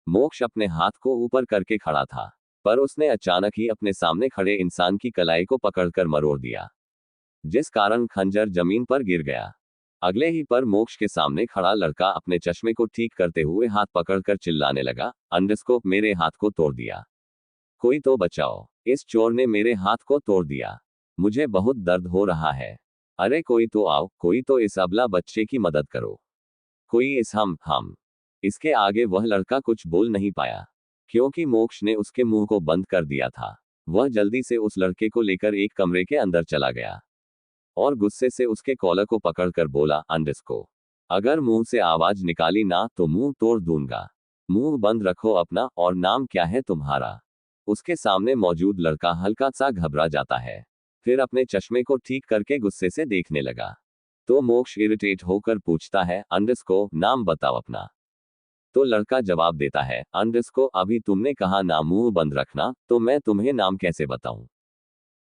मोक्ष अपने हाथ को ऊपर करके खड़ा था, पर उसने अचानक ही अपने सामने खड़े इंसान की कलाई को पकड़कर मरोड़ दिया, जिस कारण खंजर जमीन पर गिर गया। अगले ही पर मोक्ष के सामने खड़ा लड़का अपने चश्मे को ठीक करते हुए हाथ पकड़कर चिल्लाने लगा, अंडरस्कोप मेरे हाथ को तोड़ दिया, कोई तो बचाओ, इस चोर ने मेरे हाथ को तोड़ दिया, मुझे बहुत दर्द हो रहा है, अरे कोई तो आओ, कोई तो इस अबला बच्चे की मदद करो, कोई इस हम। इसके आगे वह लड़का कुछ बोल नहीं पाया, क्योंकि मोक्ष ने उसके मुंह को बंद कर दिया था। वह जल्दी से उस लड़के को लेकर एक कमरे के अंदर चला गया और गुस्से से उसके कॉलर को पकड़कर बोला, अंडरस्को, अगर मुंह से आवाज निकाली ना तो मुंह तोड़ दूंगा, मुंह बंद रखो अपना, और नाम क्या है तुम्हारा। उसके सामने मौजूद लड़का हल्का सा घबरा जाता है, फिर अपने चश्मे को ठीक करके गुस्से से देखने लगा। तो मोक्ष इरिटेट होकर पूछता है, अंडरस्को नाम बताओ अपना। तो लड़का जवाब देता है, अंडरस्को अभी तुमने कहा ना मुंह बंद रखना, तो मैं तुम्हें नाम कैसे बताऊं।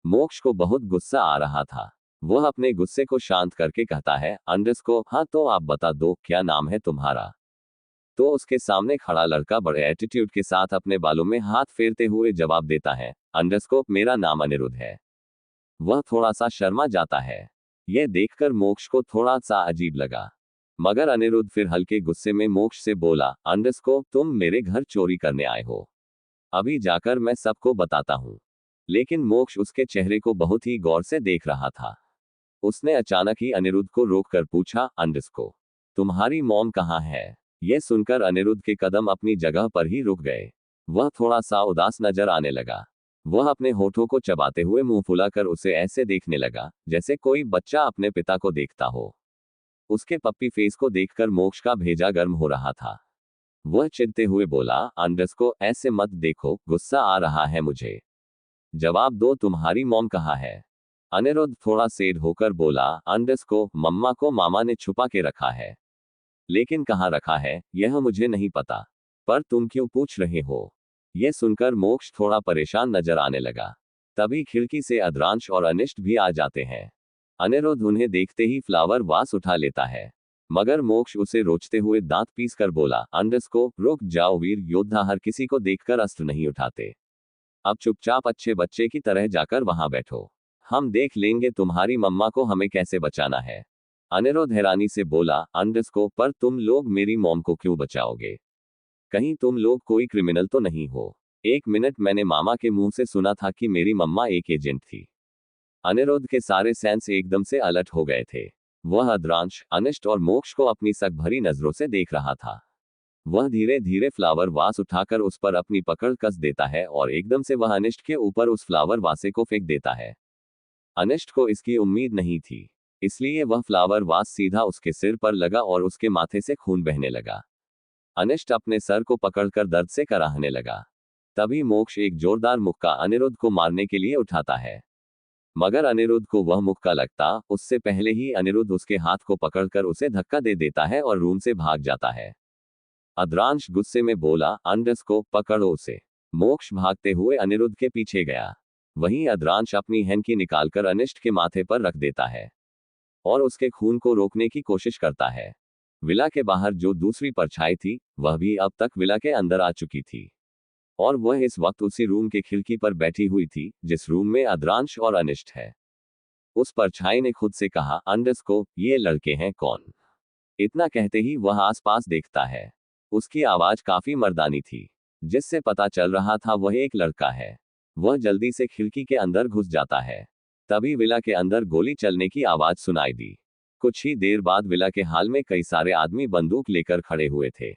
मोक्ष को बहुत गुस्सा आ रहा था, वह अपने गुस्से को शांत करके कहता है, अंडरस्को हाँ तो आप बता दो क्या नाम है तुम्हारा। तो उसके सामने खड़ा लड़का बड़े एटीट्यूड के साथ अपने बालों में हाथ फेरते हुए जवाब देता है, अंडरस्को मेरा नाम अनिरुद्ध है। वह थोड़ा सा शर्मा जाता है। यह देखकर मोक्ष को थोड़ा सा अजीब लगा, मगर अनिरुद्ध फिर हल्के गुस्से में मोक्ष से बोला, अंडरस्को तुम मेरे घर चोरी करने आए हो, अभी जाकर मैं सबको बताता हूँ। लेकिन मोक्ष उसके चेहरे को बहुत ही गौर से देख रहा था। उसने अचानक ही अनिरुद्ध को रोककर पूछा, अंडरस्को तुम्हारी मॉम कहाँ है। यह सुनकर अनिरुद्ध के कदम अपनी जगह पर ही रुक गए। वह थोड़ा सा उदास नजर आने लगा। वह अपने होठों को चबाते हुए मुंह फुलाकर उसे ऐसे देखने लगा जैसे कोई बच्चा अपने पिता को देखता हो। उसके पप्पी फेस को देखकर मोक्ष का भेजा गर्म हो रहा था। वह चिढ़ते हुए बोला, अंडरस्को ऐसे मत देखो, गुस्सा आ रहा है मुझे, जवाब दो तुम्हारी मॉम कहाँ है। अनिरुद्ध थोड़ा सेड होकर बोला, अंडरस्को मम्मा को मामा ने छुपा के रखा है, लेकिन कहाँ रखा है यह मुझे नहीं पता, पर तुम क्यों पूछ रहे हो। यह सुनकर मोक्ष थोड़ा परेशान नजर आने लगा। तभी खिड़की से अद्रांश और अनिष्ट भी आ जाते हैं। अनिरुद्ध उन्हें देखते ही फ्लावर वास उठा लेता है, मगर मोक्ष उसे रोचते हुए दांत पीस कर बोला, अंडरस्को रुक जाओ, वीर योद्धा हर किसी को देखकर अस्त्र नहीं उठाते, अब चुपचाप अच्छे बच्चे की तरह जाकर वहां बैठो, हम देख लेंगे तुम्हारी मम्मा को हमें कैसे बचाना है। अनिरुद्ध हैरानी से बोला, अंडरस्को पर तुम लोग मेरी मॉम को क्यों बचाओगे, कहीं तुम लोग कोई क्रिमिनल तो नहीं हो। एक मिनट, मैंने मामा के मुंह से सुना था कि मेरी मम्मा एक एजेंट थी। अनिरुद्ध के सारे सेंस एकदम से अलर्ट हो गए थे। वह अद्रांश, अनिष्ट और मोक्ष को अपनी सक भरी नजरों से देख रहा था। वह धीरे धीरे फ्लावर वास उठाकर उस पर अपनी पकड़ कस देता है और एकदम से वह अनिष्ट के ऊपर उस फ्लावर वासे को फेंक देता है। अनिष्ट को इसकी उम्मीद नहीं थी, इसलिए वह फ्लावर वास सीधा उसके सिर पर लगा और उसके माथे से खून बहने लगा। अनिष्ट अपने सर को पकड़कर दर्द से कराहने लगा। तभी मोक्ष एक जोरदार मुक्का अनिरुद्ध को मारने के लिए उठाता है, मगर अनिरुद्ध को वह मुक्का लगता उससे पहले ही अनिरुद्ध उसके हाथ को पकड़कर उसे धक्का दे देता है और रूम से भाग जाता है। अद्रांश गुस्से में बोला, अंडरस्को पकड़ो उसे। मोक्ष भागते हुए अनिरुद्ध के पीछे गया। वहीं अद्रांश अपनी हैंकी निकालकर अनिष्ट के माथे पर रख देता है और उसके खून को रोकने की कोशिश करता है। विला के बाहर जो दूसरी परछाई थी वह भी अब तक विला के अंदर आ चुकी थी, और वह इस वक्त उसी रूम के खिड़की पर बैठी हुई थी जिस रूम में अद्रांश और अनिष्ट है। उस परछाई ने खुद से कहा, अंडरस्को ये लड़के हैं कौन। इतना कहते ही वह आसपास देखता है। उसकी आवाज काफी मर्दानी थी, जिससे पता चल रहा था वह एक लड़का है। वह जल्दी से खिड़की के अंदर घुस जाता है। तभी विला के अंदर गोली चलने की आवाज सुनाई दी। कुछ ही देर बाद विला के हाल में कई सारे आदमी बंदूक लेकर खड़े हुए थे,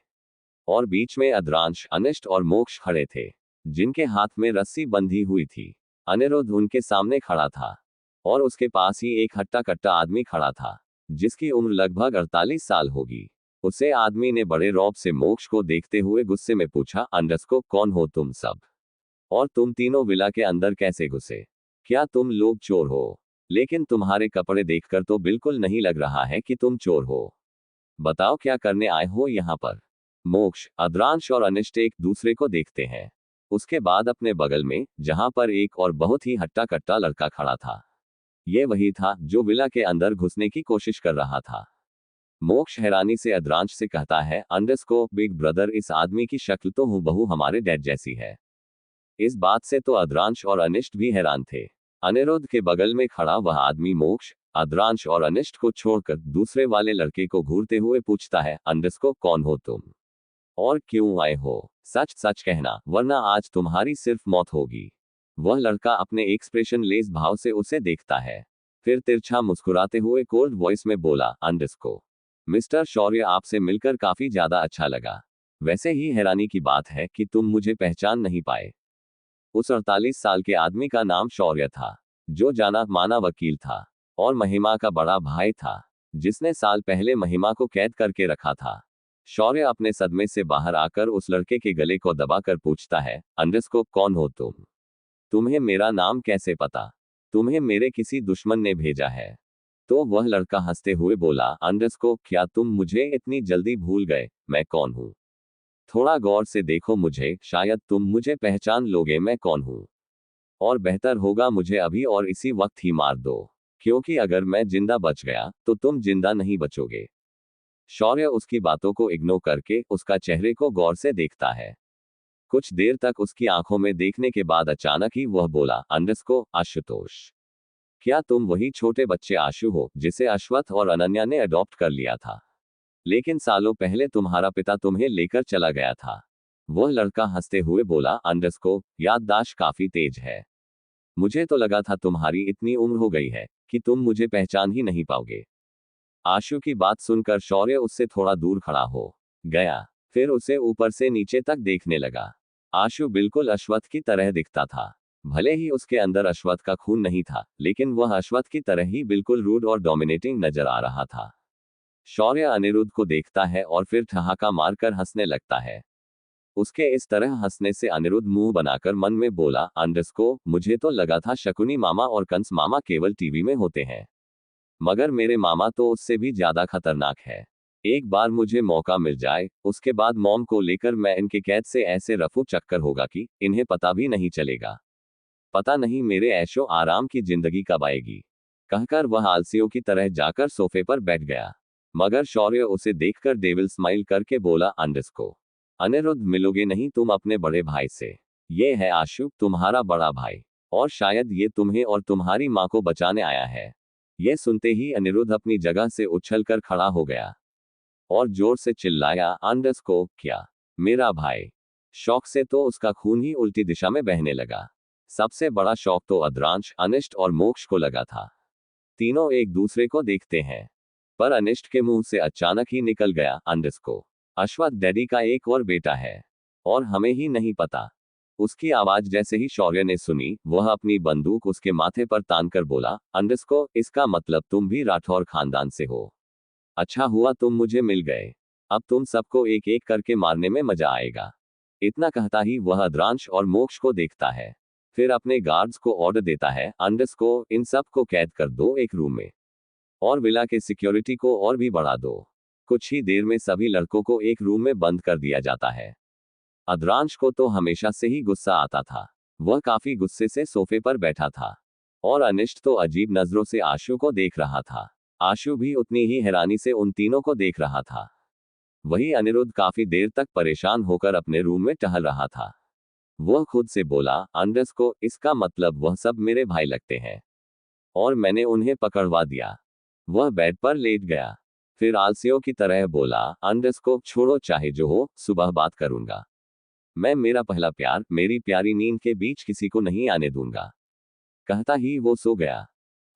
और बीच में अद्रांश, अनिष्ट और मोक्ष खड़े थे, जिनके हाथ में रस्सी बंधी हुई थी। अनिरुद्ध उनके सामने खड़ा था, और उसके पास ही एक हट्टा कट्टा आदमी खड़ा था, जिसकी उम्र लगभग 48 साल होगी। उसे आदमी ने बड़े रौब से मोक्ष को देखते हुए गुस्से में पूछा, अंडरस्को कौन हो तुम सब, और तुम तीनों विला के अंदर कैसे घुसे, क्या तुम लोग चोर हो। लेकिन तुम्हारे कपड़े देखकर तो बिल्कुल नहीं लग रहा है कि तुम चोर हो, बताओ क्या करने आए हो यहाँ पर। मोक्ष, अद्रांश और अनिष्ट एक दूसरे को देखते हैं। उसके बाद अपने बगल में, जहां पर एक और बहुत ही हट्टा कट्टा लड़का खड़ा था, यह वही था जो विला के अंदर घुसने की कोशिश कर रहा था। मोक्ष हैरानी से अद्रांश से कहता है, अंडरस्कोप बिग ब्रदर, इस आदमी की शक्ल तो हूबहू हमारे डैड जैसी है। इस बात से तो अद्रांश और अनिष्ट भी हैरान थे। अनिरुद्ध के बगल में खड़ा वह आदमी मोक्ष, अद्रांश और अनिष्ट को छोड़कर दूसरे वाले लड़के को घूरते हुए पूछता है, अंडरस्कोप कौन हो तुम और क्यों आए हो? सच सच कहना, वरना आज तुम्हारी सिर्फ मौत होगी। वह लड़का अपने एक्सप्रेशन लेस भाव से उसे देखता है, फिर तिरछा मुस्कुराते हुए कोल्ड वॉइस में बोला, अंडरस्कोप मिस्टर शौर्य, आपसे मिलकर काफी ज्यादा अच्छा लगा। वैसे ही हैरानी की बात है कि तुम मुझे पहचान नहीं पाए। उस 48 साल के आदमी का नाम शौर्य था, जो जाना माना वकील था और महिमा का बड़ा भाई था, जिसने साल पहले महिमा को कैद करके रखा था। शौर्य अपने सदमे से बाहर आकर उस लड़के के गले को दबाकर पूछता है, अंडरस्कोप कौन हो तुम? तुम्हें मेरा नाम कैसे पता? तुम्हें मेरे किसी दुश्मन ने भेजा है? तो वह लड़का हंसते हुए बोला, अंडरस्कोप क्या तुम मुझे इतनी जल्दी भूल गए? मैं कौन हूँ? थोड़ा गौर से देखो मुझे, शायद तुम मुझे पहचान लोगे मैं कौन हूँ। और बेहतर होगा मुझे अभी और इसी वक्त ही मार दो, क्योंकि अगर मैं जिंदा बच गया तो तुम जिंदा नहीं बचोगे। शौर्य उसकी बातों को इग्नोर करके उसका चेहरे को गौर से देखता है। कुछ देर तक उसकी आंखों में देखने के बाद अचानक ही वह बोला, अंडरस्कोप आशुतोष, क्या तुम वही छोटे बच्चे आशु हो जिसे अश्वत्थ और अनन्या ने अडॉप्ट कर लिया था, लेकिन सालों पहले तुम्हारा पिता तुम्हें लेकर चला गया था? वह लड़का हंसते हुए बोला, अंडरस्कोप याददाश्त काफी तेज है। मुझे तो लगा था तुम्हारी इतनी उम्र हो गई है कि तुम मुझे पहचान ही नहीं पाओगे। आशु की बात सुनकर शौर्य उससे थोड़ा दूर खड़ा हो गया, फिर उसे ऊपर से नीचे तक देखने लगा। आशु बिल्कुल अश्वत्थ की तरह दिखता था। भले ही उसके अंदर अश्वत्थ का खून नहीं था, लेकिन वह अश्वत्थ की तरह ही बिल्कुल रूड और डोमिनेटिंग नजर आ रहा था। शौर्य अनिरुद्ध को देखता है और फिर ठहाका मारकर हंसने लगता है। उसके इस तरह हंसने से अनिरुद्ध मुंह बनाकर मन में बोला, अंडरस्कोप मुझे तो लगा था शकुनी मामा और कंस मामा केवल टीवी में होते हैं, मगर मेरे मामा तो उससे भी ज्यादा खतरनाक है। एक बार मुझे मौका मिल जाए, उसके बाद मॉम को लेकर मैं इनके कैद से ऐसे रफू चक्कर होगा कि इन्हें पता भी नहीं चलेगा। पता नहीं मेरे ऐशो आराम की जिंदगी कब आएगी। कहकर वह आलसियों की तरह जाकर सोफे पर बैठ गया। मगर शौर्य उसे देखकर डेविल स्माइल करके बोला, अंडरस्कोप अनिरुद्ध मिलोगे नहीं तुम अपने बड़े भाई से। ये है आशु, तुम्हारा बड़ा भाई, और शायद ये तुम्हें और तुम्हारी माँ को बचाने आया है। यह सुनते ही अनिरुद्ध अपनी जगह से उछलकर खड़ा हो गया और जोर से चिल्लाया, अंडरस्कोप क्या मेरा भाई? शौक से तो उसका खून ही उल्टी दिशा में बहने लगा। सबसे बड़ा शौक तो अद्रांश, अनिष्ट और मोक्ष को लगा था। तीनों एक दूसरे को देखते हैं, पर अनिष्ट के मुंह से अचानक ही निकल गया, अंडरस्कोप अश्वत्थ डैडी का एक और बेटा है और हमें ही नहीं पता। उसकी आवाज जैसे ही शौर्य ने सुनी, वह अपनी बंदूक उसके माथे पर तानकर बोला, अंडरस्कोप इसका मतलब तुम भी राठौर खानदान से हो। अच्छा हुआ तुम मुझे मिल गए। अब तुम सबको एक एक करके मारने में मजा आएगा। इतना कहता ही वह अद्रांश और मोक्ष को देखता है, फिर अपने गार्ड्स को ऑर्डर देता है, अंडरस्कोप इन सब को कैद कर दो एक रूम में, और विला के सिक्योरिटी को और भी बढ़ा दो। कुछ ही देर में सभी लड़कों को एक रूम में बंद कर दिया जाता है। अद्रांश को तो हमेशा से ही गुस्सा आता था। वह काफी गुस्से से सोफे पर बैठा था और अनिष्ट तो अजीब नजरों से आशु को देख रहा था। आशु भी उतनी ही हैरानी से उन तीनों को देख रहा था। वही अनिरुद्ध काफी देर तक परेशान होकर अपने रूम में टहल रहा था। वह खुद से बोला, अंडरस्कोप इसका मतलब वह सब मेरे भाई लगते हैं और मैंने उन्हें पकड़वा दिया। वह बेड पर लेट गया, फिर आलसियों की तरह बोला, अंडरस्कोप छोड़ो चाहे जो हो, सुबह बात करूंगा। मैं मेरा पहला प्यार, मेरी प्यारी नींद के बीच किसी को नहीं आने दूंगा। कहता ही वो सो गया।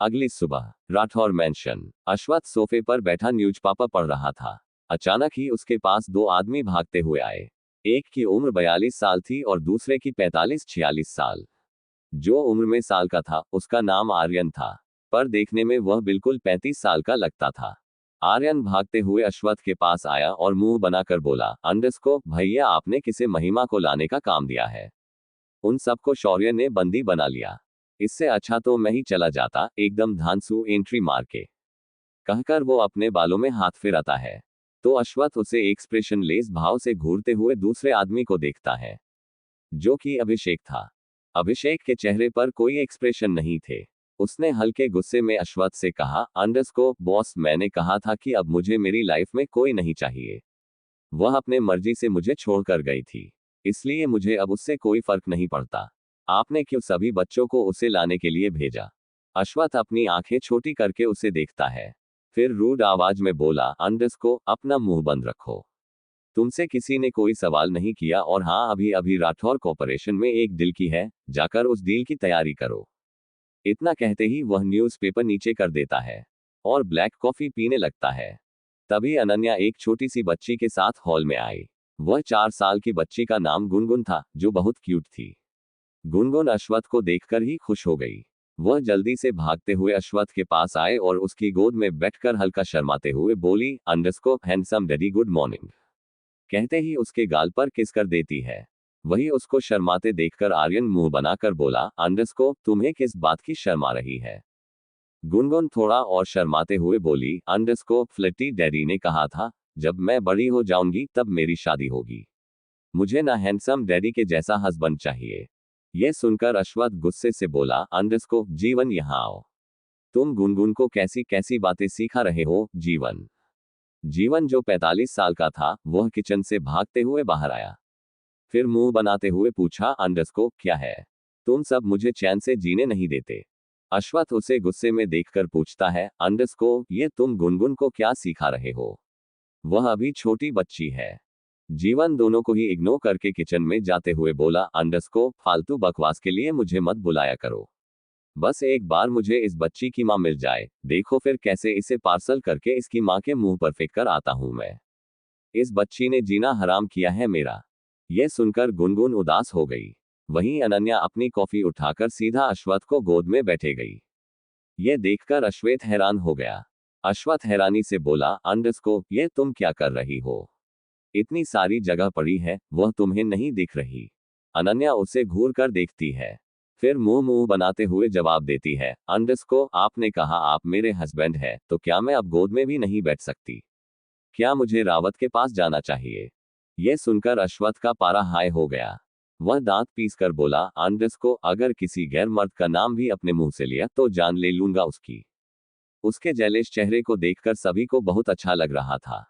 अगली सुबह राठौर मैंशन। अश्वत्थ सोफे पर बैठा न्यूज़पेपर पढ़ रहा था। अचानक ही उसके पास दो आदमी भागते हुए आए। एक की उम्र 42 साल थी और दूसरे की 45-46 साल। जो उम्र में साल का था उसका नाम आर्यन था, पर देखने में वह बिल्कुल 35 साल का लगता था। आर्यन भागते हुए अश्वत्थ के पास आया और मुंह बनाकर बोला, अंडरस्कोप भैया आपने किसे महिमा को लाने का काम दिया है? उन सबको शौर्य ने बंदी बना लिया। इससे अच्छा तो मैं ही चला जाता, एकदम धांसू एंट्री मार के। कहकर वो अपने बालों में हाथ फिराता है तो अश्वत्थ उसे एक्सप्रेशन लेस भाव से घूरते हुए दूसरे आदमी को देखता है, जो कि अभिषेक था। अभिषेक के चेहरे पर कोई एक्सप्रेशन नहीं थे। उसने हल्के गुस्से में अश्वथ से कहा, बॉस, मैंने कहा था कि अब मुझे मेरी लाइफ में कोई नहीं चाहिए। वह अपने मर्जी से मुझे छोड़कर गई थी, इसलिए मुझे अब उससे कोई फर्क नहीं पड़ता। आपने क्यों सभी बच्चों को उसे लाने के लिए भेजा? अश्वथ अपनी आंखें छोटी करके उसे देखता है, फिर रूड आवाज में बोला, अपना मुंह बंद रखो। तुमसे किसी ने कोई सवाल नहीं किया, और हाँ, अभी अभी राठौर कॉर्पोरेशन में एक डील की है, जाकर उस डील की तैयारी करो। इतना कहते ही वह न्यूज़पेपर नीचे कर देता है और ब्लैक कॉफी पीने लगता है। तभी अनन्या एक छोटी सी बच्ची के साथ हॉल में आई। वह 4 साल की बच्ची का नाम गुनगुन था, जो बहुत क्यूट थी। गुनगुन अश्वथ को देखकर ही खुश हो गई। वह जल्दी से भागते हुए अश्वथ के पास आए और उसकी गोद में बैठकर हल्का शर्माते हुए बोली, हैंडसम डैडी, गुड मॉर्निंग। कहते ही उसके गाल पर किस कर देती है। वही उसको शर्माते देखकर आर्यन मुंह बनाकर बोला, तुम्हें किस बात की शर्म आ रही है? गुनगुन थोड़ा और शर्माते हुए बोली, फ्लैटी डैडी ने कहा था, जब मैं बड़ी हो जाऊंगी तब मेरी शादी होगी। मुझे ना हैंडसम डैडी के जैसा हस्बैंड चाहिए। यह सुनकर अश्वथ गुस्से से बोला, जीवन यहाँ आओ। तुम गुनगुन को कैसी कैसी बातें सिखा रहे हो? जीवन जो 45 साल का था, वह किचन से भागते हुए बाहर आया। फिर मुंह बनाते हुए पूछा, क्या है? तुम सब मुझे चैन से जीने नहीं देते। अश्वथ उसे गुस्से में देखकर पूछता है, ये तुम गुनगुन को क्या सिखा रहे हो? वह अभी छोटी बच्ची है। जीवन दोनों को ही इग्नोर करके किचन में जाते हुए बोला, फालतू बकवास के लिए मुझे मत बुलाया करो। बस एक बार मुझे इस बच्ची की माँ मिल जाए, देखो फिर कैसे इसे पार्सल करके इसकी माँ के मुंह पर फेंक कर आता हूं मैं। इस बच्ची ने जीना हराम किया है मेरा। यह सुनकर गुनगुन उदास हो गई। वहीं अनन्या अपनी कॉफी उठाकर सीधा अश्वथ को गोद में बैठे गई। यह देखकर अश्वेत हैरान हो गया। अश्वथ हैरानी से बोला, ये तुम क्या कर रही हो? इतनी सारी जगह पड़ी है, वह तुम्हें नहीं दिख रही? अनन्या उसे घूर कर देखती है, फिर मुंह मुंह बनाते हुए जवाब देती है, आपने कहा आप मेरे हस्बैंड है, तो क्या मैं अब गोद में भी नहीं बैठ सकती? क्या मुझे रावत के पास जाना चाहिए? यह सुनकर अश्वथ का पारा हाई हो गया। वह दांत पीसकर बोला, अगर किसी गैर मर्द का नाम भी अपने मुंह से लिया तो जान ले लूंगा उसकी। उसके जैलेश चेहरे को देखकर सभी को बहुत अच्छा लग रहा था।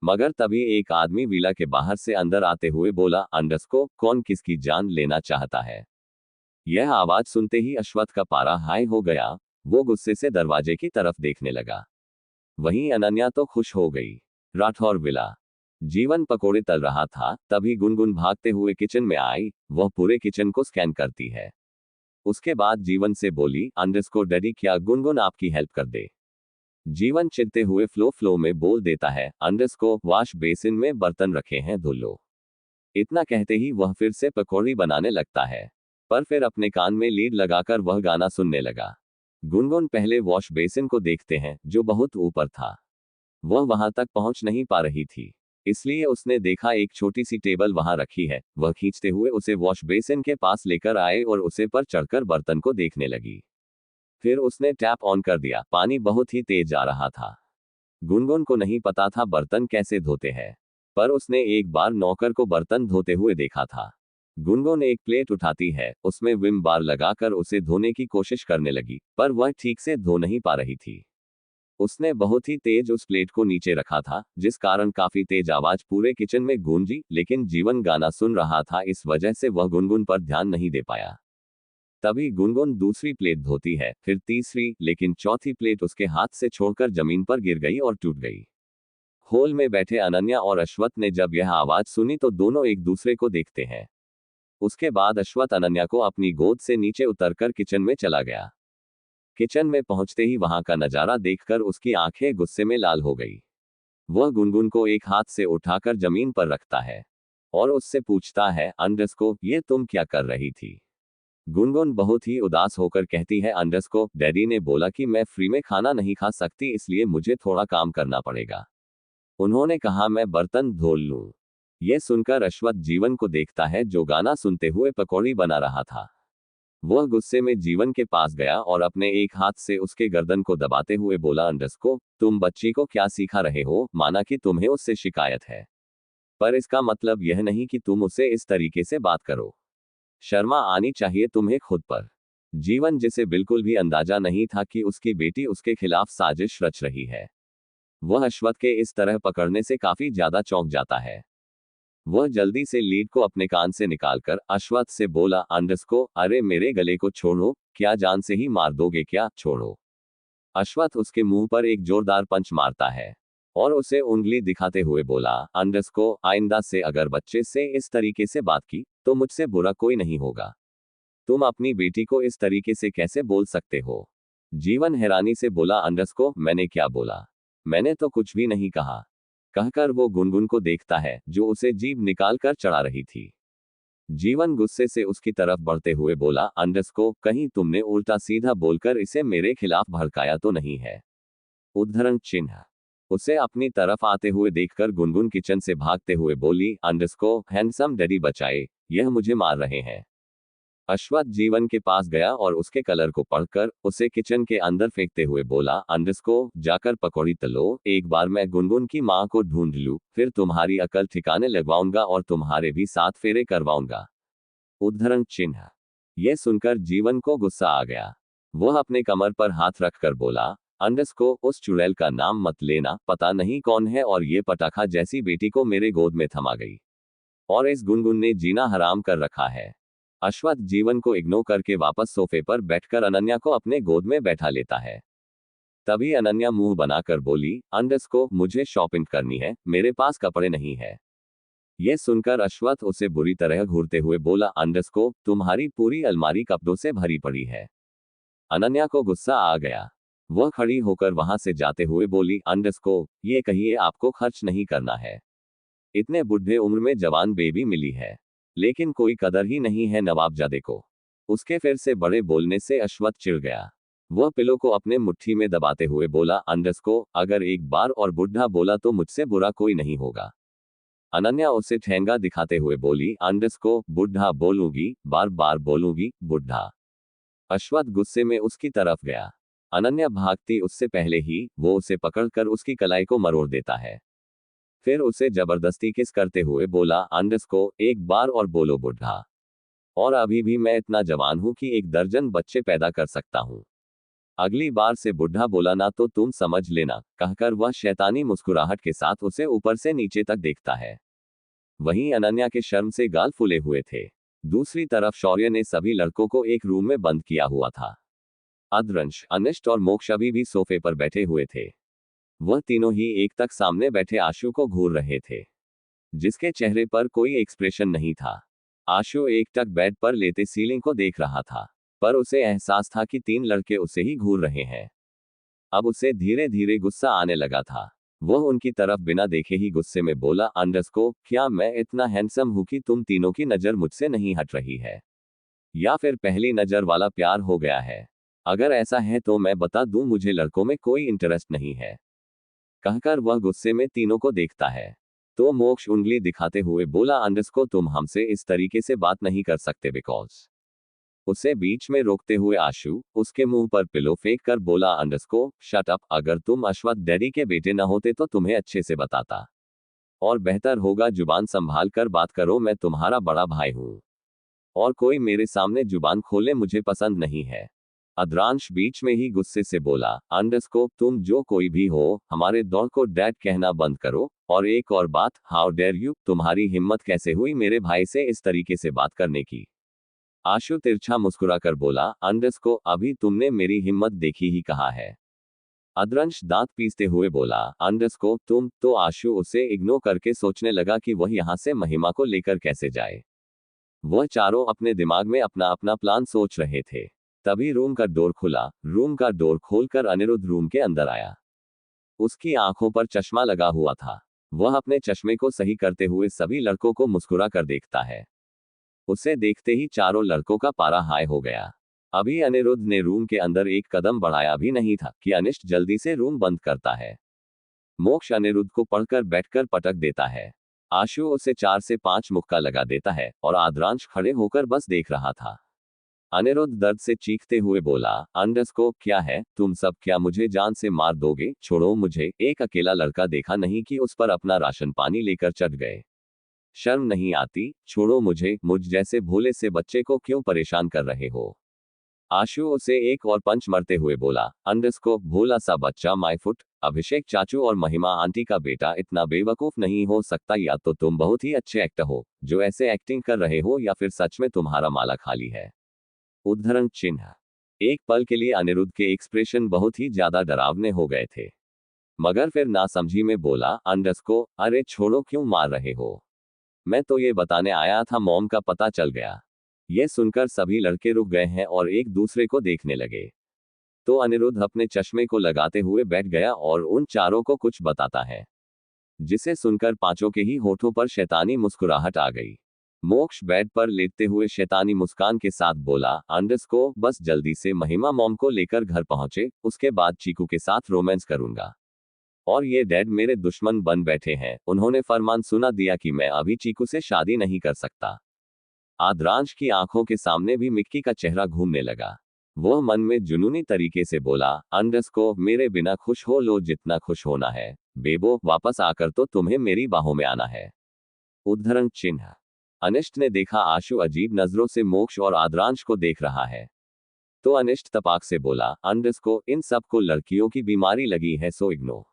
मगर तभी एक आदमी विला के बाहर से अंदर आते हुए बोला, कौन किसकी जान लेना चाहता है? यह आवाज सुनते ही अश्वथ का पारा हाई हो गया। वो गुस्से से दरवाजे की तरफ देखने लगा। वहीं अनन्या तो खुश हो गई। राठौर विला। जीवन पकोड़े तल रहा था, तभी गुनगुन भागते हुए किचन में आई। वह पूरे किचन को स्कैन करती है। उसके बाद जीवन से बोली, डैडी, क्या गुनगुन आपकी हेल्प कर दे? जीवन चिढ़ते हुए फ्लो में बोल देता है, वॉश बेसिन में बर्तन रखे हैं, धुल लो। इतना कहते ही वह फिर से पकौड़ी बनाने लगता है, पर फिर अपने कान में लीड लगाकर वह गाना सुनने लगा। गुनगुन पहले वॉश बेसिन को देखते हैं, जो बहुत ऊपर था। वह वहां तक पहुंच नहीं पा रही थी, इसलिए उसने देखा एक छोटी सी टेबल वहां रखी है। वह खींचते हुए उसे वॉश बेसिन के पास लेकर आए और उसे पर चढ़कर बर्तन को देखने लगी। फिर उसने टैप ऑन कर दिया। पानी बहुत ही तेज आ रहा था। गुनगुन को नहीं पता था बर्तन कैसे धोते हैं, पर उसने एक बार नौकर को बर्तन धोते हुए देखा था। गुनगुन एक प्लेट उठाती है, उसमें विम बार लगाकर उसे धोने की कोशिश करने लगी, पर वह ठीक से धो नहीं पा रही थी। उसने बहुत ही तेज उस प्लेट को नीचे रखा था, जिस कारण काफी तेज आवाज पूरे किचन में गूंजी, लेकिन जीवन गाना सुन रहा था, इस वजह से वह गुनगुन पर ध्यान नहीं दे पाया। तभी गुनगुन दूसरी प्लेट धोती है, फिर तीसरी, लेकिन चौथी प्लेट उसके हाथ से छोड़कर जमीन पर गिर गई और टूट गई। हॉल में बैठे अनन्या और अश्वथ ने जब यह आवाज सुनी तो दोनों एक दूसरे को देखते हैं। उसके बाद अश्वथ अनन्या को अपनी गोद से नीचे उतरकर किचन में चला गया। किचन में पहुंचते ही वहां का नजारा देखकर उसकी आंखें गुस्से में लाल हो गई। वह गुनगुन को एक हाथ से उठाकर जमीन पर रखता है और उससे पूछता है, ये तुम क्या कर रही थी? गुनगुन बहुत ही उदास होकर कहती है, डैडी ने बोला कि मैं फ्री में खाना नहीं खा सकती, इसलिए मुझे थोड़ा काम करना पड़ेगा। उन्होंने कहा मैं बर्तन धो लूं। यह सुनकर अश्वथ जीवन को देखता है, जो गाना सुनते हुए पकौड़ी बना रहा था। वह गुस्से में जीवन के पास गया और अपने एक हाथ से उसके गर्दन को दबाते हुए बोला, तुम बच्ची को क्या सिखा रहे हो? माना कि तुम्हें उससे शिकायत है, पर इसका मतलब यह नहीं कि तुम उससे इस तरीके से बात करो। शर्मा आनी चाहिए तुम्हें खुद पर। जीवन जिसे बिल्कुल भी अंदाजा नहीं था कि उसकी बेटी उसके खिलाफ साजिश रच रही है, वह अश्वत्थ के इस तरह पकड़ने से काफी ज्यादा चौंक जाता है। वह जल्दी से लीड को अपने कान से निकालकर अश्वत्थ से बोला, अंडस को, अरे मेरे गले को छोड़ो, क्या जान से ही मार दोगे क्या, छोड़ो। अश्वत्थ उसके मुंह पर एक जोरदार पंच मारता है और उसे उंगली दिखाते हुए बोला, अंडस को, आइंदा से अगर बच्चे से इस तरीके से बात की तो मुझसे बुरा कोई नहीं होगा। तुम अपनी बेटी को इस तरीके से कैसे बोल सकते हो? जीवन हैरानी से बोला, अंडस को, मैंने क्या बोला? मैंने तो कुछ भी नहीं कहा। कहकर वो गुनगुन को देखता है जो उसे जीभ निकाल कर चढ़ा रही थी। जीवन गुस्से से उसकी तरफ बढ़ते हुए बोला, अंडस को, कहीं तुमने उल्टा सीधा बोलकर इसे मेरे खिलाफ भड़काया तो नहीं है? उद्धरण चिन्ह। उसे अपनी तरफ आते हुए देखकर गुनगुन किचन से भागते हुए बोली, अंडस को, हैंडसम डैडी बचाए, यह मुझे मार रहे हैं। अश्वत्थ जीवन के पास गया और उसके कलर को पढ़कर उसे किचन के अंदर फेंकते हुए बोला, अंडस को, जाकर पकौड़ी तलो, एक बार मैं गुनगुन की मां को ढूंढ लूं, फिर तुम्हारी अकल ठिकाने लगवाऊंगा और तुम्हारे भी 7 फेरे करवाऊंगा। उद्धरण चिन्ह। यह सुनकर जीवन को गुस्सा आ गया। वह अपने कमर पर हाथ रखकर बोला, अंडस को, उस चुड़ैल का नाम मत लेना, पता नहीं कौन है और ये पटाखा जैसी बेटी को मेरे गोद में थमा गई, और इस गुनगुन ने जीना हराम कर रखा है। अश्वत्थ जीवन को इग्नोर करके वापस सोफे पर बैठकर अनन्या को अपने गोद में बैठा लेता है। तभी अनन्या मुंह बनाकर बोली, अंडस को, मुझे शॉपिंग करनी है, मेरे पास कपड़े नहीं है। यह सुनकर अश्वत्थ उसे बुरी तरह घूरते हुए बोला, अंडस को, तुम्हारी पूरी अलमारी कपड़ों से भरी पड़ी है। अनन्या को गुस्सा आ गया। वह खड़ी होकर वहां से जाते हुए बोली, अंडस को, ये कहिए आपको खर्च नहीं करना है। इतने बुढ़े उम्र में जवान बेबी मिली है, लेकिन कोई कदर ही नहीं है नवाबजादे को। उसके फिर से बड़े बोलने से अश्वत्थ चिढ़ गया। वह पिलो को अपने मुट्ठी में दबाते हुए बोला, अंडस को, अगर एक बार और बुढ़ा बोला तो मुझसे बुरा कोई नहीं होगा। अनन्या उसे ठेंगा दिखाते हुए बोली, अंडस को, बुढ़ा बोलूंगी, बार बार बोलूंगी, बुढ़ा। अश्वत्थ गुस्से में उसकी तरफ गया। अनन्या भागती उससे पहले ही वो उसे पकड़कर उसकी कलाई को मरोड़ देता है। फिर उसे जबरदस्ती किस करते हुए बोला, अंडस को, एक बार और बोलो बुढ़ा, और अभी भी मैं इतना जवान हूं कि 1 दर्जन बच्चे पैदा कर सकता हूं। अगली बार से बुढ़ा बोला ना तो तुम समझ लेना, कहकर वह शैतानी मुस्कुराहट के साथ उसे ऊपर से नीचे तक देखता है। वहीं अनन्या के शर्म से गाल फूले हुए थे। दूसरी तरफ शौर्य ने सभी लड़कों को एक रूम में बंद किया हुआ था। अद्रंश, अनिष्ट और मोक्ष अभी भी सोफे पर बैठे हुए थे। वह तीनों ही एक तक सामने बैठे आशु को घूर रहे थे, जिसके चेहरे पर कोई एक्सप्रेशन नहीं था। आशु एक टक बेड पर लेटे सीलिंग को देख रहा था, पर उसे एहसास था कि 3 लड़के उसे ही घूर रहे हैं। अब उसे धीरे धीरे गुस्सा आने लगा था। वह उनकी तरफ बिना देखे ही गुस्से में बोला, अंडस को, क्या मैं इतना हैंडसम हूं कि तुम तीनों की नजर मुझसे नहीं हट रही है? या फिर पहली नजर वाला प्यार हो गया है? अगर ऐसा है तो मैं बता दूं, मुझे लड़कों में कोई इंटरेस्ट नहीं है। कहकर वह गुस्से में तीनों को देखता है। तो मोक्ष उंगली दिखाते हुए बोला, अंडस को, तुम हमसे इस तरीके से बात नहीं कर सकते बिकॉज। उसे बीच में रोकते हुए आशु उसके मुंह पर पिलो फेंक कर बोला, अंडस को, शट अप, अगर तुम अश्वत्थ डैडी के बेटे न होते तो तुम्हें अच्छे से बताता, और बेहतर होगा जुबान संभाल कर बात करो, मैं तुम्हारा बड़ा भाई हूं, और कोई मेरे सामने जुबान खोले मुझे पसंद नहीं है। अद्रांश बीच में ही गुस्से से बोला, अंडस को, तुम जो कोई भी हो, हमारे दौर को डैड कहना बंद करो, और एक और बात, हाउ डेयर यू, तुम्हारी हिम्मत कैसे हुई मेरे भाई से इस तरीके से बात करने की? आशु तिरछा मुस्कुराकर बोला, अंडस को, अभी तुमने मेरी हिम्मत देखी ही कहा है। अद्रंश दांत पीसते हुए बोला, अंडस को, तुम तो। आशु उसे इग्नोर करके सोचने लगा कि वह यहां से महिमा को लेकर कैसे जाए। वह चारों अपने दिमाग में अपना अपना प्लान सोच रहे थे। तभी रूम का डोर खुला। रूम का डोर खोलकर अनिरुद्ध रूम के अंदर आया। उसकी आंखों पर चश्मा लगा हुआ था। वह अपने चश्मे को सही करते हुए सभी लड़कों को मुस्कुरा कर देखता है। उसे देखते ही चारों लड़कों का पारा हाई हो गया। अभी अनिरुद्ध ने रूम के अंदर एक कदम बढ़ाया भी नहीं था कि अनिष्ट जल्दी से रूम बंद करता है। मोक्ष अनिरुद्ध को पढ़कर बैठकर पटक देता है। आशु उसे 4 से 5 मुक्का लगा देता है और आद्रांश खड़े होकर बस देख रहा था। अनिरुद्ध दर्द से चीखते हुए बोला, अंडस को, क्या है तुम सब, क्या मुझे जान से मार दोगे? छोड़ो मुझे, एक अकेला लड़का देखा नहीं कि उस पर अपना राशन पानी लेकर चढ़ गए? शर्म नहीं आती? छोड़ो मुझे, मुझ जैसे भोले से बच्चे को क्यों परेशान कर रहे हो? आशु उसे एक और पंच मरते हुए बोला, अंडरस्को भोला सा बच्चा माय फुट। अभिषेक चाचू और महिमा आंटी का बेटा इतना बेवकूफ नहीं हो सकता। या तो तुम बहुत ही अच्छे एक्टर हो जो ऐसे एक्टिंग कर रहे हो, या फिर सच में तुम्हारा माला खाली है। उद्धरण चिन्ह। एक पल के लिए अनिरुद्ध के एक्सप्रेशन बहुत ही ज्यादा डरावने हो गए थे, मगर फिर नासमझी में बोला, अंडरस्को अरे छोड़ो, क्यों मार रहे हो? मैं तो ये बताने आया था मॉम का पता चल गया। ये सुनकर सभी लड़के रुक गए हैं और एक दूसरे को देखने लगे। तो अनिरुद्ध अपने चश्मे को लगाते हुए बैठ गया और उन चारों को कुछ बताता है, जिसे सुनकर पांचों के ही होठों पर शैतानी मुस्कुराहट आ गई। मोक्ष बेड पर लेटते हुए शैतानी मुस्कान के साथ बोला, अंडरस्को बस जल्दी से महिमा मॉम को लेकर घर पहुंचे, उसके बाद चीकू के साथ रोमांस करूंगा। और ये डैड मेरे दुश्मन बन बैठे हैं, उन्होंने फरमान सुना दिया कि मैं अभी चीकू से शादी नहीं कर सकता। आद्रांश की आंखों के सामने भी मिक्की का चेहरा घूमने लगा। वह मन में जुनूनी तरीके से बोला, अंडरस्को मेरे बिना खुश हो लो जितना खुश होना है, बेबो वापस आकर तो तुम्हें मेरी बाहों में आना है। उद्धरण चिन्ह। अनिष्ट ने देखा आशु अजीब नजरों से मोक्ष और आद्रांश को देख रहा है, तो अनिष्ट तपाक से बोला, अंडरस्को इन सबको लड़कियों की बीमारी लगी है, सो इग्नोर।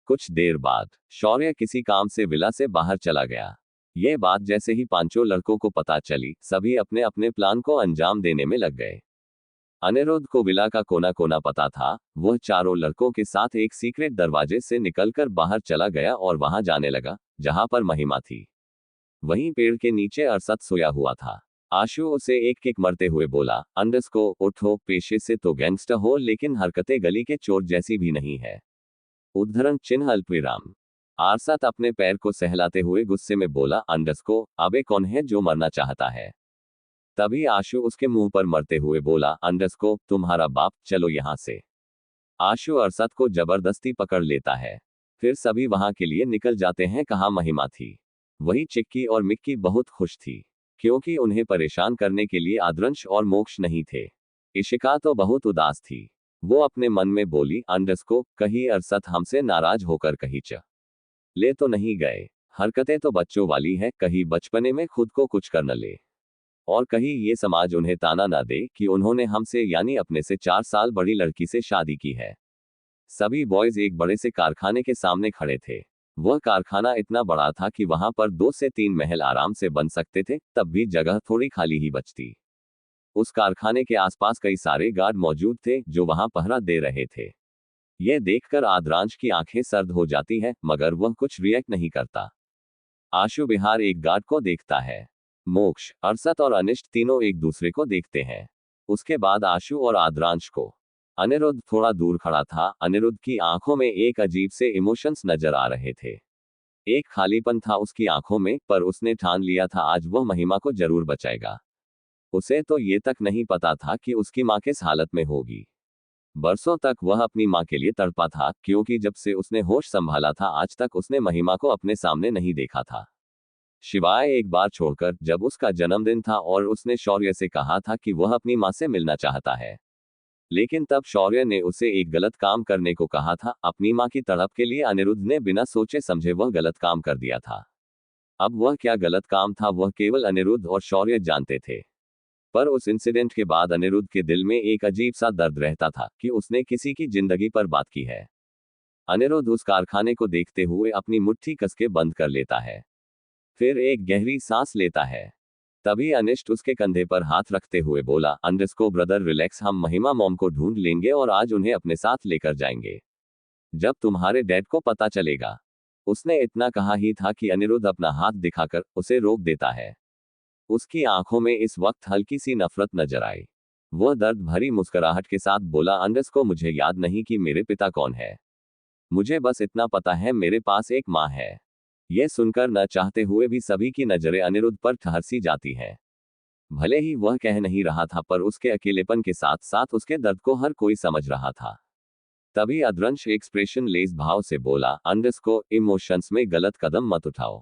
कुछ देर बाद शौर्य किसी काम से विला से बाहर चला गया। यह बात जैसे ही पांचों लड़कों को पता चली, सभी अपने अपने प्लान को अंजाम देने में लग गए। अनिरुद्ध को विला का कोना कोना पता था। वह चारों लड़कों के साथ एक सीक्रेट दरवाजे से निकलकर बाहर चला गया और वहां जाने लगा जहां पर महिमा थी। वहीं पेड़ के नीचे अरसद सोया हुआ था। आशु उसे एक किक मरते हुए बोला, अंडरस्को उठो, पेशे से तो गैंगस्टर हो लेकिन हरकतें गली के चोर जैसी भी नहीं है। उद्धरण चिन्ह अल्पविराम। आरसत अपने पैर को सहलाते हुए गुस्से में बोला, अंडरस्को अबे कौन है जो मरना चाहता है? तभी आशु उसके मुंह पर मरते हुए बोला, अंडरस्को तुम्हारा बाप, चलो यहां से। आशु अरसत को जबरदस्ती पकड़ लेता है। फिर सभी वहां के लिए निकल जाते हैं। कहाँ महिमा थी, वही चिक्की और मिक्की बहुत खुश थी, क्योंकि उन्हें परेशान करने के लिए आद्रंश और मोक्ष नहीं थे। इशिका तो बहुत उदास थी। वो अपने मन में बोली, अंडरस्को कहीं अरसत हमसे नाराज होकर कहीं ले तो नहीं गए। हरकतें तो बच्चों वाली है, कहीं बचपने में खुद को कुछ कर न ले, और कहीं ये समाज उन्हें ताना ना दे कि उन्होंने हमसे यानी अपने से 4 साल बड़ी लड़की से शादी की है। सभी बॉयज एक बड़े से कारखाने के सामने खड़े थे। वह कारखाना इतना बड़ा था कि वहां पर 2 से 3 महल आराम से बन सकते थे, तब भी जगह थोड़ी खाली ही बचती। उस कारखाने के आसपास कई सारे गार्ड मौजूद थे जो वहां पहरा दे रहे थे। यह देखकर आद्रांश की आंखें सर्द हो जाती है, मगर वह कुछ रिएक्ट नहीं करता। आशु बिहार एक गार्ड को देखता है। मोक्ष, अरसत और अनिष्ट तीनों एक दूसरे को देखते हैं। उसके बाद आशु और आद्रांश को। अनिरुद्ध थोड़ा दूर खड़ा था। अनिरुद्ध की आंखों में एक अजीब से इमोशंस नजर आ रहे थे। एक खालीपन था उसकी आंखों में, पर उसने ठान लिया था आज वह महिमा को जरूर बचाएगा। उसे तो ये तक नहीं पता था कि उसकी मां किस हालत में होगी। बरसों तक वह अपनी मां के लिए तड़पा था, क्योंकि जब से उसने होश संभाला था आज तक उसने महिमा को अपने सामने नहीं देखा था, शिवाय एक बार छोड़कर जब उसका जन्मदिन था और उसने शौर्य से कहा था कि वह अपनी मां से मिलना चाहता है। लेकिन तब शौर्य ने उसे एक गलत काम करने को कहा था। अपनी मां की तड़प के लिए अनिरुद्ध ने बिना सोचे समझे वह गलत काम कर दिया था। अब वह क्या गलत काम था वह केवल अनिरुद्ध और शौर्य जानते थे। पर उस इंसिडेंट के बाद अनिरुद्ध के दिल में एक अजीब सा दर्द रहता था कि उसने किसी की जिंदगी पर बात की है। अनिरुद्ध उस कारखाने को देखते हुए अपनी मुट्ठी कसके बंद कर लेता है, फिर एक गहरी सांस लेता है। तभी अनिष्ट उसके कंधे पर हाथ रखते हुए बोला, अंडरस्को ब्रदर रिलैक्स, हम महिमा मॉम को ढूंढ लेंगे और आज उन्हें अपने साथ लेकर जाएंगे जब तुम्हारे डैड को पता चलेगा। उसने इतना कहा ही था कि अनिरुद्ध अपना हाथ दिखाकर उसे रोक देता है। उसकी आंखों में इस वक्त हल्की सी नफरत नजर आई। वह दर्द भरी मुस्कुराहट के साथ बोला, अंडरस्को मुझे याद नहीं कि मेरे पिता कौन है, मुझे बस इतना पता है मेरे पास एक माँ है। यह सुनकर न चाहते हुए भी सभी की नजरें अनिरुद्ध पर ठहरसी जाती हैं। भले ही वह कह नहीं रहा था, पर उसके अकेलेपन के साथ साथ उसके दर्द को हर कोई समझ रहा था। तभी अद्रंश एक्सप्रेशन लेस भाव से बोला, अंडरस्को इमोशंस में गलत कदम मत उठाओ।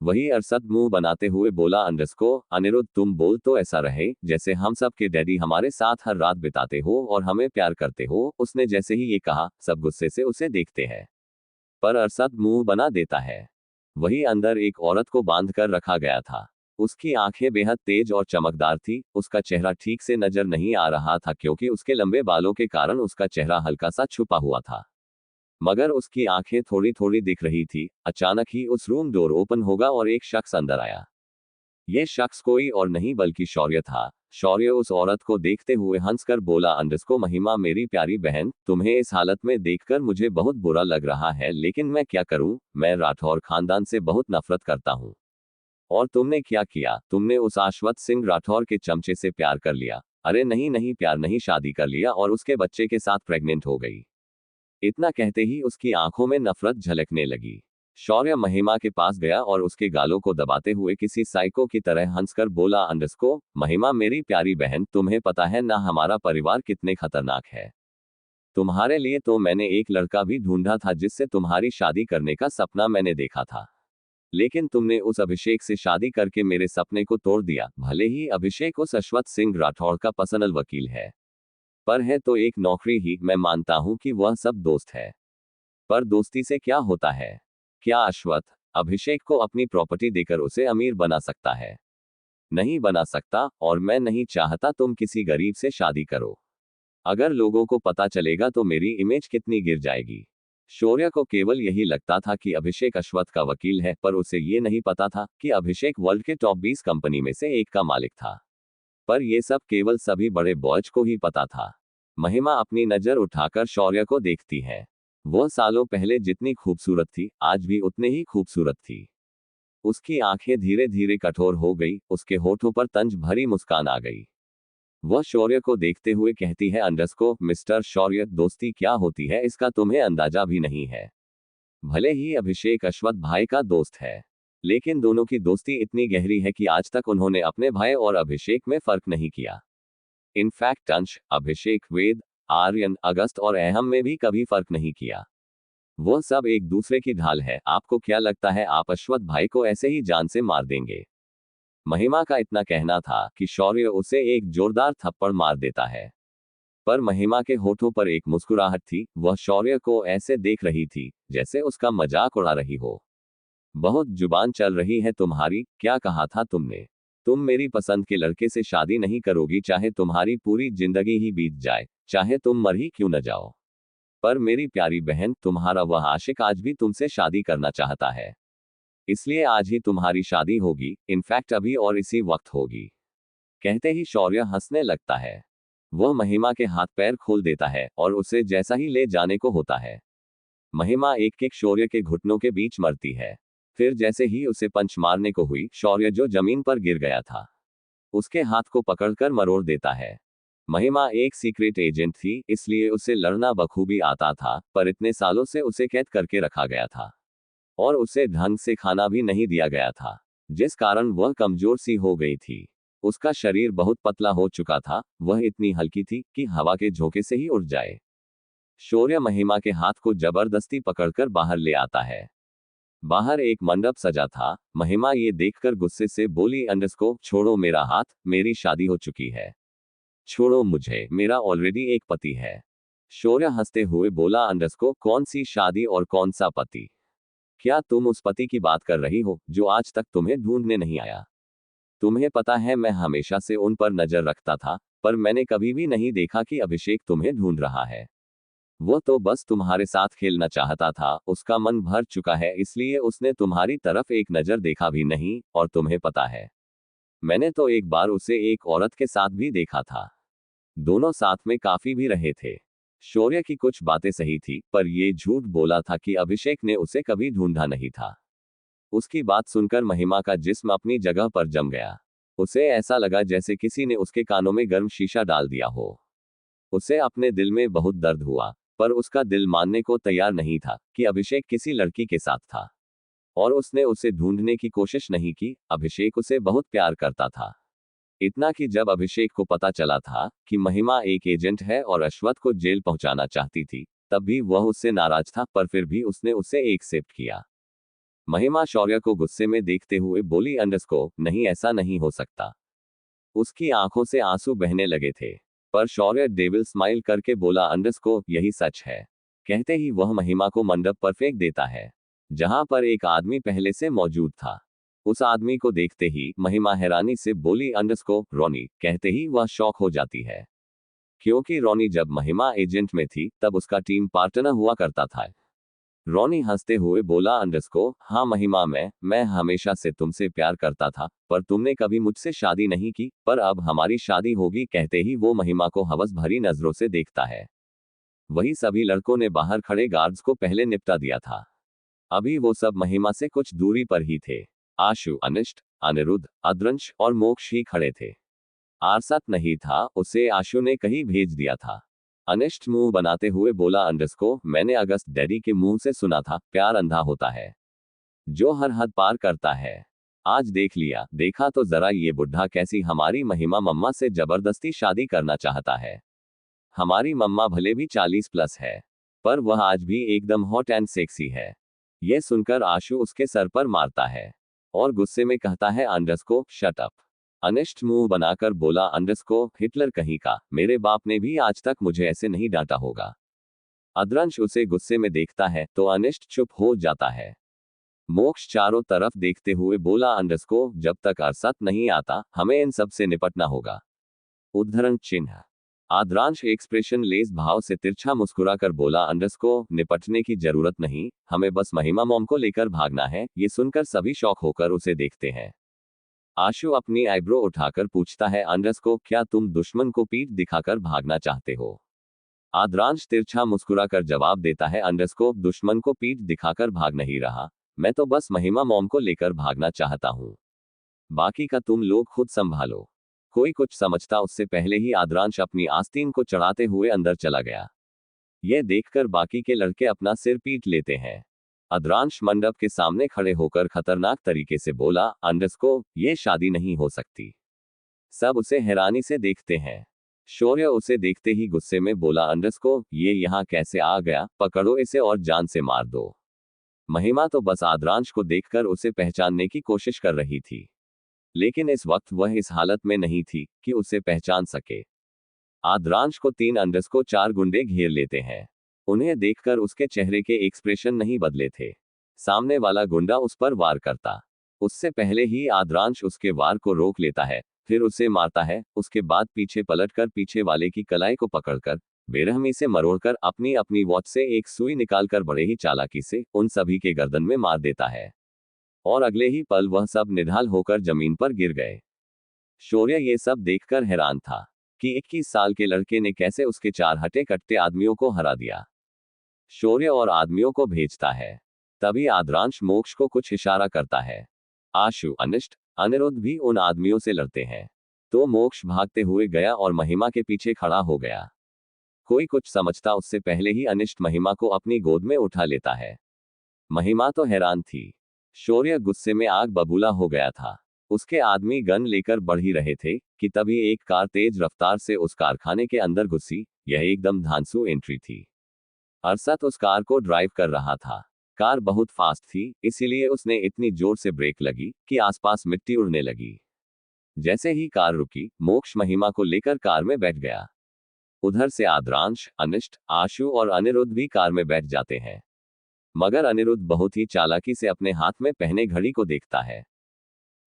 वही अरसद मुंह बनाते हुए बोला, अंडरस्को अनिरुद्ध तुम बोल तो ऐसा रहे जैसे हम सब के डैडी हमारे साथ हर रात बिताते हो और हमें प्यार करते हो। उसने जैसे ही ये कहा सब गुस्से से उसे देखते हैं, पर अरसद मुंह बना देता है। वही अंदर एक औरत को बांध कर रखा गया था। उसकी आंखें बेहद तेज और चमकदार थी, उसका चेहरा ठीक से नजर नहीं आ रहा था क्योंकि उसके लंबे बालों के कारण उसका चेहरा हल्का सा छुपा हुआ था, मगर उसकी आंखें थोड़ी थोड़ी दिख रही थी। अचानक ही उस रूम डोर ओपन होगा और एक शख्स अंदर आया। यह शख्स कोई और नहीं बल्कि शौर्य था। शौर्य उस औरत को देखते हुए हंसकर बोला, अंडरस्को महिमा मेरी प्यारी बहन, तुम्हें इस हालत में देखकर मुझे बहुत बुरा लग रहा है, लेकिन मैं क्या करूं, मैं राठौर खानदान से बहुत नफरत करता हूं। और तुमने क्या किया, तुमने उस आश्वत सिंह राठौर के चमचे से प्यार कर लिया। अरे नहीं नहीं, प्यार नहीं, शादी कर लिया और उसके बच्चे के साथ प्रेग्नेंट हो गई। इतना कहते ही उसकी आंखों में नफरत झलकने लगी। शौर्य महिमा के पास गया और उसके गालों को दबाते हुए किसी साइको की तरह हंसकर बोला, अंडरस्को महिमा मेरी प्यारी बहन, तुम्हें पता है ना हमारा परिवार कितने खतरनाक है। तुम्हारे लिए तो मैंने एक लड़का भी ढूंढा था जिससे तुम्हारी शादी करने का सपना मैंने देखा था, लेकिन तुमने उस अभिषेक से शादी करके मेरे सपने को तोड़ दिया। भले ही अभिषेक उस अश्वथ सिंह राठौड़ का पर्सनल वकील है, पर है तो एक नौकरी ही। मैं मानता हूं कि वह सब दोस्त है, पर दोस्ती से क्या होता है? क्या अश्वथ अभिषेक को अपनी प्रॉपर्टी देकर उसे अमीर बना सकता है? नहीं बना सकता, और मैं नहीं चाहता तुम किसी गरीब से शादी करो। अगर लोगों को पता चलेगा तो मेरी इमेज कितनी गिर जाएगी। शौर्य को केवल यही लगता था कि अभिषेक अश्वथ का वकील है, पर उसे ये नहीं पता था कि अभिषेक वर्ल्ड के टॉप 20 कंपनी में से एक का मालिक था। पर यह सब केवल सभी बड़े बॉयज को ही पता था। महिमा अपनी नजर उठाकर शौर्य को देखती है। वह सालों पहले जितनी खूबसूरत थी, आज भी उतने ही खूबसूरत थी। उसकी आंखें धीरे धीरे कठोर हो गई, उसके होठों पर तंज भरी मुस्कान आ गई। वह शौर्य को देखते हुए कहती है, अंडरस्को मिस्टर शौर्य, दोस्ती क्या होती है इसका तुम्हें अंदाजा भी नहीं है। भले ही अभिषेक अश्वथ भाई का दोस्त है, लेकिन दोनों की दोस्ती इतनी गहरी है कि आज तक उन्होंने अपने भाई और अभिषेक में फर्क नहीं किया। इनफैक्ट अंश, अभिषेक, वेद, आर्यन, अगस्त और अहम में भी कभी फर्क नहीं किया। वो सब एक दूसरे की ढाल है। आपको क्या लगता है आप अश्वथ भाई को ऐसे ही जान से मार देंगे? महिमा का इतना कहना था कि शौर्य उसे एक जोरदार थप्पड़ मार देता है, पर महिमा के होठों पर एक मुस्कुराहट थी। वह शौर्य को ऐसे देख रही थी जैसे उसका मजाक उड़ा रही हो। बहुत जुबान चल रही है तुम्हारी, क्या कहा था तुमने? तुम मेरी पसंद के लड़के से शादी नहीं करोगी, चाहे तुम्हारी पूरी जिंदगी ही बीत जाए, चाहे तुम मर ही क्यों न जाओ। पर मेरी प्यारी बहन, तुम्हारा वह आशिक आज भी तुमसे शादी करना चाहता है, इसलिए आज ही तुम्हारी शादी होगी। इनफैक्ट अभी और इसी वक्त होगी। कहते ही शौर्य हंसने लगता है। वह महिमा के हाथ पैर खोल देता है और उसे जैसा ही ले जाने को होता है, महिमा एक एक शौर्य के घुटनों के बीच मरती है। फिर जैसे ही उसे पंच मारने को हुई, शौर्य जो जमीन पर गिर गया था, उसके हाथ को पकड़कर मरोड़ देता है। महिमा एक सीक्रेट एजेंट थी, इसलिए उसे लड़ना बखूबी आता था, पर इतने सालों से उसे कैद करके रखा गया था और उसे ढंग से खाना भी नहीं दिया गया था, जिस कारण वह कमजोर सी हो गई थी। उसका शरीर बहुत पतला हो चुका था, वह इतनी हल्की थी कि हवा के झोंके से ही उड़ जाए। शौर्य महिमा के हाथ को जबरदस्ती पकड़कर बाहर ले आता है। बाहर एक मंडप सजा था। महिमा ये देखकर गुस्से से बोली, अंडरस्को छोड़ो मेरा हाथ, मेरी शादी हो चुकी है, छोड़ो मुझे, मेरा ऑलरेडी एक पति है। शौर्य हंसते हुए बोला, अंडरस्को कौन सी शादी और कौन सा पति? क्या तुम उस पति की बात कर रही हो जो आज तक तुम्हें ढूंढने नहीं आया? तुम्हें पता है मैं हमेशा से उन पर नजर रखता था, पर मैंने कभी भी नहीं देखा कि अभिषेक तुम्हें ढूंढ रहा है। वो तो बस तुम्हारे साथ खेलना चाहता था, उसका मन भर चुका है, इसलिए उसने तुम्हारी तरफ एक नजर देखा भी नहीं। और तुम्हें पता है, मैंने तो एक बार उसे एक औरत के साथ भी देखा था। दोनों साथ में काफी भी रहे थे। शौर्य की कुछ बातें सही थी, पर ये झूठ बोला था कि अभिषेक ने उसे कभी ढूंढा नहीं था। उसकी बात सुनकर महिमा का जिस्म अपनी जगह पर जम गया। उसे ऐसा लगा जैसे किसी ने उसके कानों में गर्म शीशा डाल दिया हो। उसे अपने दिल में बहुत दर्द हुआ, पर उसका दिल मानने को तैयार नहीं था कि अभिषेक किसी लड़की के साथ था, और उसने उसे ढूंढने की कोशिश नहीं की। अभिषेक उसे बहुत प्यार करता था, इतना कि जब अभिषेक को पता चला था कि महिमा एक एजेंट है और अश्वथ को जेल पहुंचाना चाहती थी, तब भी वह उससे नाराज था, पर फिर भी उसने उसे एक्सेप्ट किया। महिमा शौर्य को गुस्से में देखते हुए बोली, अंडरस्को नहीं, ऐसा नहीं हो सकता। उसकी आंखों से आंसू बहने लगे थे, पर शौर्य डेविल स्माइल करके बोला, अंडरस्को यही सच है। कहते ही वह महिमा को मंडप पर फेंक देता है, जहां पर एक आदमी पहले से मौजूद था। उस आदमी को देखते ही महिमा हैरानी से बोली अंडरस्को रोनी, कहते ही वह शॉक हो जाती है, क्योंकि रोनी जब महिमा एजेंट में थी तब उसका टीम पार्टनर हुआ करता था। रोनी हंसते हुए बोला अंडरस्को, हाँ महिमा, मैं हमेशा से तुमसे प्यार करता था, पर तुमने कभी मुझसे शादी नहीं की, पर अब हमारी शादी होगी। कहते ही वो महिमा को हवस भरी नजरों से देखता है। वही सभी लड़कों ने बाहर खड़े गार्ड्स को पहले निपटा दिया था। अभी वो सब महिमा से कुछ दूरी पर ही थे। आशु, अनिष्ट, अनिरुद्ध, अद्रंश और मोक्ष ही खड़े थे। आरसत नहीं था, उसे आशु ने कहीं भेज दिया था। अनिष्ट मुंह बनाते हुए बोला अंडरस्को, मैंने अगस्त डैडी के मुंह से सुना था, प्यार अंधा होता है जो हर हद पार करता है। आज देख लिया, देखा तो जरा ये बुढ़ा कैसी हमारी महिमा मम्मा से जबरदस्ती शादी करना चाहता है। हमारी मम्मा भले भी 40 प्लस है, पर वह आज भी एकदम हॉट एंड सेक्सी है। यह सुनकर आशु उसके सर पर मारता है और गुस्से में कहता है अंडरस्को, शट अप। अनिष्ट मुंह बनाकर बोला अंडरस्को, हिटलर कहीं का, मेरे बाप ने भी आज तक मुझे ऐसे नहीं डांटा होगा। अद्रंश उसे गुस्से में देखता है तो अनिष्ट चुप हो जाता है। मोक्ष चारों तरफ देखते हुए बोला अंडरस्को, जब तक अरसत नहीं आता हमें इन सब से निपटना होगा। उद्धरण चिन्ह। आद्रांश एक्सप्रेशन लेस भाव से तिरछा मुस्कुराकर बोला अंडरस्को, निपटने की जरूरत नहीं, हमें बस महिमा मॉम को लेकर भागना है। ये सुनकर सभी शौक होकर उसे देखते हैं। आशु अपनी आईब्रो उठाकर पूछता है अंडरस्को, क्या तुम दुश्मन को पीठ दिखाकर भागना चाहते हो? आद्रांश तिरछा मुस्कुराकर जवाब देता है अंडरस्को, दुश्मन को पीठ दिखाकर भाग नहीं रहा, मैं तो बस महिमा मॉम को लेकर भागना चाहता हूँ। बाकी का तुम लोग खुद संभालो। कोई कुछ समझता उससे पहले ही आद्रांश अपनी आस्तीन को चढ़ाते हुए अंदर चला गया। यह देखकर बाकी के लड़के अपना सिर पीट लेते हैं। आद्रांश मंडप के सामने खड़े होकर खतरनाक तरीके से बोला अंडरस्को, ये शादी नहीं हो सकती। सब उसे हैरानी से देखते हैं। शौर्य उसे देखते ही गुस्से में बोला अंडरस्को, ये यहाँ कैसे आ गया, पकड़ो इसे और जान से मार दो। महिमा तो बस आद्रांश को देखकर उसे पहचानने की कोशिश कर रही थी, लेकिन इस वक्त वह इस हालत में नहीं थी कि उसे पहचान सके। आद्रांश को 3 अंडरस्को 4 गुंडे घेर लेते हैं। उन्हें देखकर उसके चेहरे के एक्सप्रेशन नहीं बदले थे। सामने वाला गुंडा उस पर वार करता, उससे पहले ही आद्रांश उसके वार को रोक लेता है, फिर उसे मारता है। उसके बाद पीछे पलटकर पीछे वाले की कलाई को पकड़कर बेरहमी से मरोड़कर अपनी अपनी वॉच से एक सुई निकालकर बड़े ही चालाकी से उन सभी के गर्दन में मार देता है और अगले ही पल वह सब निढाल होकर जमीन पर गिर गए। शौर्य ये सब देखकर हैरान था कि 21 साल के लड़के ने कैसे उसके 4 हटे कट्टे आदमियों को हरा दिया। शौर्य और आदमियों को भेजता है। तभी आद्रांश मोक्ष को कुछ इशारा करता है। आशु, अनिष्ट, अनिरुद्ध भी उन आदमियों से लड़ते हैं। तो मोक्ष भागते हुए गया और महिमा के पीछे खड़ा हो गया। कोई कुछ समझता उससे पहले ही अनिष्ट महिमा को अपनी गोद में उठा लेता है। महिमा तो हैरान थी। शौर्य गुस्से में आग बबूला हो गया था। उसके आदमी गन लेकर बढ़ ही रहे थे कि तभी एक कार तेज रफ्तार से उस कारखाने के अंदर घुसी। यह एकदम धांसू एंट्री थी। अरसत उस कार को ड्राइव कर रहा था। कार बहुत फास्ट थी, इसीलिए उसने इतनी जोर से ब्रेक लगी कि आसपास मिट्टी उड़ने लगी। जैसे ही कार रुकी, मोक्ष महिमा को लेकर कार में बैठ गया। उधर से आद्रांश, अनिष्ट, आशु और अनिरुद्ध भी कार में बैठ जाते हैं। मगर अनिरुद्ध बहुत ही चालाकी से अपने हाथ में पहने घड़ी को देखता है,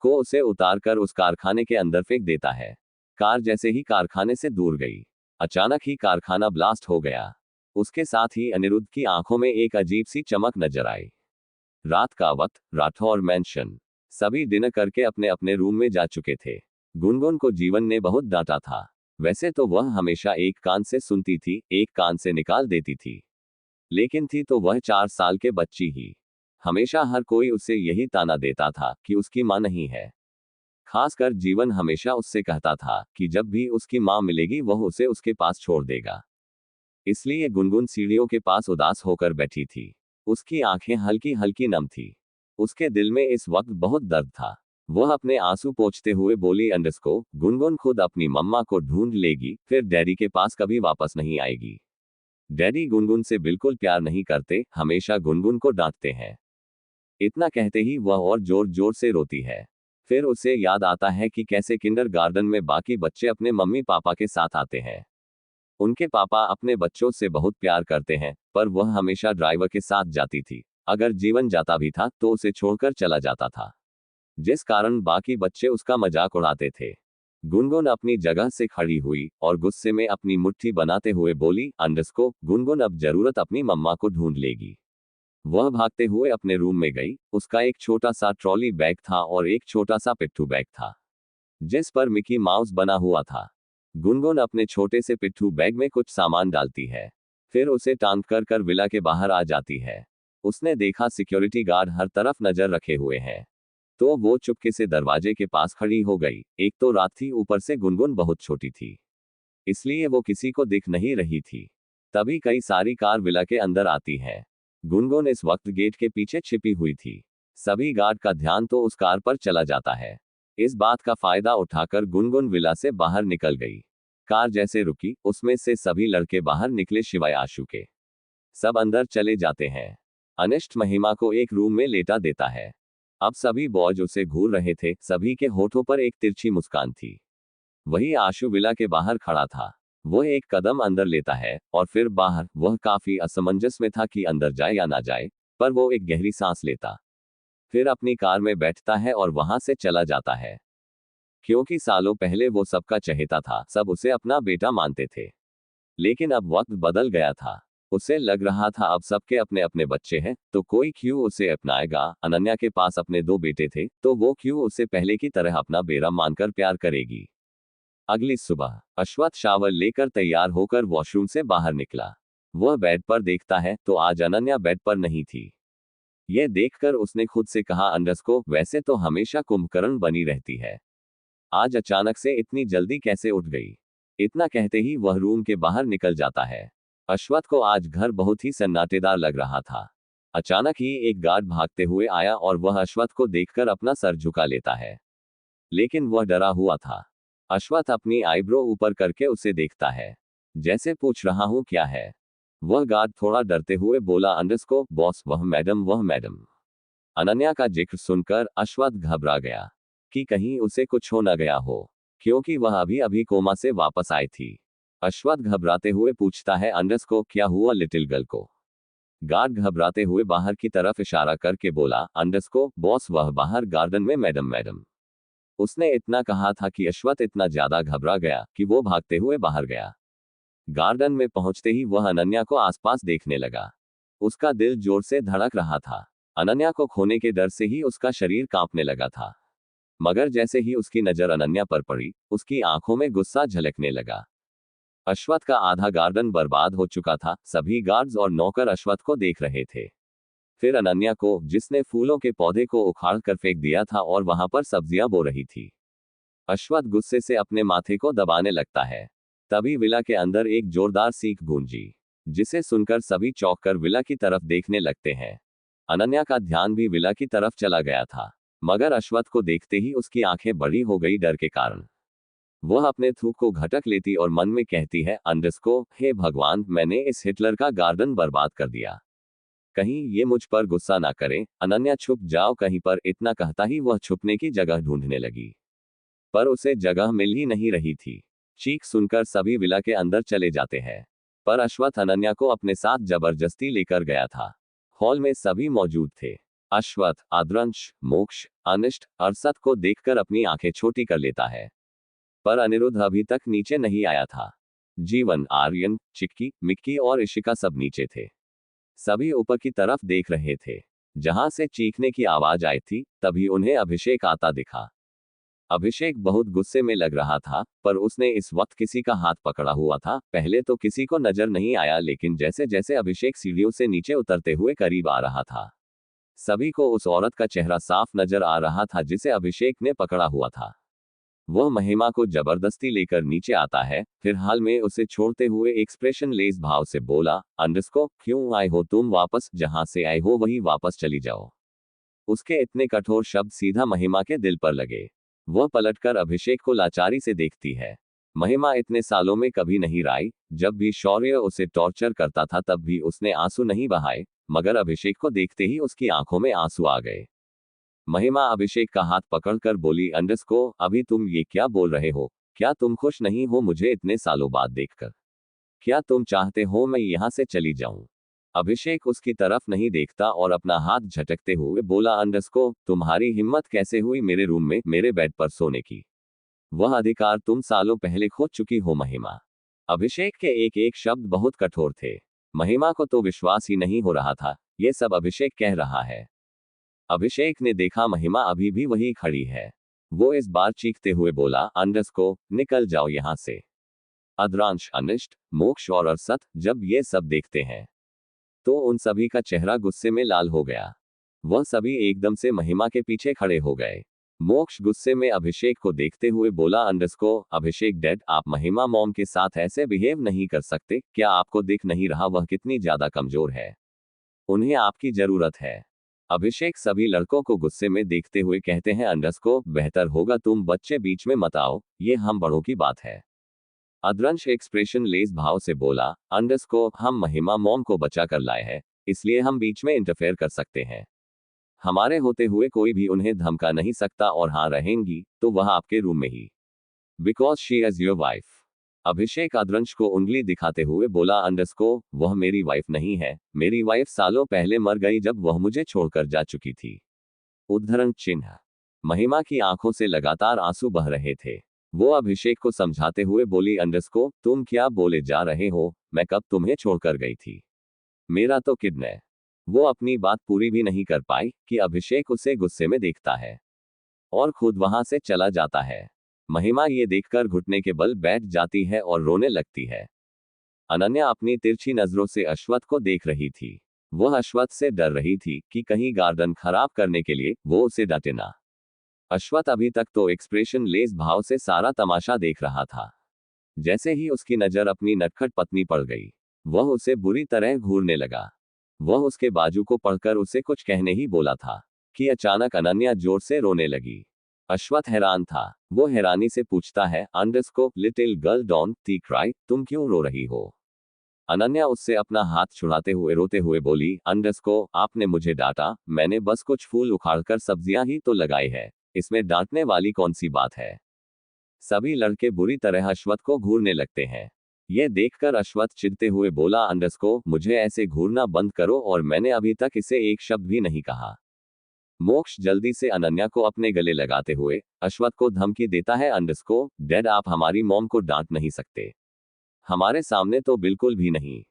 को उसे उतारकर उस कारखाने के अंदर फेंक देता है। कार जैसे ही कारखाने से दूर गई, अचानक ही कारखाना ब्लास्ट हो गया। उसके साथ ही अनिरुद्ध की आंखों में एक अजीब सी चमक नजर आई। रात का वक्त, राठौर मैंशन। सभी डिनर करके अपने अपने रूम में जा चुके थे। गुनगुन को जीवन ने बहुत डांटा था। वैसे तो वह हमेशा एक कान से सुनती थी, एक कान से निकाल देती थी, लेकिन थी तो वह 4 साल के बच्ची ही। हमेशा हर कोई उसे यही ताना देता था कि उसकी मां नहीं है। खासकर जीवन हमेशा उससे कहता था कि जब भी उसकी मां मिलेगी वह उसे उसके पास छोड़ देगा। इसलिए गुनगुन सीढ़ियों के पास उदास होकर बैठी थी। उसकी आंखें हल्की हल्की नम थी। उसके दिल में इस वक्त बहुत दर्द था। वह अपने आंसू पोंछते हुए बोली अंडरस्को, गुनगुन खुद अपनी मम्मा को ढूंढ लेगी, फिर डैडी के पास कभी वापस नहीं आएगी। डैडी गुनगुन से बिल्कुल प्यार नहीं करते, हमेशा गुनगुन को डांटते हैं। इतना कहते ही वह और जोर जोर से रोती है। फिर उसे याद आता है कि कैसे किंडरगार्टन में बाकी बच्चे अपने मम्मी पापा के साथ आते हैं। उनके पापा अपने बच्चों से बहुत प्यार करते हैं, पर वह हमेशा ड्राइवर के साथ जाती थी। अगर जीवन जाता भी था तो उसे छोड़कर चला जाता था। जिस कारण बाकी बच्चे उसका मजाक उड़ाते थे। गुनगुन अपनी जगह से खड़ी हुई और गुस्से में अपनी मुट्ठी बनाते हुए बोली, गुनगुन अब जरूरत अपनी मम्मा को ढूंढ लेगी। वह भागते हुए अपने रूम में गई। उसका एक छोटा सा ट्रॉली बैग था और एक छोटा सा पिट्ठू बैग था, जिस पर मिकी माउस बना हुआ था। गुनगुन अपने छोटे से पिट्ठू बैग में कुछ सामान डालती है, फिर उसे टांग कर विला के बाहर आ जाती है। उसने देखा सिक्योरिटी गार्ड हर तरफ नजर रखे हुए हैं, तो वो चुपके से दरवाजे के पास खड़ी हो गई। एक तो रात थी, ऊपर से गुनगुन बहुत छोटी थी, इसलिए वो किसी को दिख नहीं रही थी। तभी कई सारी कार विला के अंदर आती हैं। गुनगुन इस वक्त गेट के पीछे छिपी हुई थी। सभी गार्ड का ध्यान तो उस कार पर चला जाता है। इस बात का फायदा उठाकर गुनगुन विला से बाहर निकल गई। कार जैसे रुकी, उसमें से सभी लड़के बाहर निकले सिवाय आशु के। सब अंदर चले जाते हैं। अनिष्ट महिमा को एक रूम में लेटा देता है। अब सभी बॉयज उसे घूर रहे थे। सभी के होठों पर एक तिरछी मुस्कान थी। वही आशु विला के बाहर खड़ा था। वह एक कदम अंदर लेता है और फिर बाहर। वह काफी असमंजस में था कि अंदर जाए या ना जाए, पर वो एक गहरी सांस लेता, फिर अपनी कार में बैठता है और वहां से चला जाता है। क्योंकि सालों पहले वो सबका चहेता था, सब उसे अपना बेटा मानते थे। लेकिन अब वक्त बदल गया था। उसे लग रहा था अब सबके अपने अपने बच्चे हैं, तो कोई क्यों उसे अपनाएगा। अनन्या के पास अपने 2 बेटे थे, तो वो क्यों उसे पहले की तरह अपना बेरा मानकर प्यार करेगी। अगली सुबह अश्वथ शावर लेकर तैयार होकर वॉशरूम से बाहर निकला। वह बेड पर देखता है तो आज अनन्या बेड पर नहीं थी। यह देखकर उसने खुद से कहा, वैसे तो हमेशा कुंभकर्ण बनी रहती है, आज अचानक से इतनी जल्दी कैसे उठ गई। इतना कहते ही वह रूम के बाहर निकल जाता है। अश्वथ को आज घर बहुत ही सन्नाटेदार लग रहा था। अचानक ही एक गार्ड भागते हुए आया और वह अश्वथ को देखकर अपना सर झुका लेता है, लेकिन वह डरा हुआ था। अश्वथ अपनी आईब्रो ऊपर करके उसे देखता है, जैसे पूछ रहा हूं क्या है। वह गार्ड थोड़ा डरते हुए बोला, बॉस, वह मैडम। अनन्या का जिक्र सुनकर अश्वथ घबरा गया कि कहीं उसे कुछ हो न गया हो, क्योंकि वह अभी अभी कोमा से वापस आई थी। अश्वथ घबराते हुए पूछता है, क्या हुआ लिटिल गर्ल को। गार्ड घबराते हुए बाहर की तरफ इशारा करके बोला, बॉस, वह बाहर गार्डन में मैडम। उसने इतना कहा था कि अश्वथ इतना ज्यादा घबरा गया कि वो भागते हुए बाहर गया। गार्डन में पहुंचते ही वह अनन्या को आसपास देखने लगा। उसका दिल जोर से धड़क रहा था। अनन्या को खोने के डर से ही उसका शरीर कांपने लगा था। मगर जैसे ही उसकी नजर अनन्या पर पड़ी, उसकी आंखों में गुस्सा झलकने लगा। अश्वथ का आधा गार्डन बर्बाद हो चुका था। सभी गार्ड्स और नौकर अश्वथ को देख रहे थे। फिर अनन्या को, जिसने फूलों के पौधे को उखाड़ कर फेंक दिया था और वहां पर सब्जियां बो रही थी। अश्वथ गुस्से से अपने माथे को दबाने लगता है। तभी विला के अंदर एक जोरदार सीख गूंजी, जिसे सुनकर सभी चौंक कर विला की तरफ देखने लगते हैं। अनन्या का ध्यान भी विला की तरफ चला गया था, मगर अश्वथ को देखते ही उसकी आंखें बड़ी हो गई डर के कारण। वह अपने थूक को घटक लेती और मन में कहती है, हे भगवान, मैंने इस हिटलर का गार्डन बर्बाद कर दिया। कहीं ये मुझ पर गुस्सा ना करे। अनन्या, छुप जाओ कहीं पर। इतना कहता ही वह छुपने की जगह ढूंढने लगी, पर उसे जगह मिल ही नहीं रही थी। चीख सुनकर सभी विला के अंदर चले जाते हैं, पर अश्वथ अनन्या को अपने साथ जबरदस्ती लेकर गया था। हॉल में सभी मौजूद थे। अश्वथ, आद्रंश, मोक्ष, अनिष्ट, अरसत को देखकर अपनी आंखें छोटी कर लेता है, पर अनिरुद्ध अभी तक नीचे नहीं आया था। जीवन, आर्यन, चिक्की, मिक्की और इशिका सब नीचे थे। सभी ऊपर की तरफ देख रहे थे, जहां से चीखने की आवाज आई थी। तभी उन्हें अभिषेक आता दिखा। अभिषेक बहुत गुस्से में लग रहा था, पर उसने इस वक्त किसी का हाथ पकड़ा हुआ था। पहले तो किसी को नजर नहीं आया, लेकिन जैसे जैसे अभिषेक सीढ़ियों से नीचे उतरते हुए करीब आ रहा था, सभी को उस औरत का चेहरा साफ नजर आ रहा था जिसे अभिषेक ने पकड़ा हुआ था। वह महिमा को जबरदस्ती लेकर नीचे आता है, फिर हाल में उसे छोड़ते हुए एक्सप्रेशन लेस भाव से बोला, क्यों आए हो तुम वापस? जहां से आए हो वही वापस चली जाओ। उसके इतने कठोर शब्द सीधा महिमा के दिल पर लगे। वह पलटकर अभिषेक को लाचारी से देखती है। महिमा इतने सालों में कभी नहीं राई। जब भी शौर्य उसे टॉर्चर करता था तब भी उसने आंसू नहीं बहाए, मगर अभिषेक को देखते ही उसकी आंखों में आंसू आ गए। महिमा अभिषेक का हाथ पकड़कर बोली, अभी तुम ये क्या बोल रहे हो? क्या तुम खुश नहीं हो मुझे इतने सालों बाद देखकर? क्या तुम चाहते हो मैं यहां से चली जाऊं? अभिषेक उसकी तरफ नहीं देखता और अपना हाथ झटकते हुए बोला, अंडरस्को, तुम्हारी हिम्मत कैसे हुई मेरे रूम में मेरे बेड पर सोने की? वह अधिकार तुम सालों पहले खो चुकी हो महिमा। अभिषेक के एक एक शब्द बहुत कठोर थे। महिमा को तो विश्वास ही नहीं हो रहा था, ये सब अभिषेक कह रहा है। अभिषेक ने देखा महिमा अभी भी वही खड़ी है। वो इस बार चीखते हुए बोला, अंडरस्को, निकल जाओ यहां से। अद्रांश, अनिष्ट, मोक्ष और अरसत जब ये सब देखते हैं तो उन सभी का चेहरा गुस्से में लाल हो गया। वह सभी एकदम से महिमा के पीछे खड़े हो गए। मोक्ष गुस्से में अभिषेक को देखते हुए बोला, अंडरस्को, अभिषेक डैड, आप महिमा मॉम के साथ ऐसे बिहेव नहीं कर सकते। क्या आपको दिख नहीं रहा वह कितनी ज्यादा कमजोर है? उन्हें आपकी जरूरत है। अभिषेक सभी लड़कों को गुस्से में देखते हुए कहते हैं, अंडरस्को, बेहतर होगा तुम बच्चे बीच में मत आओ, ये हम बड़ों की बात है। अद्रंश एक्सप्रेशन लेस भाव से बोला, अंडरस्को, हम महिमा मॉम को बचा कर लाए हैं, इसलिए हम बीच में इंटरफेयर कर सकते हैं। हमारे होते हुए कोई भी उन्हें धमका नहीं सकता, और हाँ रहेंगी तो वह आपके रूम में ही। Because she is your wife. Abhishek Adransh को उंगली दिखाते हुए बोला, अंडरस्को, वह मेरी वाइफ नहीं है। मेरी वाइफ सालों पहले मर गई जब वह मुझे छोड़कर जा चुकी थी। उद्धरण चिन्ह। महिमा की आंखों से लगातार आंसू बह रहे थे। वो अभिषेक को समझाते हुए बोली, अंडरस्को, तुम क्या बोले जा रहे हो? मैं कब तुम्हें छोड़कर गई थी? मेरा तो किडनैप। वो अपनी बात पूरी भी नहीं कर पाई कि अभिषेक उसे गुस्से में देखता है और खुद वहां से चला जाता है। महिमा ये देखकर घुटने के बल बैठ जाती है और रोने लगती है। अनन्या अपनी तिरछी नजरों से अश्वत्थ को देख रही थी। वह अश्वत्थ से डर रही थी कि कहीं गार्डन खराब करने के लिए वो उसे डांटे ना। अश्वत्थ अभी तक तो एक्सप्रेशन लेस भाव से सारा तमाशा देख रहा था। जैसे ही उसकी नजर अपनी नटखट पत्नी पड़ गई, वह उसे बुरी तरह घूरने लगा। वह उसके बाजू को पढ़कर उसे कुछ कहने ही बोला था कि अचानक अनन्या जोर से रोने लगी। अश्वत्थ हैरान था। वो हैरानी से पूछता है, अंडरस्को, लिटिल गर्ल डोंट क्राई, तुम क्यों रो रही हो? अनन्या उससे अपना हाथ छुड़ाते हुए रोते हुए बोली, अंडरस्को, आपने मुझे डांटा, मैंने बस कुछ फूल उखाड़कर सब्जियां ही तो लगाई है, इसमें डांटने वाली कौन सी बात है? सभी लड़के बुरी तरह अश्वत्थ को घूरने लगते हैं। यह देखकर अश्वत्थ चिढ़ते हुए बोला, अंडरस्को, मुझे ऐसे घूरना बंद करो, और मैंने अभी तक इसे एक शब्द भी नहीं कहा। मोक्ष जल्दी से अनन्या को अपने गले लगाते हुए अश्वत्थ को धमकी देता है, अंडरस्को, डैड, आप हमारी मॉम को डांट नहीं सकते। हमारे सामने तो बिल्कुल भी नहीं।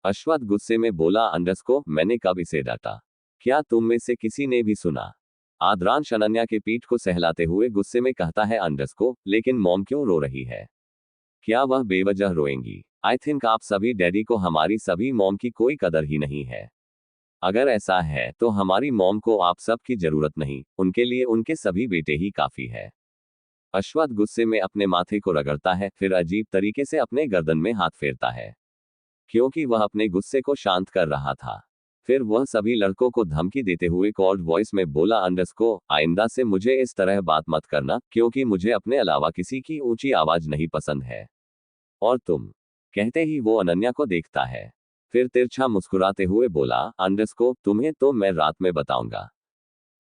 अश्वत्थ गुस्से में बोला, अंडरस्को, मैंने कब इसे डांटा? क्या तुम में से किसी ने भी सुना? आद्रांश अनन्या के पीठ को सहलाते हुए गुस्से में कहता है, अंडरस्को, लेकिन मॉम क्यों रो रही है? क्या वह बेवजह रोएंगी? आई थिंक आप सभी डैडी को हमारी सभी मॉम की कोई कदर ही नहीं है। अगर ऐसा है तो हमारी मॉम को आप सब की जरूरत नहीं, उनके लिए उनके सभी बेटे ही काफी है। अश्वत्थ गुस्से में अपने माथे को रगड़ता है, फिर अजीब तरीके से अपने गर्दन में हाथ फेरता है, क्योंकि वह अपने गुस्से को शांत कर रहा था। फिर वह सभी लड़कों को धमकी देते हुए कोल्ड वॉइस में बोला, अंडरस्को, आइंदा से मुझे इस तरह बात मत करना, क्योंकि मुझे अपने अलावा किसी की ऊंची आवाज नहीं पसंद है। और तुम? कहते ही वो अनन्या को देखता है। फिर तिरछा मुस्कुराते हुए बोला, अंडरस्को, तुम्हें तो मैं रात में बताऊंगा।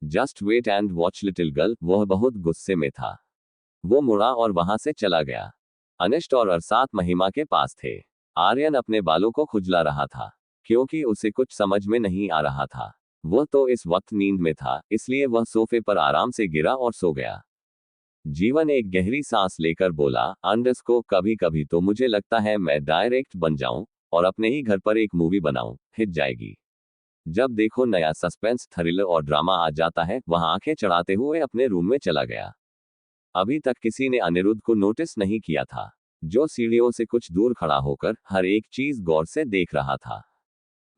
Just wait and watch little girl. वह बहुत गुस्से में था। वो मुड़ा और वहां से चला गया। अनिष्ट और अरसात महिमा के पास थे। आर्यन अपने बालों को खुजला रहा था, क्योंकि उसे कुछ समझ में नहीं आ रहा था। वह तो इस वक्त नींद में था, इसलिए वह सोफे पर आराम से गिरा और सो गया। जीवन एक गहरी सांस लेकर बोला, अंडरस्को, कभी कभी तो मुझे लगता है मैं डायरेक्ट बन जाऊं और अपने ही घर पर एक मूवी बनाऊं, हिट जाएगी। जब देखो नया सस्पेंस, थ्रिलर और ड्रामा आ जाता है। वह आंखें चढ़ाते हुए अपने रूम में चला गया। अभी तक किसी ने अनिरुद्ध को नोटिस नहीं किया था, जो सीढ़ियों से कुछ दूर खड़ा होकर हर एक चीज गौर से देख रहा था।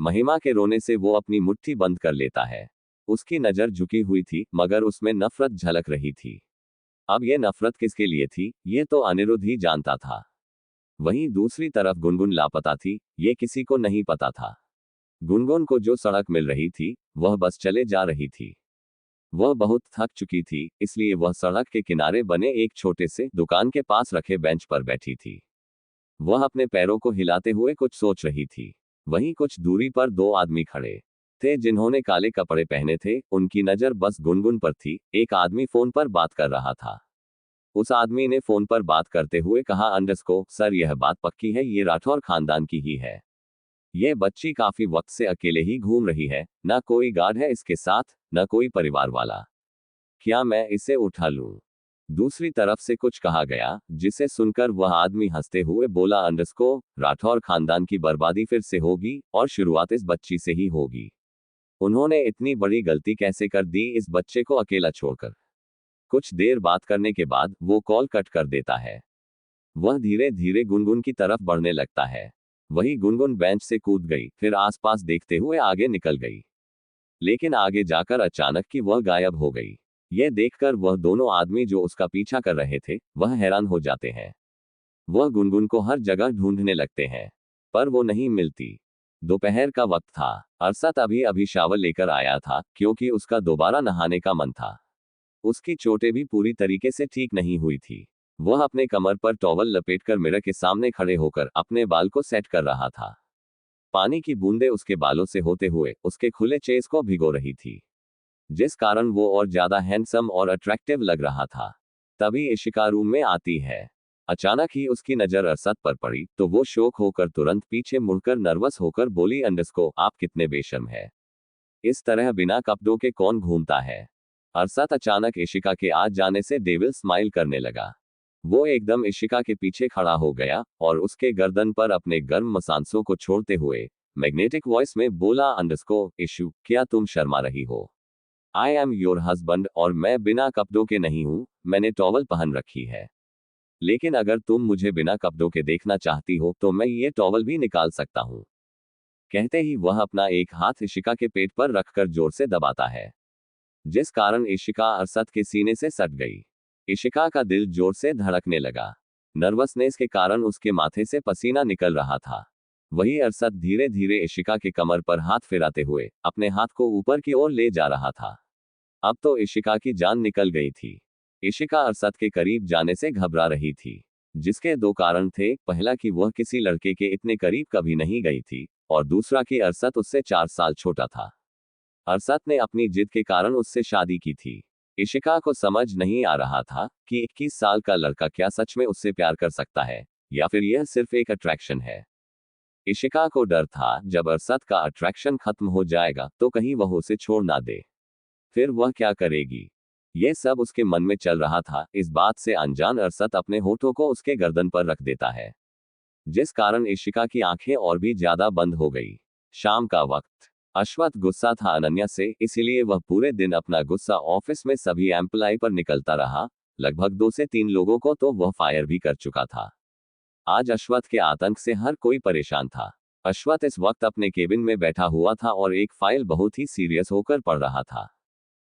महिमा के रोने से वो अपनी मुट्ठी बंद कर लेता है। उसकी नजर झुकी हुई थी, मगर उसमें नफरत झलक रही थी। अब ये नफरत किसके लिए थी, ये तो अनिरुद्ध ही जानता था। वहीं दूसरी तरफ गुनगुन लापता थी, ये किसी को नहीं पता था। गुनगुन को जो सड़क मिल रही थी, वह बस चले जा रही थी। वह बहुत थक चुकी थी, इसलिए वह सड़क के किनारे बने एक छोटे से दुकान के पास रखे बेंच पर बैठी थी। वह अपने पैरों को हिलाते हुए कुछ सोच रही थी। वहीं कुछ दूरी पर दो आदमी खड़े थे, जिन्होंने काले कपड़े पहने थे। उनकी नजर बस गुनगुन पर थी। एक आदमी फोन पर बात कर रहा था। उस आदमी ने फोन पर बात करते हुए कहा, अंडरस्को, सर, यह बात पक्की है, ये राठौर खानदान की ही है। ये बच्ची काफी वक्त से अकेले ही घूम रही है, ना कोई गार्ड है इसके साथ, ना कोई परिवार वाला। क्या मैं इसे उठा लूं? दूसरी तरफ से कुछ कहा गया, जिसे सुनकर वह आदमी हंसते हुए बोला, अंडरस्को, राठौर खानदान की बर्बादी फिर से होगी, और शुरुआत इस बच्ची से ही होगी। उन्होंने इतनी बड़ी गलती कैसे कर दी इस बच्चे को अकेला छोड़कर? कुछ देर बात करने के बाद वो कॉल कट कर देता है। वह धीरे धीरे गुनगुन की तरफ बढ़ने लगता है। वही गुनगुन बेंच से कूद गई, फिर आसपास देखते हुए आगे निकल गई। लेकिन आगे जाकर अचानक की वह गायब हो गई। यह देखकर वह दोनों आदमी जो उसका पीछा कर रहे थे, वह हैरान हो जाते हैं। वह गुनगुन को हर जगह ढूंढने लगते हैं, पर वो नहीं मिलती। दोपहर का वक्त था। अरसद अभी अभी शावर लेकर आया था, क्योंकि उसका दोबारा नहाने का मन था। उसकी चोटें भी पूरी तरीके से ठीक नहीं हुई थी। वह अपने कमर पर टॉवल लपेटकर मिरर के सामने खड़े होकर अपने बाल को सेट कर रहा था। पानी की बूंदें उसके बालों से होते हुए उसके खुले चेस को भिगो रही थी, जिस कारण वो और ज्यादा हैंडसम और अट्रैक्टिव लग रहा था। तभी इशिका रूम में आती है। अचानक ही उसकी नजर अरसद पर पड़ी, तो वो शौक होकर तुरंत पीछे मुड़कर नर्वस होकर बोली, अंडरस्को, आप कितने बेशर्म है। इस तरह बिना कपड़ों के कौन घूमता है? अरसद अचानक इशिका के आ जाने से डेविल स्माइल करने लगा। वो एकदम इशिका के पीछे खड़ा हो गया और उसके गर्दन पर अपने गर्म मसांसों को छोड़ते हुए मैग्नेटिक वॉइस में बोला, अंडरस्को, इशू, क्या तुम शर्मा रही हो? आई एम योर हस्बैंड और मैं बिना कपड़ों के नहीं हूं, मैंने टॉवल पहन रखी है। लेकिन अगर तुम मुझे बिना कपड़ों के देखना चाहती हो तो मैं ये टॉवल भी निकाल सकता हूं। कहते ही वह अपना एक हाथ इशिका के पेट पर रखकर जोर से दबाता है, जिस कारण इशिका अरसद के सीने से सट गई। इशिका का दिल जोर से धड़कने लगा। नर्वसनेस के कारण उसके माथे से पसीना निकल रहा था। वही अरसद धीरे धीरे इशिका के कमर पर हाथ फिराते हुए अपने हाथ को ऊपर की ओर ले जा रहा था। अब तो इशिका की जान निकल गई थी। इशिका अरसद के करीब जाने से घबरा रही थी, जिसके दो कारण थे। पहला कि वह किसी लड़के के इतने करीब कभी नहीं गई थी, और दूसरा कि अरसद उससे 4 साल छोटा था। अरसद ने अपनी जिद के कारण उससे शादी की थी। इशिका को समझ नहीं आ रहा था कि 21 साल का लड़का क्या सच में उससे प्यार कर सकता है, या फिर यह सिर्फ एक अट्रैक्शन है। इशिका को डर था, जब अरसद का अट्रैक्शन खत्म हो जाएगा तो कहीं वह उसे छोड़ ना दे। फिर वह क्या करेगी? यह सब उसके मन में चल रहा था। इस बात से अनजान अरसद अपने होठों को उसके गर्दन पर रख देता है, जिस कारण इशिका की आंखें और भी ज्यादा बंद हो गई। शाम का वक्त। अश्वथ गुस्सा था अनन्या से, इसीलिए वह पूरे दिन अपना गुस्सा ऑफिस में सभी एम्प्लॉय पर निकलता रहा। लगभग 2 से 3 लोगों को तो वह फायर भी कर चुका था। आज अश्वथ के आतंक से हर कोई परेशान था। अश्वथ इस वक्त अपने केबिन में बैठा हुआ था और एक फाइल बहुत ही सीरियस होकर पढ़ रहा था।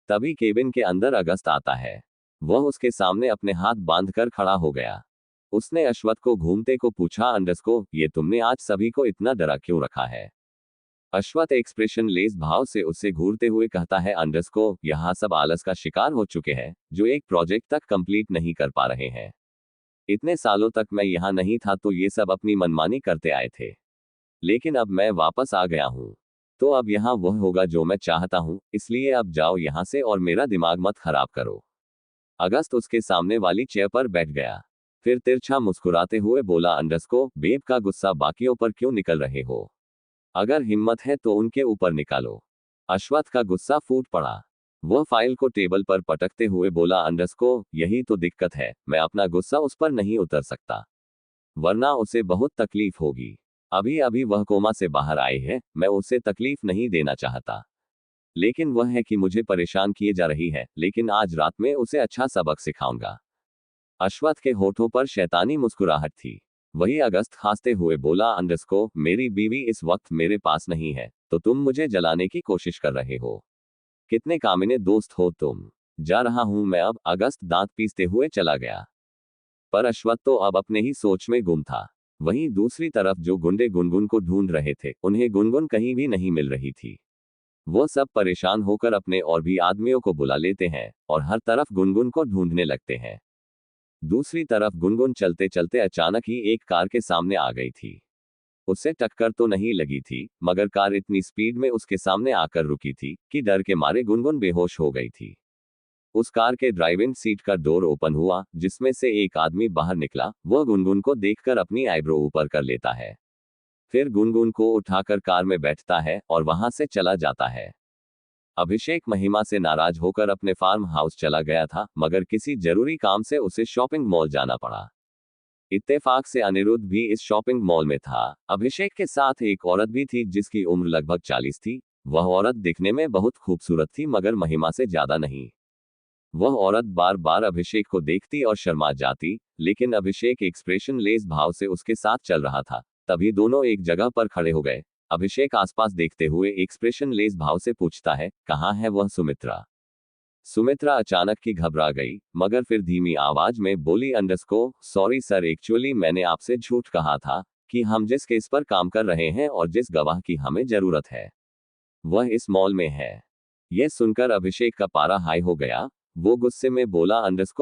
तभी केबिन के अंदर अगस्त आता है। वह उसके सामने अपने हाथ बांधकर खड़ा हो गया। उसने अश्वथ को घूमते को पूछा, अंडरस्को, ये तुमने आज सभी को इतना डरा क्यों रखा है? अश्वथ एक्सप्रेशन लेस भाव से उससे घूरते हुए कहता है, अंडरस्को, यहाँ सब आलस का शिकार हो चुके हैं, जो एक प्रोजेक्ट तक कंप्लीट नहीं कर पा रहे हैं। इतने सालों तक मैं यहाँ नहीं था तो ये सब अपनी मनमानी करते आए थे, लेकिन अब मैं वापस आ गया हूँ, तो अब यहाँ वह होगा जो मैं चाहता हूँ, इसलिए अब जाओ यहाँ से और मेरा दिमाग मत खराब करो। अगस्त उसके सामने वाली चेयर पर बैठ गया। फिर तिरछा मुस्कुराते हुए बोला, अंडरस्को, बेब का गुस्सा बाकियों पर क्यों निकल रहे हो? अगर हिम्मत है तो उनके ऊपर निकालो। अश्वथ का गुस्सा फूट पड़ा। वह फाइल को टेबल पर पटकते हुए बोला, अंडरस्को, यही तो दिक्कत है, मैं अपना गुस्सा उस पर नहीं उतर सकता, वरना उसे बहुत तकलीफ होगी। अभी अभी वह कोमा से बाहर आए हैं, मैं उसे तकलीफ नहीं देना चाहता, लेकिन वह है कि मुझे परेशान किए जा रही है, लेकिन आज रात में उसे अच्छा सबक सिखाऊंगा। अश्वथ के होठों पर शैतानी मुस्कुराहट थी। वही अगस्त हंसते हुए बोला, अंडरस्को, मेरी बीवी इस वक्त मेरे पास नहीं है, तो तुम मुझे जलाने की कोशिश कर रहे हो। कितने कामिने दोस्त हो तुम। जा रहा हूं मैं अब। अगस्त दांत पीसते हुए चला गया। पर अश्वथ तो अब अपने ही सोच में गुम था। वहीं दूसरी तरफ जो गुंडे गुनगुन को ढूंढ रहे थे, उन्हें गुनगुन कहीं भी नहीं मिल रही थी। वो सब परेशान होकर अपने और भी आदमियों को बुला लेते हैं और हर तरफ गुनगुन को ढूंढने लगते हैं। दूसरी तरफ गुनगुन चलते चलते अचानक ही एक कार के सामने आ गई थी। उससे टक्कर तो नहीं लगी थी, मगर कार इतनी स्पीड में उसके सामने आकर रुकी थी कि डर के मारे गुनगुन बेहोश हो गई थी। उस कार के ड्राइविंग सीट का डोर ओपन हुआ, जिसमें से एक आदमी बाहर निकला। वह गुनगुन को देखकर अपनी आईब्रो ऊपर कर लेता है। फिर गुनगुन को उठाकर कार में बैठता है और वहां से चला जाता है। अभिषेक महिमा से नाराज होकर अपने फार्म हाउस चला गया था, मगर किसी जरूरी काम से उसे शॉपिंग मॉल जाना पड़ा। इत्तेफाक से अनिरुद्ध भी इस शॉपिंग मॉल में था। अभिषेक के साथ एक औरत भी थी जिसकी उम्र लगभग 40 थी। वह औरत दिखने में बहुत खूबसूरत थी, मगर महिमा से ज्यादा नहीं। वह औरत बार बार अभिषेक को देखती और शर्मा जाती, लेकिन अभिषेक एक्सप्रेशन लेस भाव से उसके साथ चल रहा था। तभी दोनों एक जगह पर खड़े हो गए। अभिषेक आसपास देखते हुए एक्सप्रेशन लेस भाव से पूछता है, कहाँ है वह सुमित्रा? सुमित्रा अचानक ही घबरा गई, मगर फिर धीमी आवाज में बोली, सॉरी सर, एक्चुअली मैंने आपसे झूठ कहा था कि हम जिस केस पर काम कर रहे हैं और जिस गवाह की हमें जरूरत है वह इस मॉल में है। यह सुनकर अभिषेक का पारा हाई हो गया। वो गुस्से में बोला,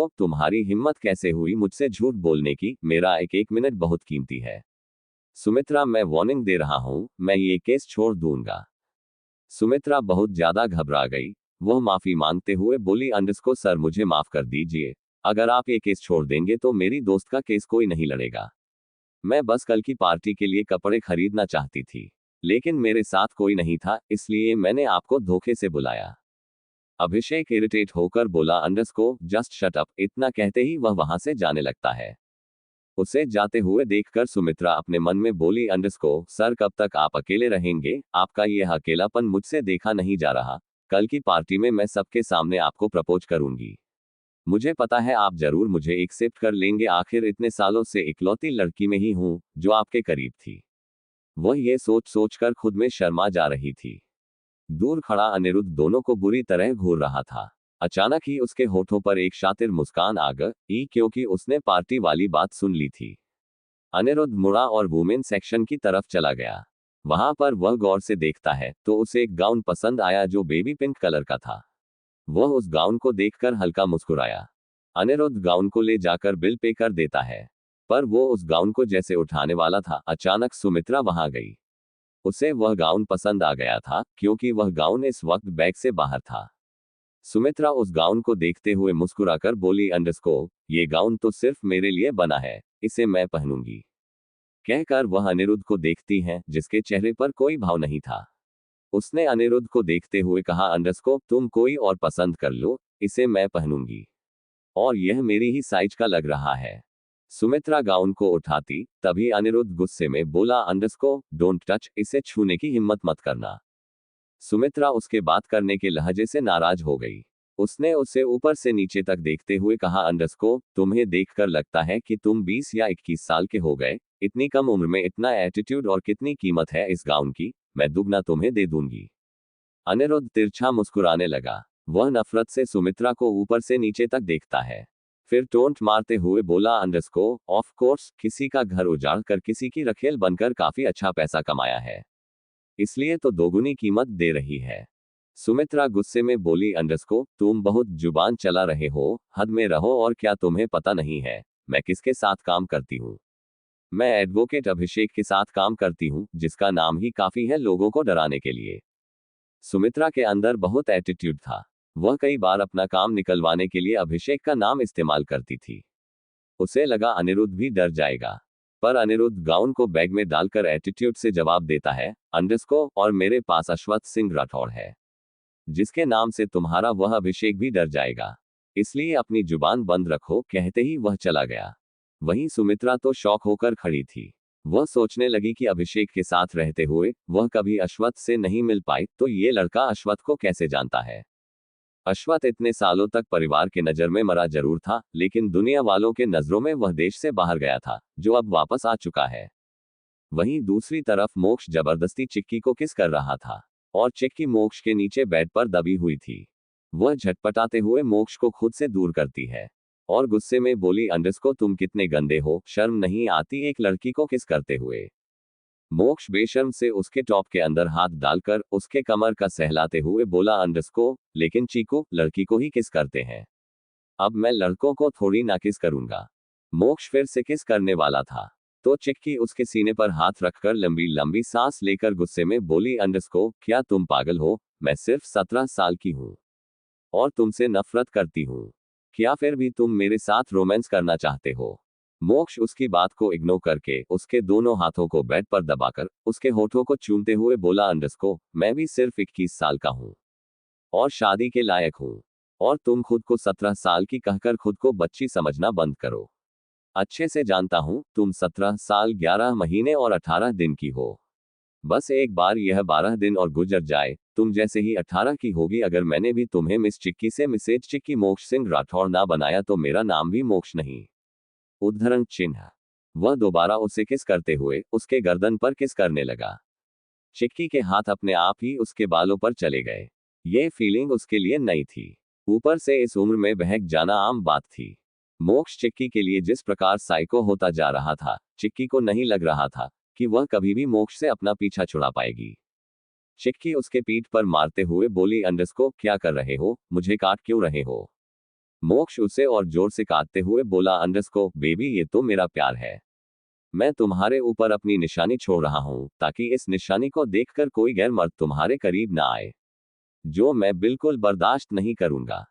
तुम्हारी हिम्मत कैसे हुई मुझसे झूठ बोलने की? मेरा एक मिनट बहुत कीमती है। सुमित्रा, मैं वार्निंग दे रहा हूं, मैं ये केस छोड़ दूंगा। सुमित्रा बहुत ज्यादा घबरा गई। वह माफी मांगते हुए बोली, सर मुझे माफ कर दीजिए। अगर आप ये केस छोड़ देंगे तो मेरी दोस्त का केस कोई नहीं लड़ेगा। मैं बस कल की पार्टी के लिए कपड़े खरीदना चाहती थी, लेकिन मेरे साथ कोई नहीं था, इसलिए मैंने आपको धोखे से बुलाया। अभिषेक इरिटेट होकर बोला, जस्ट शट अप। इतना कहते ही वह वहां से जाने लगता है। उसे जाते हुए देखकर सुमित्रा अपने मन में बोली, सर कब तक आप अकेले रहेंगे? आपका यह अकेलापन मुझसे देखा नहीं जा रहा। कल की पार्टी में मैं सबके सामने आपको प्रपोज करूंगी। मुझे पता है आप जरूर मुझे एक्सेप्ट कर लेंगे। आखिर इतने सालों से इकलौती लड़की में ही हूं जो आपके करीब थी। वह ये सोच सोचकर खुद में शर्मा जा रही थी। दूर खड़ा अनिरुद्ध दोनों को बुरी तरह घूर रहा था। अचानक ही उसके होठों पर एक शातिर मुस्कान आ गई, क्योंकि उसने पार्टी वाली बात सुन ली थी। अनिरुद्ध मुड़ा और वुमेन सेक्शन की तरफ चला गया। वहां पर वह गौर से देखता है तो उसे एक गाउन पसंद आया जो बेबी पिंक कलर का था। वह उस गाउन को देखकर हल्का मुस्कुराया। अनिरुद्ध गाउन को ले जाकर बिल पे कर देता है। पर वो उस गाउन को जैसे उठाने वाला था, अचानक सुमित्रा वहां गई। उसे वह गाउन पसंद आ गया था, क्योंकि वह गाउन इस वक्त बैग से बाहर था। सुमित्रा उस गाउन को देखते हुए मुस्कुराकर बोली, ये गाउन तो सिर्फ मेरे लिए बना है, इसे मैं पहनूंगी। कहकर वह अनिरुद्ध को देखती है, जिसके चेहरे पर कोई भाव नहीं था। उसने अनिरुद्ध को देखते हुए कहा, तुम कोई और पसंद कर लो, इसे मैं पहनूंगी। और यह मेरी ही साइज का लग रहा है। सुमित्रा गाउन को उठाती, तभी अनिरुद्ध गुस्से में बोला, डोंट टच, इसे छूने की हिम्मत मत करना। सुमित्रा उसके बात करने के लहजे से नाराज हो गई। उसने उसे ऊपर से नीचे तक देखते हुए कहा, तुम्हें देखकर लगता है कि तुम 20 या 21 साल के हो गए। इतनी कम उम्र में इतना एटीट्यूड, और कितनी कीमत है इस गाउन की? मैं दुगना तुम्हें दे दूंगी। अनिरुद्ध तिरछा मुस्कुराने लगा। वह नफरत से सुमित्रा को ऊपर से नीचे तक देखता है। फिर टोंट मारते हुए बोला, ऑफ कोर्स, किसी का घर उजाड़ कर किसी की रखेल बनकर काफी अच्छा पैसा कमाया है, इसलिए तो दोगुनी कीमत दे रही है। सुमित्रा गुस्से में बोली, तुम बहुत जुबान चला रहे हो, हद में रहो। और क्या तुम्हें पता नहीं है मैं किसके साथ काम करती हूँ? मैं एडवोकेट अभिषेक के साथ काम करती हूँ, जिसका नाम ही काफी है लोगों को डराने के लिए। सुमित्रा के अंदर बहुत एटीट्यूड था। वह कई बार अपना काम निकलवाने के लिए अभिषेक का नाम इस्तेमाल करती थी। उसे लगा अनिरुद्ध भी डर जाएगा, पर अनिरुद्ध गाउन को बैग में डालकर एटीट्यूड से जवाब देता है, और मेरे पास अश्वत्थ सिंह राठौड़ है, जिसके नाम से तुम्हारा वह अभिषेक भी डर जाएगा, इसलिए अपनी जुबान बंद रखो। कहते ही वह चला गया। वहीं सुमित्रा तो शॉक होकर खड़ी थी। वह सोचने लगी कि अभिषेक के साथ रहते हुए वह कभी अश्वत्थ से नहीं मिल पाई, तो ये लड़का अश्वत्थ को कैसे जानता है? अश्वत्थ इतने सालों तक परिवार के नजर में मरा जरूर था, लेकिन दुनिया वालों के नजरों में वह देश से बाहर गया था, जो अब वापस आ चुका है। वहीं दूसरी तरफ मोक्ष जबरदस्ती चिक्की को किस कर रहा था, और चिक्की मोक्ष के नीचे बेड पर दबी हुई थी। वह झटपटाते हुए मोक्ष को खुद से दूर करती है और गुस्से में बोली, तुम कितने गंदे हो, शर्म नहीं आती एक लड़की को किस करते हुए? मोक्ष बेशर्म से उसके टॉप के अंदर हाथ डालकर उसके कमर का सहलाते हुए बोला, लेकिन चीकू, लड़की को ही किस करते हैं, अब मैं लड़कों को थोड़ी ना किस करूंगा। मोक्ष फिर से किस करने वाला था तो चिक्की उसके सीने पर हाथ रखकर लंबी लंबी सांस लेकर गुस्से में बोली, क्या तुम पागल हो? मैं सिर्फ 17 साल की हूँ और तुमसे नफरत करती हूँ। क्या फिर भी तुम मेरे साथ रोमांस करना चाहते हो? मोक्ष उसकी बात को इग्नोर करके उसके दोनों हाथों को बेड पर दबाकर उसके होठों को चूमते हुए बोला, अंडरस्को, मैं भी सिर्फ 21 साल का हूँ और शादी के लायक हूँ, और तुम खुद को 17 साल की कहकर खुद को बच्ची समझना बंद करो। अच्छे से जानता हूँ तुम 17 साल 11 महीने और 18 दिन की हो। बस एक बार यह 12 दिन और गुजर जाए, तुम जैसे ही 18 की होगी, अगर मैंने भी तुम्हें मिस चिक्की से मिसेज चिक्की मोक्ष सिंह राठौड़ ना बनाया तो मेरा नाम भी मोक्ष नहीं। उद्धरण चिन्ह। वह दोबारा उसे किस करते हुए उसके गर्दन पर किस करने लगा। चिक्की के हाथ अपने आप ही उसके बालों पर चले गए। ये फीलिंग उसके लिए नई थी। ऊपर से इस उम्र में बहक जाना आम बात थी। मोक्ष चिक्की के लिए जिस प्रकार साइको होता जा रहा था, चिक्की को नहीं लग रहा था कि वह कभी भी मोक्ष से अपना पीछा छुड़ा पाएगी। चिक्की उसके पीठ पर मारते हुए बोली, अंडरस्को, क्या कर रहे हो, मुझे काट क्यों रहे हो। मोक्ष उसे और जोर से काटते हुए बोला, अंडरस्को बेबी, ये तो मेरा प्यार है। मैं तुम्हारे ऊपर अपनी निशानी छोड़ रहा हूं ताकि इस निशानी को देखकर कोई गैर मर्द तुम्हारे करीब ना आए, जो मैं बिल्कुल बर्दाश्त नहीं करूंगा।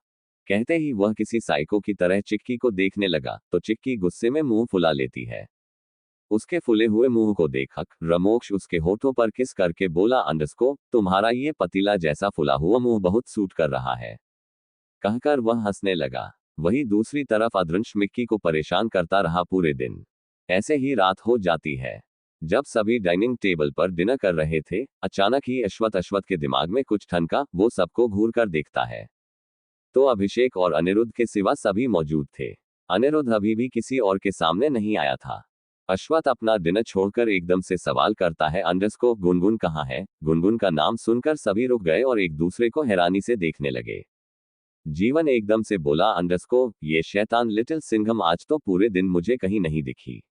कहते ही वह किसी साइको की तरह चिक्की को देखने लगा तो चिक्की गुस्से में मुंह फुला लेती है। उसके फुले हुए मुंह को देखकर रमोक्ष उसके होठों पर किस करके बोला, अंडरस्को, तुम्हारा ये पतीला जैसा फुला हुआ मुंह बहुत सूट कर रहा है। कहकर वह हंसने लगा। वही दूसरी तरफ अदृश्य मिक्की को परेशान करता रहा पूरे दिन। ऐसे ही रात हो जाती है। जब सभी डाइनिंग टेबल पर डिनर कर रहे थे, अचानक ही अश्वथ के दिमाग में कुछ ठनका। वो सबको घूर कर देखता है तो अभिषेक और अनिरुद्ध के सिवा सभी मौजूद थे। अनिरुद्ध अभी भी किसी और के सामने नहीं आया था। अश्वथ अपना डिनर छोड़कर एकदम से सवाल करता है, अंडरस्को, गुनगुन कहाँ है। गुनगुन का नाम सुनकर सभी रुक गए और एक दूसरे को हैरानी से देखने लगे। जीवन एकदम से बोला, अंडरस्को, ये शैतान लिटिल सिंघम आज तो पूरे दिन मुझे कहीं नहीं दिखी,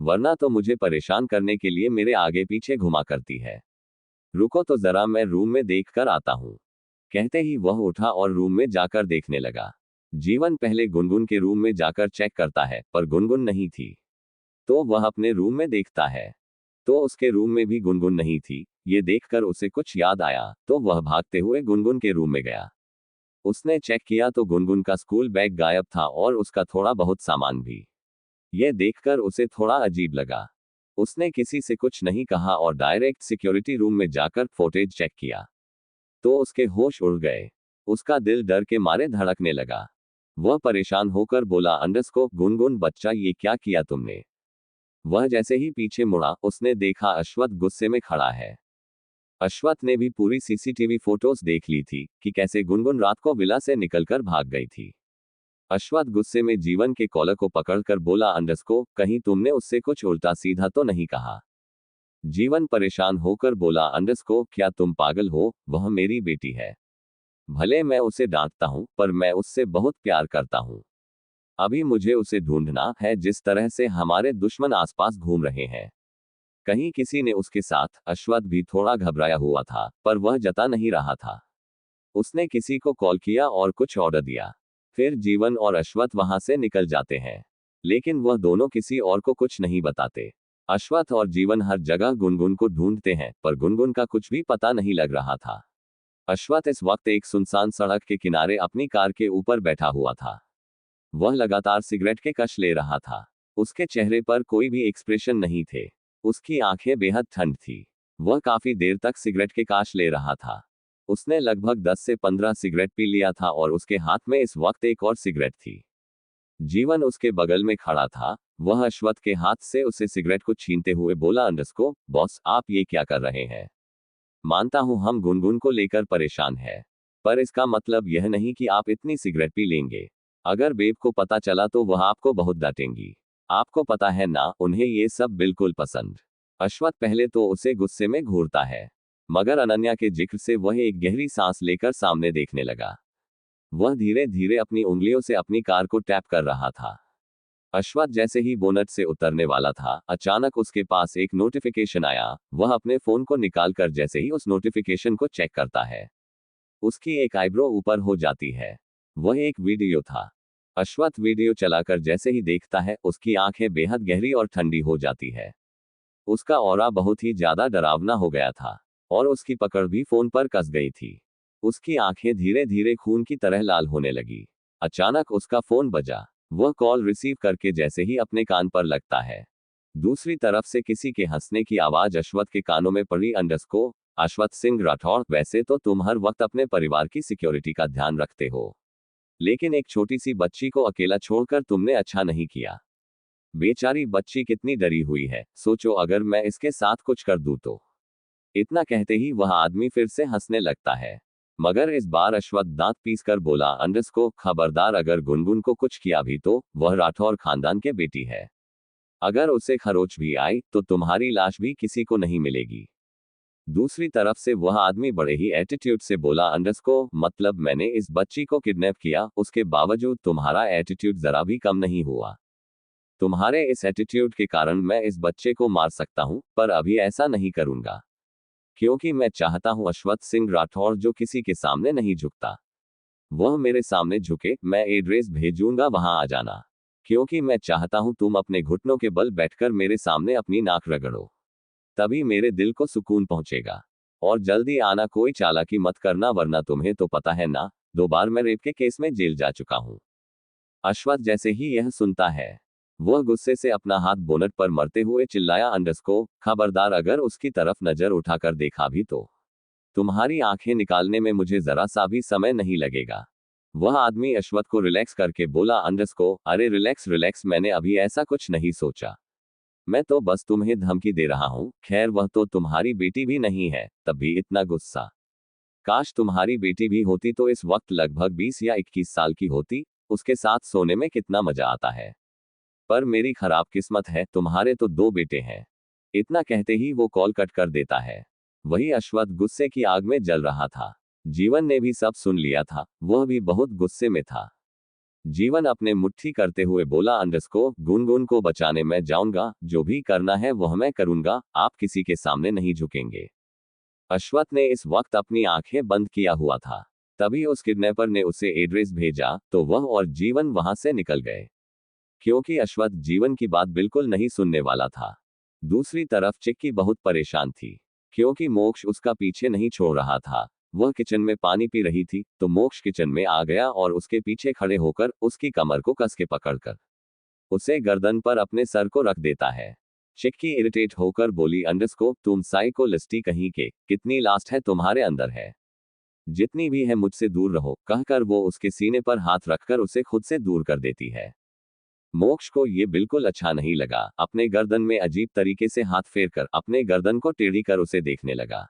वरना तो मुझे परेशान करने के लिए मेरे आगे पीछे घुमा करती है। रुको तो जरा मैं रूम में देख कर आता हूँ। कहते ही वह उठा और रूम में जाकर देखने लगा। जीवन पहले गुनगुन के रूम में जाकर चेक करता है पर गुनगुन नहीं थी। तो वह अपने रूम में देखता है तो उसके रूम में भी गुनगुन नहीं थी। ये देखकर उसे कुछ याद आया तो वह भागते हुए गुनगुन के रूम में गया। उसने चेक किया तो गुनगुन का स्कूल बैग गायब था और उसका थोड़ा बहुत सामान भी। यह देखकर उसे थोड़ा अजीब लगा। उसने किसी से कुछ नहीं कहा और डायरेक्ट सिक्योरिटी रूम में जाकर फुटेज चेक किया तो उसके होश उड़ गए। उसका दिल डर के मारे धड़कने लगा। वह परेशान होकर बोला, अंडरस्को, गुनगुन बच्चा, ये क्या किया तुमने। वह जैसे ही पीछे मुड़ा उसने देखा अश्वथ गुस्से में खड़ा है। अश्वथ ने भी पूरी सीसीटीवी फोटोज देख ली थी कि कैसे गुनगुन रात को विला से निकलकर भाग गई थी। अश्वथ गुस्से में जीवन के कॉलर को पकड़कर बोला, अंडरस्को, कहीं तुमने उससे कुछ उल्टा सीधा तो नहीं कहा। जीवन परेशान होकर बोला, अंडरस्को, क्या तुम पागल हो, वह मेरी बेटी है। भले मैं उसे डांटता हूं पर मैं उससे बहुत प्यार करता हूं। अभी मुझे उसे ढूंढना है, जिस तरह से हमारे दुश्मन आसपास घूम रहे हैं। कहीं किसी ने उसके साथ। अश्वथ भी थोड़ा घबराया हुआ था पर वह जता नहीं रहा था। उसने किसी को कॉल किया और कुछ ऑर्डर दिया। फिर जीवन और अश्वथ वहां से निकल जाते हैं, लेकिन वह दोनों किसी और को कुछ नहीं बताते। अश्वथ और जीवन हर जगह गुनगुन को ढूंढते हैं पर गुनगुन का कुछ भी पता नहीं लग रहा था। अश्वथ इस वक्त एक सुनसान सड़क के किनारे अपनी कार के ऊपर बैठा हुआ था। वह लगातार सिगरेट के कश ले रहा था। उसके चेहरे पर कोई भी एक्सप्रेशन नहीं थे। उसकी आंखें बेहद ठंड थी। वह काफी देर तक सिगरेट के काश ले रहा था। उसने लगभग 10 से 15 सिगरेट पी लिया था और उसके हाथ में इस वक्त एक और सिगरेट थी। जीवन उसके बगल में खड़ा था। वह अश्वथ के हाथ से उसे सिगरेट को छीनते हुए बोला, अंडरस्को, बॉस, आप ये क्या कर रहे हैं। मानता हूं हम गुनगुन को लेकर परेशान हैं, पर इसका मतलब यह नहीं कि आप इतनी सिगरेट पी लेंगे। अगर बेब को पता चला तो वह आपको बहुत डांटेंगी। आपको पता है ना, उन्हें ये सब बिल्कुल पसंद। अश्वथ पहले तो उसे गुस्से में घूरता है, मगर अनन्या के जिक्र से वह एक गहरी सांस लेकर सामने देखने लगा। वह धीरे धीरे अपनी उंगलियों से अपनी कार को टैप कर रहा था। अश्वथ जैसे ही बोनट से उतरने वाला था, अचानक उसके पास एक नोटिफिकेशन आया। वह अपने फोन को निकालकर जैसे ही उस नोटिफिकेशन को चेक करता है, उसकी एक आईब्रो ऊपर हो जाती है। वह एक वीडियो था। अश्वथ वीडियो चलाकर जैसे ही देखता है, उसकी आंखें बेहद गहरी और ठंडी हो जाती है। उसका ऑरा बहुत ही ज्यादा डरावना हो गया था और उसकी पकड़ भी फोन पर कस गई थी। उसकी आंखें धीरे धीरे खून की तरह लाल होने लगी। अचानक उसका फोन बजा। वह कॉल रिसीव करके जैसे ही अपने कान पर लगता है, दूसरी तरफ से किसी के हंसने की आवाज अश्वथ के कानों में पड़ी। अश्वथ सिंह राठौड़, वैसे तो तुम हर वक्त अपने परिवार की सिक्योरिटी का ध्यान रखते हो, लेकिन एक छोटी सी बच्ची को अकेला छोड़कर तुमने अच्छा नहीं किया। बेचारी बच्ची कितनी डरी हुई है, सोचो अगर मैं इसके साथ कुछ कर दूं तो। इतना कहते ही वह आदमी फिर से हंसने लगता है, मगर इस बार अश्वथ दांत पीसकर बोला, खबरदार, अगर गुनगुन को कुछ किया भी तो वह राठौर खानदान के बेटी है। अगर उसे खरोच भी आई तो तुम्हारी लाश भी किसी को नहीं मिलेगी। दूसरी तरफ से वह आदमी बड़े ही एटीट्यूड से बोला, मतलब मैंने इस बच्ची को किडनैप किया, उसके बावजूद तुम्हारा एटीट्यूड जरा भी कम नहीं हुआ। तुम्हारे इस एटीट्यूड के कारण मैं इस बच्चे को मार सकता हूं, पर अभी ऐसा नहीं करूंगा, क्योंकि मैं चाहता हूं अश्वथ सिंह राठौड़ जो किसी के सामने नहीं झुकता, वह मेरे सामने झुके। मैं एड्रेस भेजूंगा, वहां आ जाना, क्योंकि मैं चाहता हूं तुम अपने घुटनों के बल बैठकर मेरे सामने अपनी नाक रगड़ो, तभी मेरे दिल को सुकून पहुंचेगा। और जल्दी आना, कोई चालाकी मत करना, वरना तुम्हें तो पता है ना, 2 बार मैं रेप के केस में जेल जा चुका हूं। अश्वथ जैसे ही यह सुनता है, वह गुस्से से अपना हाथ बोनट पर मरते हुए चिल्लाया, खबरदार, अगर उसकी तरफ नजर उठाकर देखा भी तो तुम्हारी आंखें निकालने में मुझे जरा सा भी समय नहीं लगेगा। वह आदमी अश्वथ को रिलैक्स करके बोला, अरे रिलैक्स रिलैक्स, मैंने अभी ऐसा कुछ नहीं सोचा, मैं तो बस तुम्हें धमकी दे रहा हूं। खैर, वह तो तुम्हारी बेटी भी नहीं है, तब भी इतना गुस्सा। काश तुम्हारी बेटी भी होती तो इस वक्त लगभग 20 या 21 साल की होती, उसके साथ सोने में कितना मजा आता है। पर मेरी खराब किस्मत है, तुम्हारे तो 2 बेटे हैं। इतना कहते ही वो कॉल कट कर देता है। वही अश्वथ गुस्से की आग में जल रहा था। जीवन ने भी सब सुन लिया था, वह भी बहुत गुस्से में था। जीवन अपने मुट्ठी करते हुए बोला, गुनगुन को बचाने मैं जाऊंगा, जो भी करना है वह मैं करूंगा, आप किसी के सामने नहीं झुकेंगे। अश्वथ ने इस वक्त अपनी आंखें बंद किया हुआ था। तभी उस किडनैपर ने उसे एड्रेस भेजा तो वह और जीवन वहां से निकल गए, क्योंकि अश्वथ जीवन की बात बिल्कुल नहीं सुनने वाला था। दूसरी तरफ चिक्की बहुत परेशान थी, क्योंकि मोक्ष उसका पीछे नहीं छोड़ रहा था। वह किचन में पानी पी रही थी तो मोक्ष किचन में आ गया और उसके पीछे खड़े होकर उसकी कमर को कस के पकड़कर उसे गर्दन पर अपने सर को रख देता है। चिक्की इरिटेट होकर बोली, तुम साइकोलिस्टी कहीं के, कितनी लास्ट है तुम्हारे अंदर है, जितनी भी है मुझसे दूर रहो, कहकर वो उसके सीने पर हाथ रखकर उसे खुद से दूर कर देती है। मोक्ष को ये बिल्कुल अच्छा नहीं लगा, अपने गर्दन में अजीब तरीके से हाथ फेरकर अपने गर्दन को टेढ़ी कर उसे देखने लगा।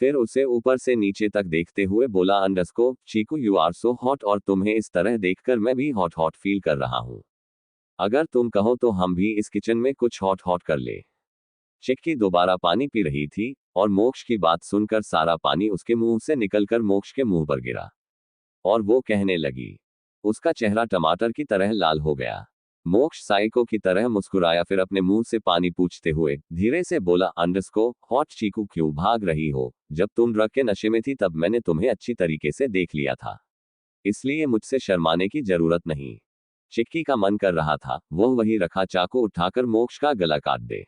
फिर उसे ऊपर से नीचे तक देखते हुए बोला, चीकू, यू आर सो हॉट, और तुम्हें इस तरह देखकर मैं भी हॉट हॉट फील कर रहा हूं। अगर तुम कहो तो हम भी इस किचन में कुछ हॉट हॉट कर ले। चिक्की दोबारा पानी पी रही थी और मोक्ष की बात सुनकर सारा पानी उसके मुंह से निकलकर मोक्ष के मुंह पर गिरा और वो कहने लगी। उसका चेहरा टमाटर की तरह लाल हो गया। मोक्ष साइको की तरह मुस्कुराया, फिर अपने मुंह से पानी पूछते हुए धीरे से बोला, हॉट चीकू, क्यों भाग रही हो? जब तुम ड्रग के नशे में थी तब मैंने तुम्हें अच्छी तरीके से देख लिया था, इसलिए मुझसे शर्माने की जरूरत नहीं। चिक्की का मन कर रहा था वह वही रखा चाकू उठाकर मोक्ष का गला काट दे।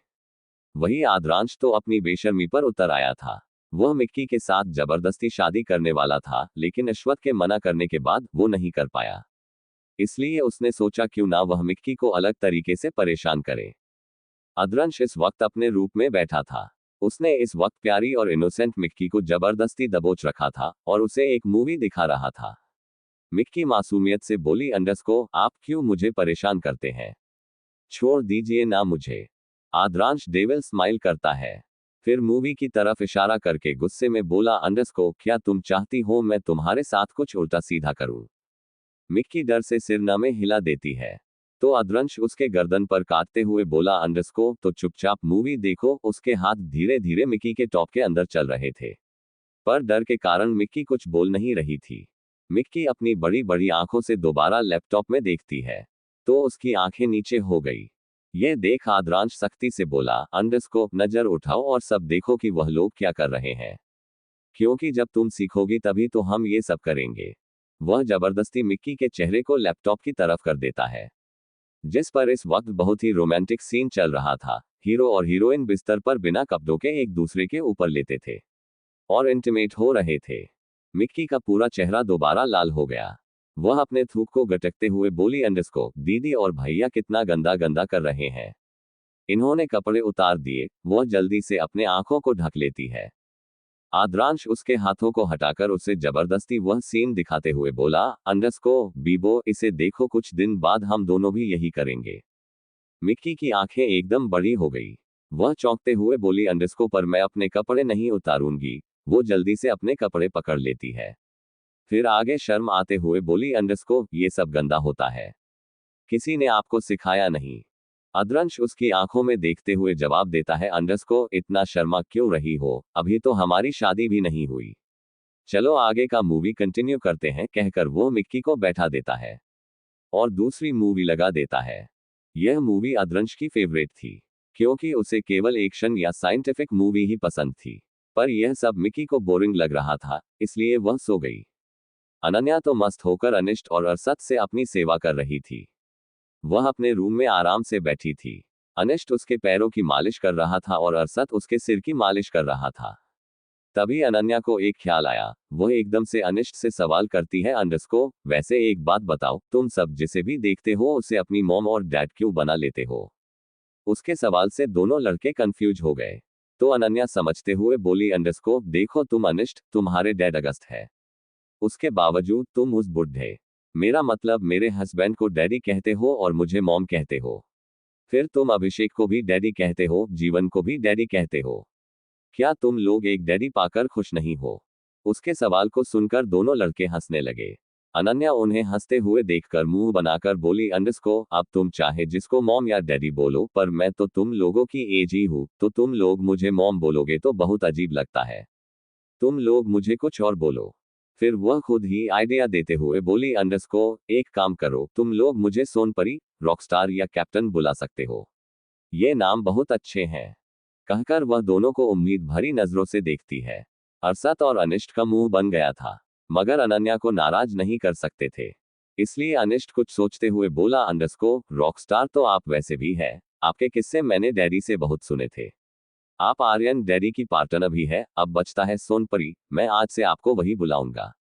वही आद्रांश तो अपनी बेशर्मी पर उतर आया था। वह मिक्की के साथ जबरदस्ती शादी करने वाला था, लेकिन अश्वथ के मना करने के बाद वो नहीं कर पाया, इसलिए उसने सोचा क्यों ना वह मिक्की को अलग तरीके से परेशान करे। आद्रांश इस वक्त अपने रूप में बैठा था। उसने इस वक्त प्यारी और इनोसेंट मिक्की को जबरदस्ती दबोच रखा था और उसे एक मूवी दिखा रहा था। मिक्की मासूमियत से बोली, आप क्यों मुझे परेशान करते हैं? छोड़ दीजिए ना मुझे। आद्रांश डेविल स्माइल करता है, फिर मूवी की तरफ इशारा करके गुस्से में बोला, क्या तुम चाहती हो मैं तुम्हारे साथ कुछ उल्टा सीधा करूं? मिक्की डर से सिर न में हिला देती है, तो आद्रांश उसके गर्दन पर काटते हुए बोला, तो चुपचाप मूवी देखो। उसके हाथ धीरे धीरे मिक्की के टॉप के अंदर चल रहे थे, पर डर के कारण मिक्की कुछ बोल नहीं रही थी। मिक्की अपनी बड़ी बड़ी आंखों से दोबारा लैपटॉप में देखती है तो उसकी आंखें नीचे हो गई। यह देख आद्रांश सख्ती से बोला, नजर उठाओ और सब देखो कि वह लोग क्या कर रहे हैं, क्योंकि जब तुम सीखोगी तभी तो हम ये सब करेंगे। वह जबरदस्ती मिक्की के चेहरे को लैपटॉप की तरफ कर देता है, जिस पर इस वक्त बहुत ही रोमांटिक सीन चल रहा था। हीरो और हीरोइन बिस्तर पर बिना कपड़ों के एक दूसरे के ऊपर लेते थे और इंटीमेट हो रहे थे। मिक्की का पूरा चेहरा दोबारा लाल हो गया। वह अपने थूक को गटकते हुए बोली अंडरस्को दीदी और भैया कितना गंदा गंदा कर रहे हैं। इन्होंने कपड़े उतार दिए। वह जल्दी से अपने आंखों को ढक लेती है। आद्रांश उसके हाथों को हटाकर उसे जबरदस्ती वह सीन दिखाते हुए बोला अंडरस्को बीबो इसे देखो कुछ दिन बाद हम दोनों भी यही करेंगे। मिक्की की आंखें एकदम बड़ी हो गई। वह चौंकते हुए बोली अंडरस्को पर मैं अपने कपड़े नहीं उतारूंगी। वो जल्दी से अपने कपड़े पकड़ लेती है। फिर आगे शर्म आते हुए बोली अंडरस्को ये सब गंदा होता है। किसी ने आपको सिखाया नहीं। अद्रंश उसकी आंखों में देखते हुए जवाब देता है अंडरस्को इतना शर्मा क्यों रही हो, अभी तो हमारी शादी भी नहीं हुई। चलो आगे का मूवी कंटिन्यू करते हैं कहकर वो मिक्की को बैठा देता है और दूसरी मूवी लगा देता है। यह मूवी अद्रंश की फेवरेट थी क्योंकि उसे केवल एक्शन या साइंटिफिक मूवी ही पसंद थी। पर यह सब मिक्की को बोरिंग लग रहा था, इसलिए वह सो गई। अनन्या तो मस्त होकर अनिष्ट और अरसत से अपनी सेवा कर रही थी। वह अपने रूम में आराम से बैठी थी। अनिष्ट उसके पैरों की मालिश कर रहा था और अरसत उसके सिर की मालिश कर रहा था। तभी अनन्या को एक ख्याल आया। वह एकदम से अनिष्ट से सवाल करती है अंडरस्को वैसे एक बात बताओ, तुम सब जिसे भी देखते हो उसे अपनी मॉम और डैड क्यों बना लेते हो? उसके सवाल से दोनों लड़के कंफ्यूज हो गए। तो अनन्या समझते हुए बोली अंडरस्को देखो तुम अनिष्ट, तुम्हारे डैड अगस्त है। उसके बावजूद तुम उस बुढ़े, मेरा मतलब मेरे हस्बैंड को डैडी कहते हो और मुझे मॉम कहते हो। फिर तुम अभिषेक को भी डैडी कहते हो, जीवन को भी डैडी कहते हो। क्या तुम लोग एक डैडी पाकर खुश नहीं हो? उसके सवाल को सुनकर दोनों लड़के हंसने लगे। अनन्या उन्हें हंसते हुए देखकर मुंह बनाकर बोली अंडरस्को अब तुम चाहे जिसको मॉम या डैडी बोलो, पर मैं तो तुम लोगों की एज ही हूं, तो तुम लोग मुझे मॉम बोलोगे तो बहुत अजीब लगता है। तुम लोग मुझे कुछ और बोलो। फिर वह खुद ही आइडिया देते हुए बोली अंडरस्को एक काम करो, तुम लोग मुझे सोनपरी, रॉकस्टार या कैप्टन बुला सकते हो। ये नाम बहुत अच्छे हैं। कहकर वह दोनों को उम्मीद भरी नजरों से देखती है। अरसत और अनिष्ट का मुंह बन गया था, मगर अनन्या को नाराज नहीं कर सकते थे। इसलिए अनिष्ट कुछ सोचते हुए बोला अंडरस्को रॉकस्टार तो आप वैसे भी है, आपके किस्से मैंने डैडी से बहुत सुने थे। आप आर्यन डैडी की पार्टनर भी है, अब बचता है सोनपरी, मैं आज से आपको वही बुलाऊंगा।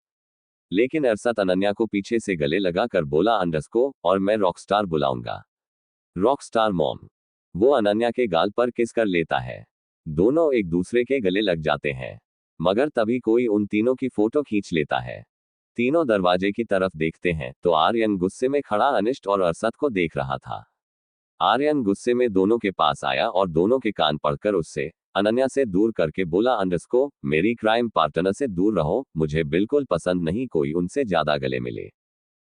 लेकिन अरसत अनन्या को पीछे से गले लगाकर बोला अंडरस्को और मैं रॉकस्टार बुलाऊंगा। Rockstar mom. वो अनन्या के गाल पर किस कर लेता है। दोनों एक दूसरे के गले लग जाते हैं। मगर तभी कोई उन तीनों की फोटो खींच लेता है। तीनों दरवाजे की तरफ देखते हैं तो आर्यन गुस्से में खड़ा अनिष्ट और अरसत को देख रहा था। आर्यन गुस्से में दोनों के पास आया और दोनों के कान पकड़कर उससे अनन्या से दूर करके बोला अंडरस्को मेरी क्राइम पार्टनर से दूर रहो, मुझे बिल्कुल पसंद नहीं कोई उनसे ज्यादा गले मिले।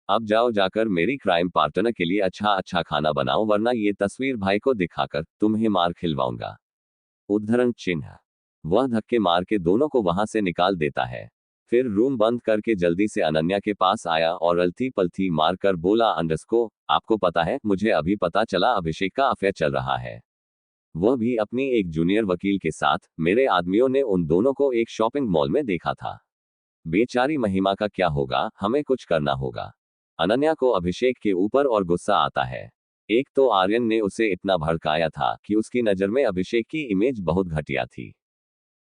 अब जाओ जाकर मेरी क्राइम पार्टनर के लिए अच्छा अच्छा खाना बनाओ, वरना ये तस्वीर भाई को दिखाकर तुम्हें मार खिलवाऊंगा। उद्धरण चिन्ह। वह धक्के मार के दोनों को वहां से निकाल देता है। फिर रूम बंद करके जल्दी से अनन्या के पास आया और अलथी पलथी मारकर बोला अंडरस्को आपको पता है, मुझे अभी पता चला अभिषेक का अफेयर चल रहा है। वह भी अपनी एक जूनियर वकील के साथ। मेरे आदमियों ने उन दोनों को एक शॉपिंग मॉल में देखा था। बेचारी महिमा का क्या होगा, हमें कुछ करना होगा। अनन्या को अभिषेक के ऊपर और गुस्सा आता है। एक तो आर्यन ने उसे इतना भड़काया था कि उसकी नजर में अभिषेक की इमेज बहुत घटिया थी।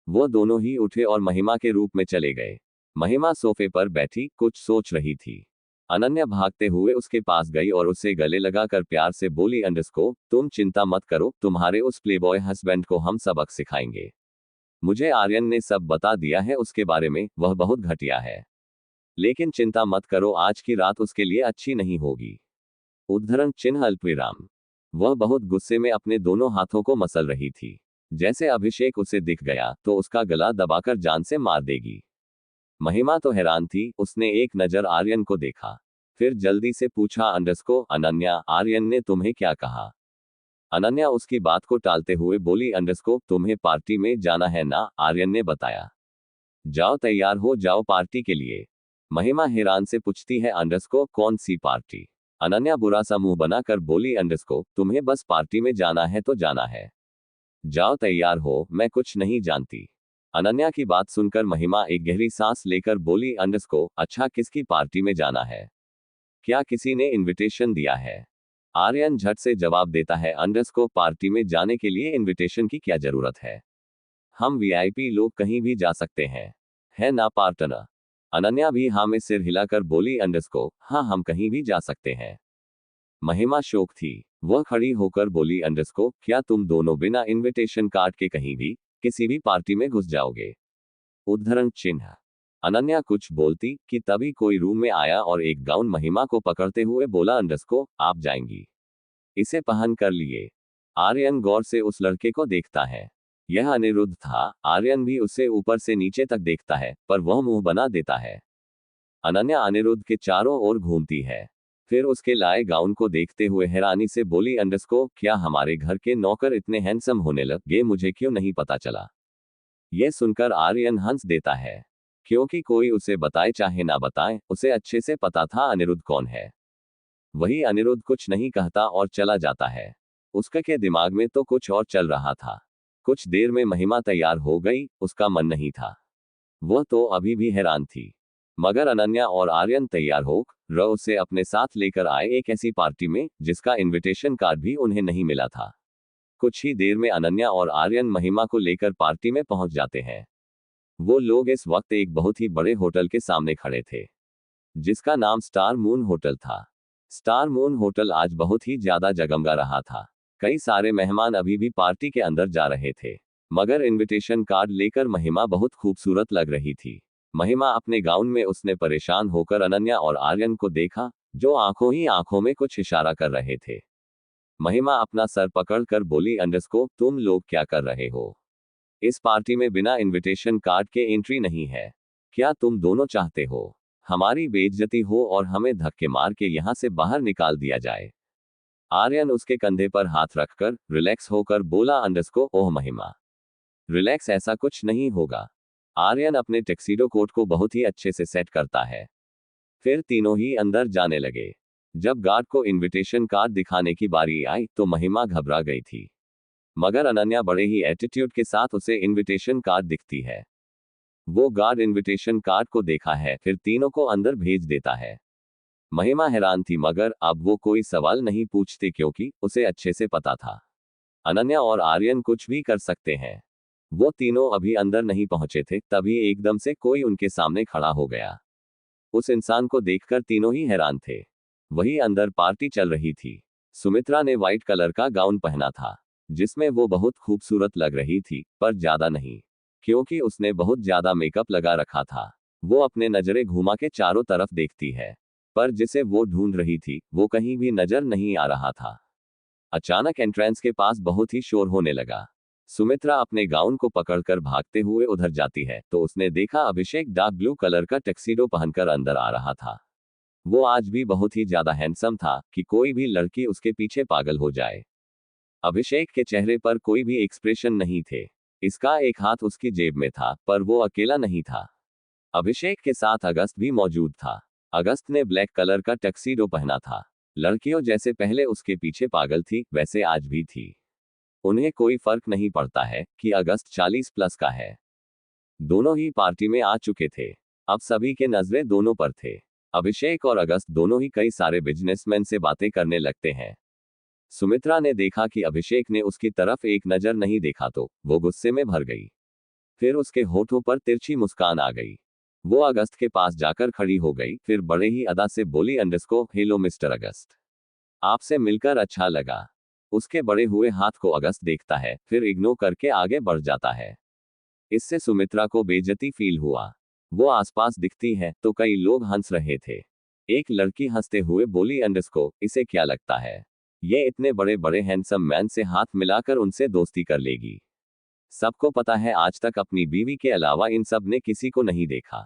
वो दोनों ही उठे और महिमा के रूप में चले गए। महिमा सोफे पर बैठी कुछ सोच रही थी। अनन्या भागते हुए उसके पास गई और उसे गले लगाकर प्यार से बोली अंडरस्को तुम चिंता मत करो, तुम्हारे उस प्लेबॉय हस्बैंड को हम सबक सिखाएंगे। मुझे आर्यन ने सब बता दिया है उसके बारे में, वह बहुत घटिया है। लेकिन चिंता मत करो, आज की रात उसके लिए अच्छी नहीं होगी। उद्धरण चिन्ह अल्पविराम। वह बहुत गुस्से में अपने दोनों हाथों को मसल रही थी। जैसे अभिषेक उसे दिख गया तो उसका गला दबाकर जान से मार देगी। महिमा तो हैरान थी, उसने एक नजर आर्यन को देखा। फिर जल्दी से पूछा अंडरस्को अनन्या आर्यन ने तुम्हें क्या कहा? अनन्या उसकी बात को टालते हुए बोली अंडरस्को तुम्हें पार्टी में जाना है ना, आर्यन ने बताया। जाओ तैयार हो जाओ पार्टी के लिए। महिमा हैरान से पूछती है अंडरस्को कौन सी पार्टी? अनन्या बुरा सा मुंह बनाकर बोली अंडरस्को तुम्हें बस पार्टी में जाना है तो जाना है। जाओ तैयार हो, मैं कुछ नहीं जानती। अनन्या की बात सुनकर महिमा एक गहरी सांस लेकर बोली अंडरस्को अच्छा किसकी पार्टी में जाना है? क्या किसी ने इनविटेशन दिया है? आर्यन झट से जवाब देता है अंडरस्को पार्टी में जाने के लिए इनविटेशन की क्या जरूरत है? हम वीआईपी लोग कहीं भी जा सकते हैं, है ना पार्टनर? अनन्या भी हाँ में सिर हिलाकर बोली अंडरस्को हाँ हम कहीं भी जा सकते हैं। महिमा शौक थी। वह खड़ी होकर बोली अंडरस्को क्या तुम दोनों बिना इनविटेशन कार्ड के कहीं भी किसी भी पार्टी में घुस जाओगे? उद्धरण चिन्ह। अनन्या कुछ बोलती कि तभी कोई रूम में आया और एक गाउन महिमा को पकड़ते हुए बोला अंडरस्को आप जाएंगी, इसे पहन कर लिए। आर्यन गौर से उस लड़के को देखता है। यह अनिरुद्ध था। आर्यन भी उसे ऊपर से नीचे तक देखता है पर वह मुंह बना देता है। अनन्या अनिरुद्ध के चारों ओर घूमती है, फिर उसके लाए गाउन को देखते हुए हैरानी से बोली अंडरस्को क्या हमारे घर के नौकर इतने हैंडसम होने लगे, मुझे क्यों नहीं पता चला? यह सुनकर आर्यन हंस देता है, क्योंकि कोई उसे बताए चाहे ना बताए उसे अच्छे से पता था अनिरुद्ध कौन है। वही अनिरुद्ध कुछ नहीं कहता और चला जाता है। उसके दिमाग में तो कुछ और चल रहा था। कुछ देर में महिमा तैयार हो गई, उसका मन नहीं था। वह तो अभी भी हैरान थी। मगर अनन्या और आर्यन तैयार होकर उसे अपने साथ लेकर आए एक ऐसी पार्टी में जिसका इनविटेशन कार्ड भी उन्हें नहीं मिला था। कुछ ही देर में अनन्या और आर्यन महिमा को लेकर पार्टी में पहुंच जाते हैं। वो लोग इस वक्त एक बहुत ही बड़े होटल के सामने खड़े थे, जिसका नाम स्टार मून होटल था। स्टार मून होटल आज बहुत ही ज्यादा जगमगा रहा था। कई सारे मेहमान अभी भी पार्टी के अंदर जा रहे थे, मगर इनविटेशन कार्ड लेकर महिमा बहुत खूबसूरत लग रही थी। महिमा अपने गाउन में उसने परेशान होकर अनन्या और आर्यन को देखा, जो आंखों ही आंखों में कुछ इशारा कर रहे थे। महिमा अपना सर पकड़कर बोली अंडरस्को तुम लोग क्या कर रहे हो? इस पार्टी में बिना इनविटेशन कार्ड के एंट्री नहीं है। क्या तुम दोनों चाहते हो हमारी बेइज्जती हो और हमें धक्के मार के यहाँ से बाहर निकाल दिया जाए? आर्यन उसके कंधे पर हाथ रखकर रिलैक्स होकर बोला अंडरस्को ओह महिमा, रिलैक्स, ऐसा कुछ नहीं होगा। आर्यन अपने टैक्सीडो कोट को बहुत ही अच्छे से सेट करता है। फिर तीनों ही अंदर जाने लगे। जब गार्ड को इनविटेशन कार्ड दिखाने की बारी आई तो महिमा घबरा गई थी, मगर अनन्या बड़े ही एटीट्यूड के साथ उसे इनविटेशन कार्ड दिखती है। वो गार्ड इनविटेशन कार्ड को देखा है, फिर तीनों को अंदर भेज देता है। महिमा हैरान थी, मगर अब वो कोई सवाल नहीं पूछती क्योंकि उसे अच्छे से पता था अनन्या और आर्यन कुछ भी कर सकते हैं। वो तीनों अभी अंदर नहीं पहुंचे थे, तभी एकदम से कोई उनके सामने खड़ा हो गया। उस इंसान को देखकर तीनों ही हैरान थे। वही अंदर पार्टी चल रही थी। सुमित्रा ने व्हाइट कलर का गाउन पहना था, जिसमें वो बहुत खूबसूरत लग रही थी, पर ज्यादा नहीं, क्योंकि उसने बहुत ज्यादा मेकअप लगा रखा था। वो अपने नजरें घुमा के चारों तरफ देखती है, पर जिसे वो ढूंढ रही थी वो कहीं भी नजर नहीं आ रहा था। अचानक एंट्रेंस के पास बहुत ही शोर होने लगा। सुमित्रा अपने गाउन को पकड़कर भागते हुए उधर जाती है तो उसने देखा अभिषेक डार्क ब्लू कलर का टक्सीडो पहनकर अंदर आ रहा था। वो आज भी बहुत ही ज्यादा हैंडसम था कि कोई भी लड़की उसके पीछे पागल हो जाए। अभिषेक के चेहरे पर कोई भी एक्सप्रेशन नहीं थे। इसका एक हाथ उसकी जेब में था, पर वो अकेला नहीं था। अभिषेक के साथ अगस्त भी मौजूद था। अगस्त ने ब्लैक कलर का टक्सीडो पहना था। लड़कियों जैसे पहले उसके पीछे पागल थी, वैसे आज भी थी। उन्हें कोई फर्क नहीं पड़ता है कि अगस्त 40 प्लस का है। दोनों ही पार्टी में आ चुके थे। अब सभी के नजरें दोनों पर थे। अभिषेक और अगस्त दोनों ही कई सारे बिजनेसमैन से बातें करने लगते हैं। सुमित्रा ने देखा कि अभिषेक ने उसकी तरफ एक नजर नहीं देखा तो वो गुस्से में भर गई। फिर उसके होठों पर तिरछी मुस्कान आ गई। वो अगस्त के पास जाकर खड़ी हो गई, फिर बड़े ही अदा से बोली अंडरस्को हेलो मिस्टर अगस्त, आपसे मिलकर अच्छा लगा। उसके बड़े हुए हाथ को अगस्त देखता है, फिर इग्नोर करके आगे बढ़ जाता है। इससे सुमित्रा को बेइज्जती फील हुआ। वो आसपास दिखती है तो कई लोग हंस रहे थे। एक लड़की हंसते हुए बोली अंडरस्को इसे क्या लगता है ये इतने बड़े बड़े हैंडसम मैन से हाथ मिलाकर उनसे दोस्ती कर लेगी? सबको पता है आज तक अपनी बीवी के अलावा इन सब ने किसी को नहीं देखा।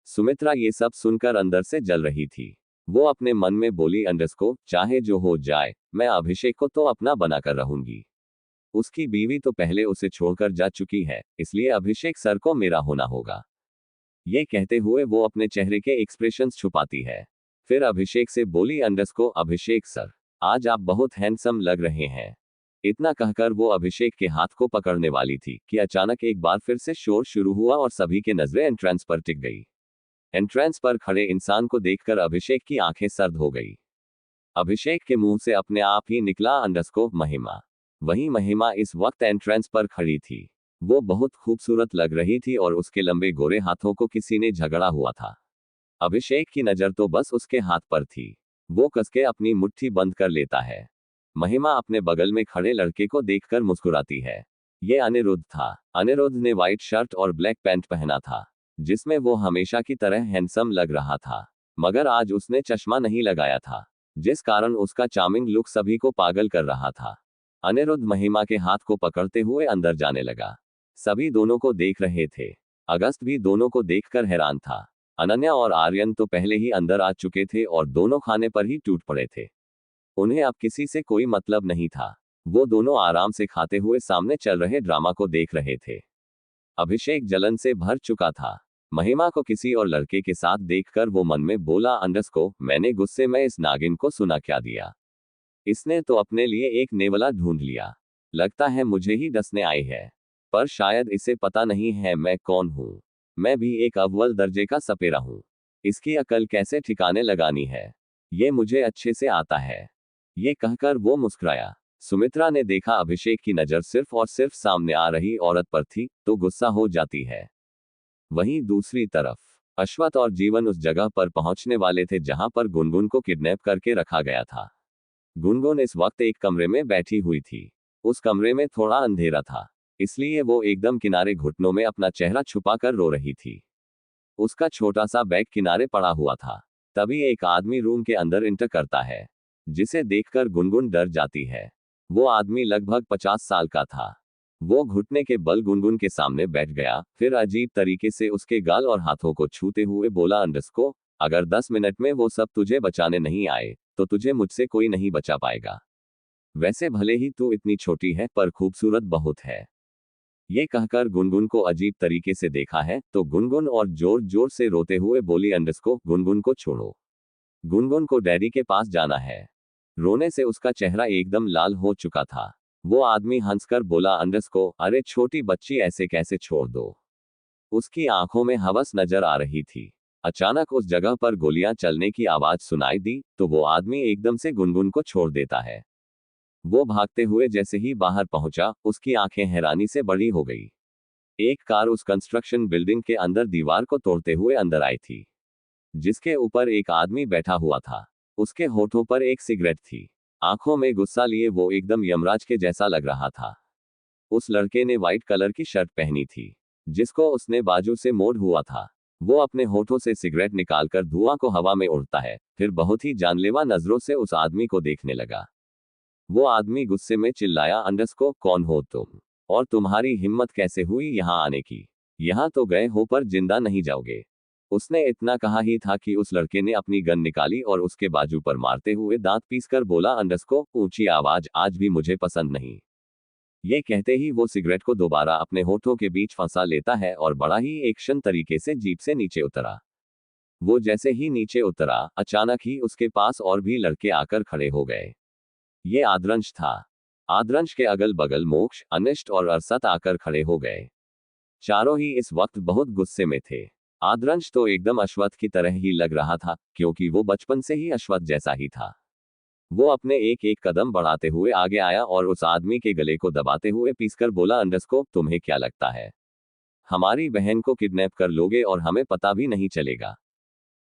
सुमित्रा ये सब सुनकर अंदर से जल रही थी। वो अपने मन में बोली अंडरस्को चाहे जो हो जाए, मैं अभिषेक को तो अपना बनाकर रहूंगी। उसकी बीवी तो पहले उसे छोड़कर जा चुकी है, इसलिए अभिषेक सर को मेरा होना होगा। ये कहते हुए वो अपने चेहरे के एक्सप्रेशंस छुपाती है। फिर अभिषेक से बोली अंडरस्को अभिषेक सर, आज आप बहुत हैंडसम लग रहे हैं। इतना कहकर वो अभिषेक के हाथ को पकड़ने वाली थी कि अचानक एक बार फिर से शोर शुरू हुआ और सभी के नजरें एंट्रेंस पर टिक गई। एंट्रेंस पर खड़े इंसान को देखकर अभिषेक की आंखें सर्द हो गई। अभिषेक के मुंह से अपने आप ही निकला अंडरस्को महिमा। वही महिमा इस वक्त एंट्रेंस पर खड़ी थी। वो बहुत खूबसूरत लग रही थी और उसके लंबे गोरे हाथों को किसी ने झगड़ा हुआ था। अभिषेक की नजर तो बस उसके हाथ पर थी। वो कसके अपनी मुट्ठी बंद कर लेता है। महिमा अपने बगल में खड़े लड़के को देखकर मुस्कुराती है। ये अनिरुद्ध था। अनिरुद्ध ने व्हाइट शर्ट और ब्लैक पैंट पहना था, जिसमें वो हमेशा की तरह हैंडसम लग रहा था। मगर आज उसने चश्मा नहीं लगाया था, जिस कारण उसका चार्मिंग लुक सभी को पागल कर रहा था। अनिरुद्ध महिमा के हाथ को पकड़ते हुए अंदर जाने लगा। सभी दोनों को देख रहे थे। अगस्त भी दोनों को देखकर हैरान था। अनन्या और आर्यन तो पहले ही अंदर आ चुके थे और दोनों खाने पर ही टूट पड़े थे। उन्हें अब किसी से कोई मतलब नहीं था। वो दोनों आराम से खाते हुए सामने चल रहे ड्रामा को देख रहे थे। अभिषेक जलन से भर चुका था। महिमा को किसी और लड़के के साथ देखकर वो मन में बोला, अंडस को मैंने गुस्से में इस नागिन को सुना क्या दिया। इसने तो अपने लिए एक नेवला ढूंढ लिया। लगता है मुझे ही डसने आई है। पर शायद इसे पता नहीं है मैं कौन हूँ। मैं भी एक अव्वल दर्जे का सपेरा हूँ। इसकी अकल कैसे ठिकाने लगानी है, ये मुझे अच्छे से आता है। ये कहकर वो मुस्कुराया। सुमित्रा ने देखा अभिषेक की नजर सिर्फ और सिर्फ सामने आ रही औरत पर थी, तो गुस्सा हो जाती है। वहीं दूसरी तरफ अश्वथ और जीवन उस जगह पर पहुंचने वाले थे जहां पर गुनगुन को किडनैप करके रखा गया था। गुनगुन इस वक्त एक कमरे में बैठी हुई थी। उस कमरे में थोड़ा अंधेरा था, इसलिए वो एकदम किनारे घुटनों में अपना चेहरा छुपाकर रो रही थी। उसका छोटा सा बैग किनारे पड़ा हुआ था। तभी एक आदमी रूम के अंदर इंटर करता है, जिसे देखकर गुनगुन डर जाती है। वो आदमी लगभग 50 साल का था। वो घुटने के बल गुनगुन के सामने बैठ गया, फिर अजीब तरीके से उसके गाल और हाथों को छूते हुए बोला, अंडस को अगर 10 मिनट में वो सब तुझे बचाने नहीं आए तो तुझे मुझसे कोई नहीं बचा पाएगा। वैसे भले ही तू इतनी छोटी है पर खूबसूरत बहुत है। ये कहकर गुनगुन को अजीब तरीके से देखा है तो गुनगुन और जोर जोर से रोते हुए बोली, अंडस को गुनगुन को छोड़ो। गुनगुन को डैडी के पास जाना है। रोने से उसका चेहरा एकदम लाल हो चुका था। वो आदमी हंसकर बोला, अंडस को अरे छोटी बच्ची ऐसे कैसे छोड़ दो। उसकी आंखों में हवस नजर आ रही थी। अचानक उस जगह पर गोलियां चलने की आवाज सुनाई दी तो वो आदमी एकदम से गुनगुन को छोड़ देता है। वो भागते हुए जैसे ही बाहर पहुंचा, उसकी आंखें हैरानी से बड़ी हो गई। एक कार उस कंस्ट्रक्शन बिल्डिंग के अंदर दीवार को तोड़ते हुए अंदर आई थी, जिसके ऊपर एक आदमी बैठा हुआ था। उसके होठों पर एक सिगरेट थी। आंखों में गुस्सा लिए वो एकदम यमराज के जैसा लग रहा था। उस लड़के ने व्हाइट कलर की शर्ट पहनी थी, जिसको उसने बाजू से मोड़ हुआ था। वो अपने होठों से सिगरेट निकालकर धुआं को हवा में उड़ता है, फिर बहुत ही जानलेवा नजरों से उस आदमी को देखने लगा। वो आदमी गुस्से में चिल्लाया, अंडस को कौन हो तुम, और तुम्हारी हिम्मत कैसे हुई यहां आने की। यहां तो गए हो पर जिंदा नहीं जाओगे। उसने इतना कहा ही था कि उस लड़के ने अपनी गन निकाली और उसके बाजू पर मारते हुए दांत पीसकर बोला, अंडस को ऊंची आवाज आज भी मुझे पसंद नहीं। ये कहते ही वो सिगरेट को दोबारा अपने होठों के बीच फंसा लेता है और बड़ा ही एक्शन तरीके से जीप से नीचे उतरा। वो जैसे ही नीचे उतरा, अचानक ही उसके पास और भी लड़के आकर खड़े हो गए। ये आद्रंश था। आद्रंश के अगल बगल मोक्ष, अनिष्ट और अरसत आकर खड़े हो गए। चारों ही इस वक्त बहुत गुस्से में थे। आद्रंश तो एकदम अश्वत्थ की तरह ही लग रहा था, क्योंकि वो बचपन से ही अश्वत्थ जैसा ही था। वो अपने एक एक कदम बढ़ाते हुए आगे आया और उस आदमी के गले को दबाते हुए पीसकर बोला, अंडस को तुम्हें क्या लगता है हमारी बहन को किडनैप कर लोगे और हमें पता भी नहीं चलेगा।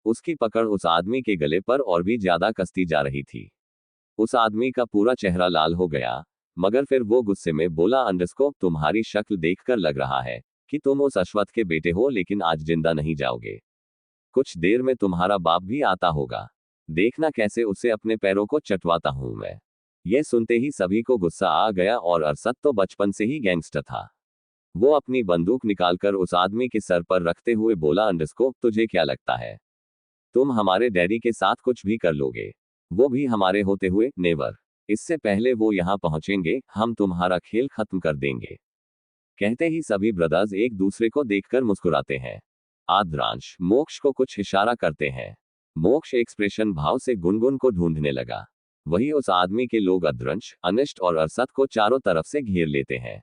उसकी पकड़ उस आदमी के गले पर और भी ज्यादा कसती जा रही थी। उस आदमी का पूरा चेहरा लाल हो गया, मगर फिर वो गुस्से में बोला, अंडस को तुम्हारी शक्ल देखकर लग रहा है कि तुम उस अश्वत्थ के बेटे हो, लेकिन आज जिंदा नहीं जाओगे। कुछ देर में तुम्हारा बाप भी आता होगा। देखना कैसे उसे अपने पैरों को चटवाता हूं मैं। यह सुनते ही सभी को गुस्सा आ गया और अरसद तो बचपन से ही गैंगस्टर था। वो अपनी बंदूक निकालकर उस आदमी के सर पर रखते हुए बोला, अंडस को तुझे क्या लगता है तुम हमारे डैडी के साथ कुछ भी कर लोगे, वो भी हमारे होते हुए। नेवर। इससे पहले वो यहां पहुंचेंगे हम तुम्हारा खेल खत्म कर देंगे। कहते ही सभी ब्रदर्स एक दूसरे को देखकर मुस्कुराते हैं। आद्रांश मोक्ष को कुछ इशारा करते हैं। मोक्ष एक्सप्रेशन भाव से गुनगुन को ढूंढने लगा। वही उस आदमी के लोग अद्रंश, अनिष्ट और अरसद को चारों तरफ से घेर लेते हैं।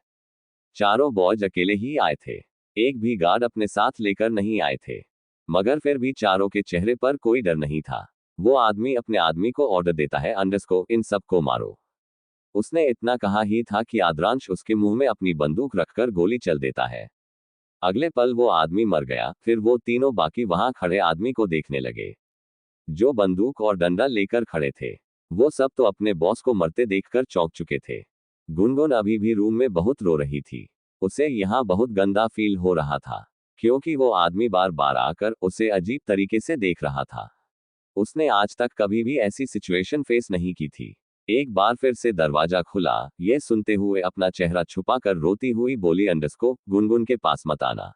चारों बॉयज अकेले ही आए थे। एक भी गार्ड अपने साथ लेकर नहीं आए थे। मगर फिर भी चारों के चेहरे पर कोई डर नहीं था। वो आदमी अपने आदमी को ऑर्डर देता है, अंडस को इन सबको मारो। उसने इतना कहा ही था कि आद्रांश उसके मुंह में अपनी बंदूक रखकर गोली चल देता है। अगले पल वो आदमी मर गया। फिर वो तीनों बाकी वहां खड़े आदमी को देखने लगे, जो बंदूक और डंडा लेकर खड़े थे। वो सब तो अपने बॉस को मरते देखकर चौंक चुके थे। गुनगुन अभी भी रूम में बहुत रो रही थी। उसे यहाँ बहुत गंदा फील हो रहा था, क्योंकि वो आदमी बार बार आकर उसे अजीब तरीके से देख रहा था। उसने आज तक कभी भी ऐसी सिचुएशन फेस नहीं की थी। एक बार फिर से दरवाजा खुला। ये सुनते हुए अपना चेहरा छुपाकर रोती हुई बोली, अंडस्को, गुनगुन के पास मत आना।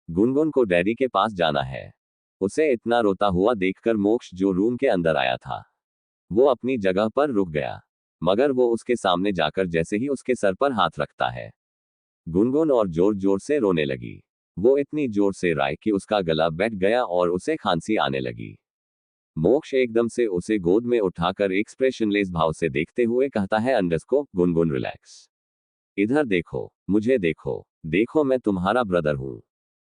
गुनगुन को डैडी के पास जाना है। उसे इतना रोता हुआ देखकर मोक्ष, जो रूम के अंदर आया था, वो अपनी जगह पर रुक गया। मगर वो उसके सामने जाकर जैसे ही उसके सर पर हाथ रखता है, गुनगुन और जोर जोर से रोने लगी। वो इतनी जोर से राय कि उसका गला बैठ गया और उसे खांसी आने लगी। मोक्ष एकदम से उसे गोद में उठाकर एक्सप्रेशनलेस भाव से देखते हुए कहता है, अंडस्को, गुनगुन रिलैक्स। इधर देखो, मुझे देखो, देखो मैं तुम्हारा ब्रदर हूं।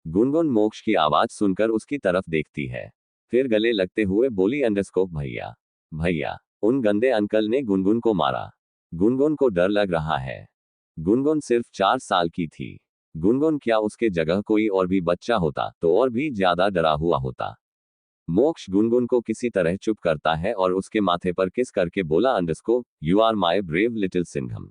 गुनगुन मोक्ष की आवाज सुनकर उसकी तरफ देखती है, फिर गले लगते हुए बोली, अंडस्को भैया, भैया, उन गंदे अंकल ने गुनगुन को मारा। गुनगुन को डर लग रहा है। गुनगुन सिर्फ 4 साल की थी। गुनगुन क्या उसके जगह कोई और भी बच्चा होता तो और भी ज्यादा डरा हुआ होता। मोक्ष गुनगुन को किसी तरह चुप करता है और उसके माथे पर किस करके बोला, अंडस्को, you are my brave little Singham.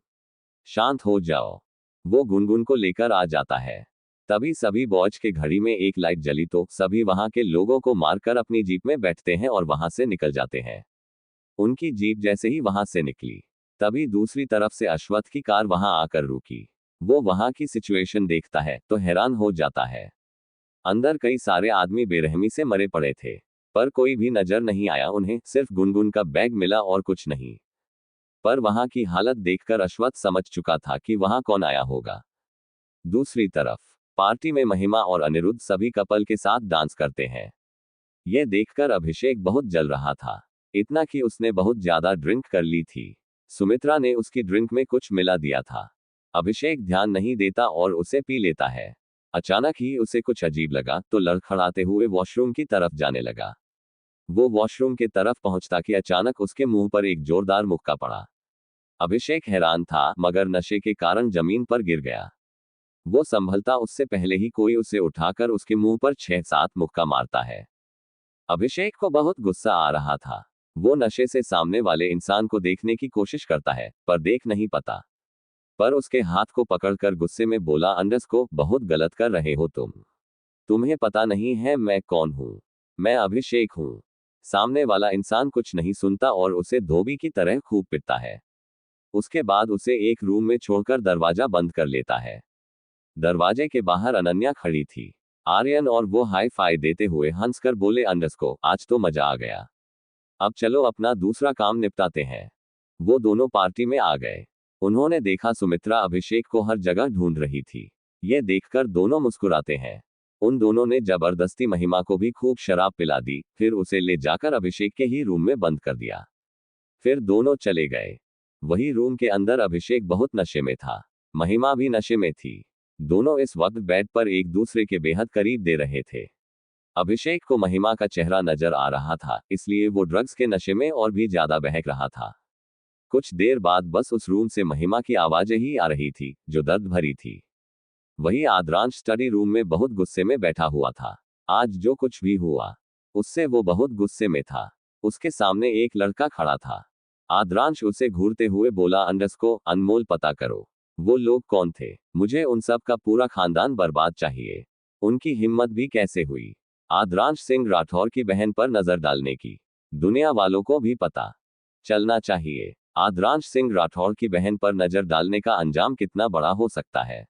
शांत हो जाओ। वो गुनगुन को लेकर आ जाता है। तभी सभी बॉयज के घड़ी में एक लाइट जली तो सभी वहां के लोगों को मारकर अपनी जीप में बैठते हैं और वहां से निकल जाते हैं। उनकी जीप जैसे ही वहां से निकली, तभी दूसरी तरफ से अश्वत्थ की कार वहां आकर रुकी। वो वहां की सिचुएशन देखता है तो हैरान हो जाता है। अंदर कई सारे आदमी बेरहमी से मरे पड़े थे, पर कोई भी नजर नहीं आया उन्हें। सिर्फ गुनगुन का बैग मिला और कुछ नहीं। पर वहां की हालत देखकर अश्वत्थ समझ चुका था कि वहां कौन आया होगा। दूसरी तरफ पार्टी में महिमा और अनिरुद्ध सभी कपल के साथ डांस करते हैं। यह देखकर अभिषेक बहुत जल रहा था, इतना कि उसने बहुत ज्यादा ड्रिंक कर ली थी। सुमित्रा ने उसकी ड्रिंक में कुछ मिला दिया था। अभिषेक ध्यान नहीं देता और उसे पी लेता है। अचानक ही उसे कुछ अजीब लगा तो लड़खड़ाते हुए वॉशरूम की तरफ जाने लगा। वो वॉशरूम के तरफ पहुंचता कि अचानक उसके मुंह पर एक जोरदार मुक्का पड़ा। अभिषेक हैरान था, मगर नशे के कारण जमीन पर गिर गया। वो संभलता उससे पहले ही कोई उसे उठाकर उसके मुंह पर 6-7 मुक्का मारता है। अभिषेक को बहुत गुस्सा आ रहा था। वो नशे से सामने वाले इंसान को देखने की कोशिश करता है, पर देख नहीं पाता। पर उसके हाथ को पकड़कर गुस्से में बोला, अंडस्को, बहुत गलत कर रहे हो तुम। तुम्हें पता नहीं है मैं कौन हूं। मैं अभिषेक हूं। सामने वाला इंसान कुछ नहीं सुनता और उसे धोबी की तरह खूब पिटता है। उसके बाद उसे एक रूम में छोड़कर दरवाजा बंद कर लेता है। दरवाजे के बाहर अनन्या खड़ी थी। आर्यन और वो हाई फाई देते हुए हंसकर बोले, अंडस्को, आज तो मजा आ गया। अब चलो अपना दूसरा काम निपटाते हैं। वो दोनों पार्टी में आ गए। उन्होंने देखा सुमित्रा अभिषेक को हर जगह ढूंढ रही थी। ये देखकर दोनों मुस्कुराते हैं। उन दोनों ने जबरदस्ती महिमा को भी खूब शराब पिला दी, फिर उसे ले जाकर अभिषेक के ही रूम में बंद कर दिया। फिर दोनों चले गए। वही रूम के अंदर अभिषेक बहुत नशे में था, महिमा भी नशे में थी। दोनों इस वक्त बेड पर एक दूसरे के बेहद करीब दे रहे थे। अभिषेक को महिमा का चेहरा नजर आ रहा था, इसलिए वो ड्रग्स के नशे में और भी ज्यादा बहक रहा था। कुछ देर बाद बस उस रूम से महिमा की आवाजें ही आ रही थी, जो दर्द भरी थी। वही आद्रांश स्टडी रूम में बहुत गुस्से में बैठा हुआ था। आज जो कुछ भी हुआ, उससे वो बहुत गुस्से में था। उसके सामने एक लड़का खड़ा था। आद्रांश उसे घूरते हुए बोला, अंडस्को, अनमोल, पता करो वो लोग कौन थे। मुझे उन सब का पूरा खानदान बर्बाद चाहिए। उनकी हिम्मत भी कैसे हुई आद्रांश सिंह राठौर की बहन पर नजर डालने की। दुनिया वालों को भी पता चलना चाहिए आद्रांश सिंह राठौर की बहन पर नजर डालने का अंजाम कितना बड़ा हो सकता है।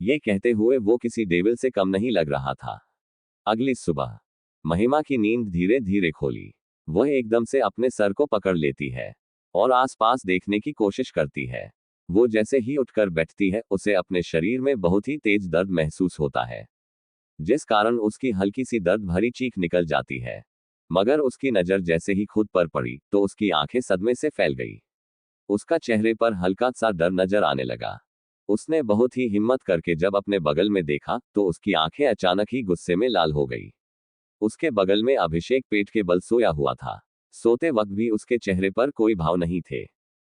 ये कहते हुए वो किसी डेविल से कम नहीं लग रहा था। अगली सुबह महिमा की नींद धीरे धीरे खोली। वह एकदम से अपने सर को पकड़ लेती है और आसपास देखने की कोशिश करती है। वो जैसे ही उठकर बैठती है, उसे अपने शरीर में बहुत ही तेज दर्द महसूस होता है, जिस कारण उसकी हल्की सी दर्द भरी चीख निकल जाती है। मगर उसकी नजर जैसे ही खुद पर पड़ी तो उसकी आंखें सदमे से फैल गई। उसका चेहरे पर हल्का सा डर नजर आने लगा। उसने बहुत ही हिम्मत करके जब अपने बगल में देखा तो उसकी आंखें अचानक ही गुस्से में लाल हो गई। उसके बगल में अभिषेक पेट के बल सोया हुआ था। सोते वक्त भी उसके चेहरे पर कोई भाव नहीं थे।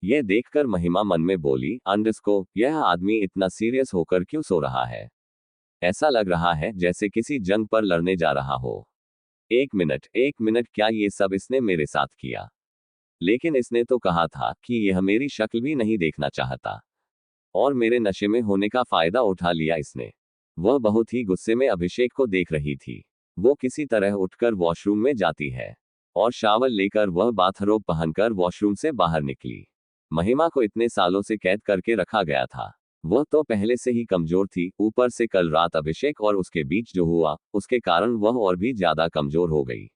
यह देखकर महिमा मन में बोली, अंडरस्को, यह आदमी इतना सीरियस होकर क्यों सो रहा है? ऐसा लग रहा है जैसे किसी जंग पर लड़ने जा रहा हो। एक मिनट, क्या ये सब इसने मेरे साथ किया? लेकिन इसने तो कहा था कि यह मेरी शक्ल भी नहीं देखना चाहता, और मेरे नशे में होने का फायदा उठा लिया इसने। वह बहुत ही गुस्से में अभिषेक को देख रही थी। वो किसी तरह उठकर वॉशरूम में जाती है, और शावर लेकर वह बाथरोब पहनकर वॉशरूम से बाहर निकली। महिमा को इतने सालों से कैद करके रखा गया था। वह तो पहले से ही कमजोर थी, ऊपर से कल रात अभिषेक और उसके बीच जो हुआ, उसके कारण वह और भी ज्यादा कमजोर हो गई।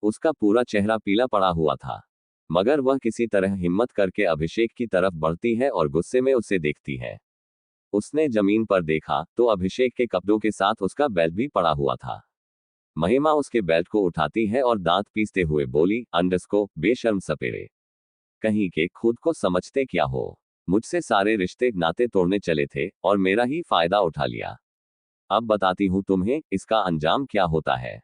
उसका पूरा चेहरा पीला पड़ा हुआ था, मगर वह किसी तरह हिम्मत करके अभिषेक की तरफ बढ़ती है और गुस्से में उसे देखती है। उसने जमीन पर देखा तो अभिषेक के कपड़ों के साथ उसका बेल्ट भी पड़ा हुआ था। महिमा उसके बेल्ट को उठाती है और दांत पीसते हुए बोली, अंडरस्को, बेशर्म सपेरे कहीं के, खुद को समझते क्या हो? मुझसे सारे रिश्ते नाते तोड़ने चले थे और मेरा ही फायदा उठा लिया। अब बताती हूँ तुम्हें इसका अंजाम क्या होता है।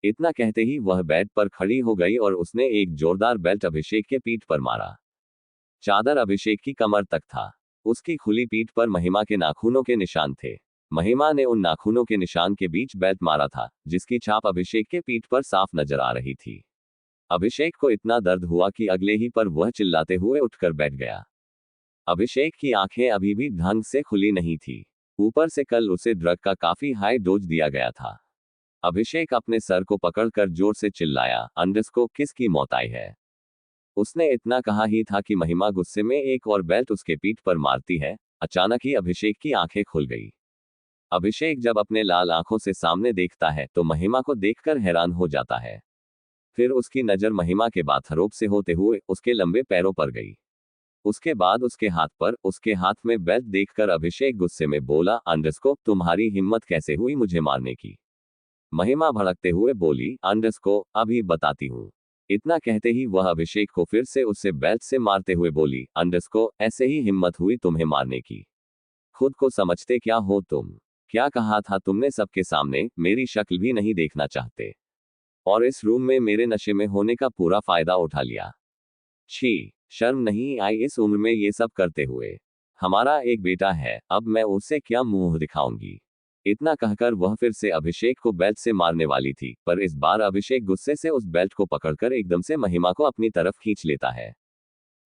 इतना कहते ही वह बेड पर खड़ी हो गई और उसने एक जोरदार बेल्ट अभिषेक के पीठ पर मारा। चादर अभिषेक की कमर तक था। उसकी खुली पीठ पर महिमा के नाखूनों के निशान थे। महिमा ने उन नाखूनों के निशान के बीच बेल्ट मारा था, जिसकी छाप अभिषेक के पीठ पर साफ नजर आ रही थी। अभिषेक को इतना दर्द हुआ कि अगले ही पर वह चिल्लाते हुए उठकर बैठ गया। अभिषेक की आंखें अभी भी ढंग से खुली नहीं थी। ऊपर से कल उसे ड्रग का काफी हाई डोज दिया गया था। अभिषेक अपने सर को पकड़कर जोर से चिल्लाया, अंडरस्को, किसकी मौत आई है? उसने इतना कहा ही था कि महिमा गुस्से में एक और बेल्ट उसके पीठ पर मारती है। अचानक ही अभिषेक की आंखें खुल गई। अभिषेक जब अपने लाल आंखों से सामने देखता है तो महिमा को देखकर हैरान हो जाता है। फिर उसकी नजर महिमा के बाथरोब से होते हुए उसके लंबे पैरों पर गई। उसके बाद उसके हाथ पर, उसके हाथ में बेल्ट देखकर अभिषेक गुस्से में बोला, अंडरस्को, तुम्हारी हिम्मत कैसे हुई मुझे मारने की? महिमा भड़कते हुए बोली, अंडरस्को, अभी बताती हूँ। इतना कहते ही वह अभिषेक को फिर से उससे बेल्ट से मारते हुए बोली, अंडरस्को, ऐसे ही हिम्मत हुई तुम्हें मारने की? खुद को समझते क्या हो तुम? क्या कहा था तुमने सबके सामने? मेरी शक्ल भी नहीं देखना चाहते, और इस रूम में मेरे नशे में होने का पूरा फायदा उठा लिया। छी, शर्म नहीं आई इस उम्र में ये सब करते हुए? हमारा एक बेटा है, अब मैं उसे क्या मुंह दिखाऊंगी? इतना कहकर वह फिर से अभिषेक को बेल्ट से मारने वाली थी, पर इस बार अभिषेक गुस्से से उस बेल्ट को पकड़कर एकदम से महिमा को अपनी तरफ खींच लेता है।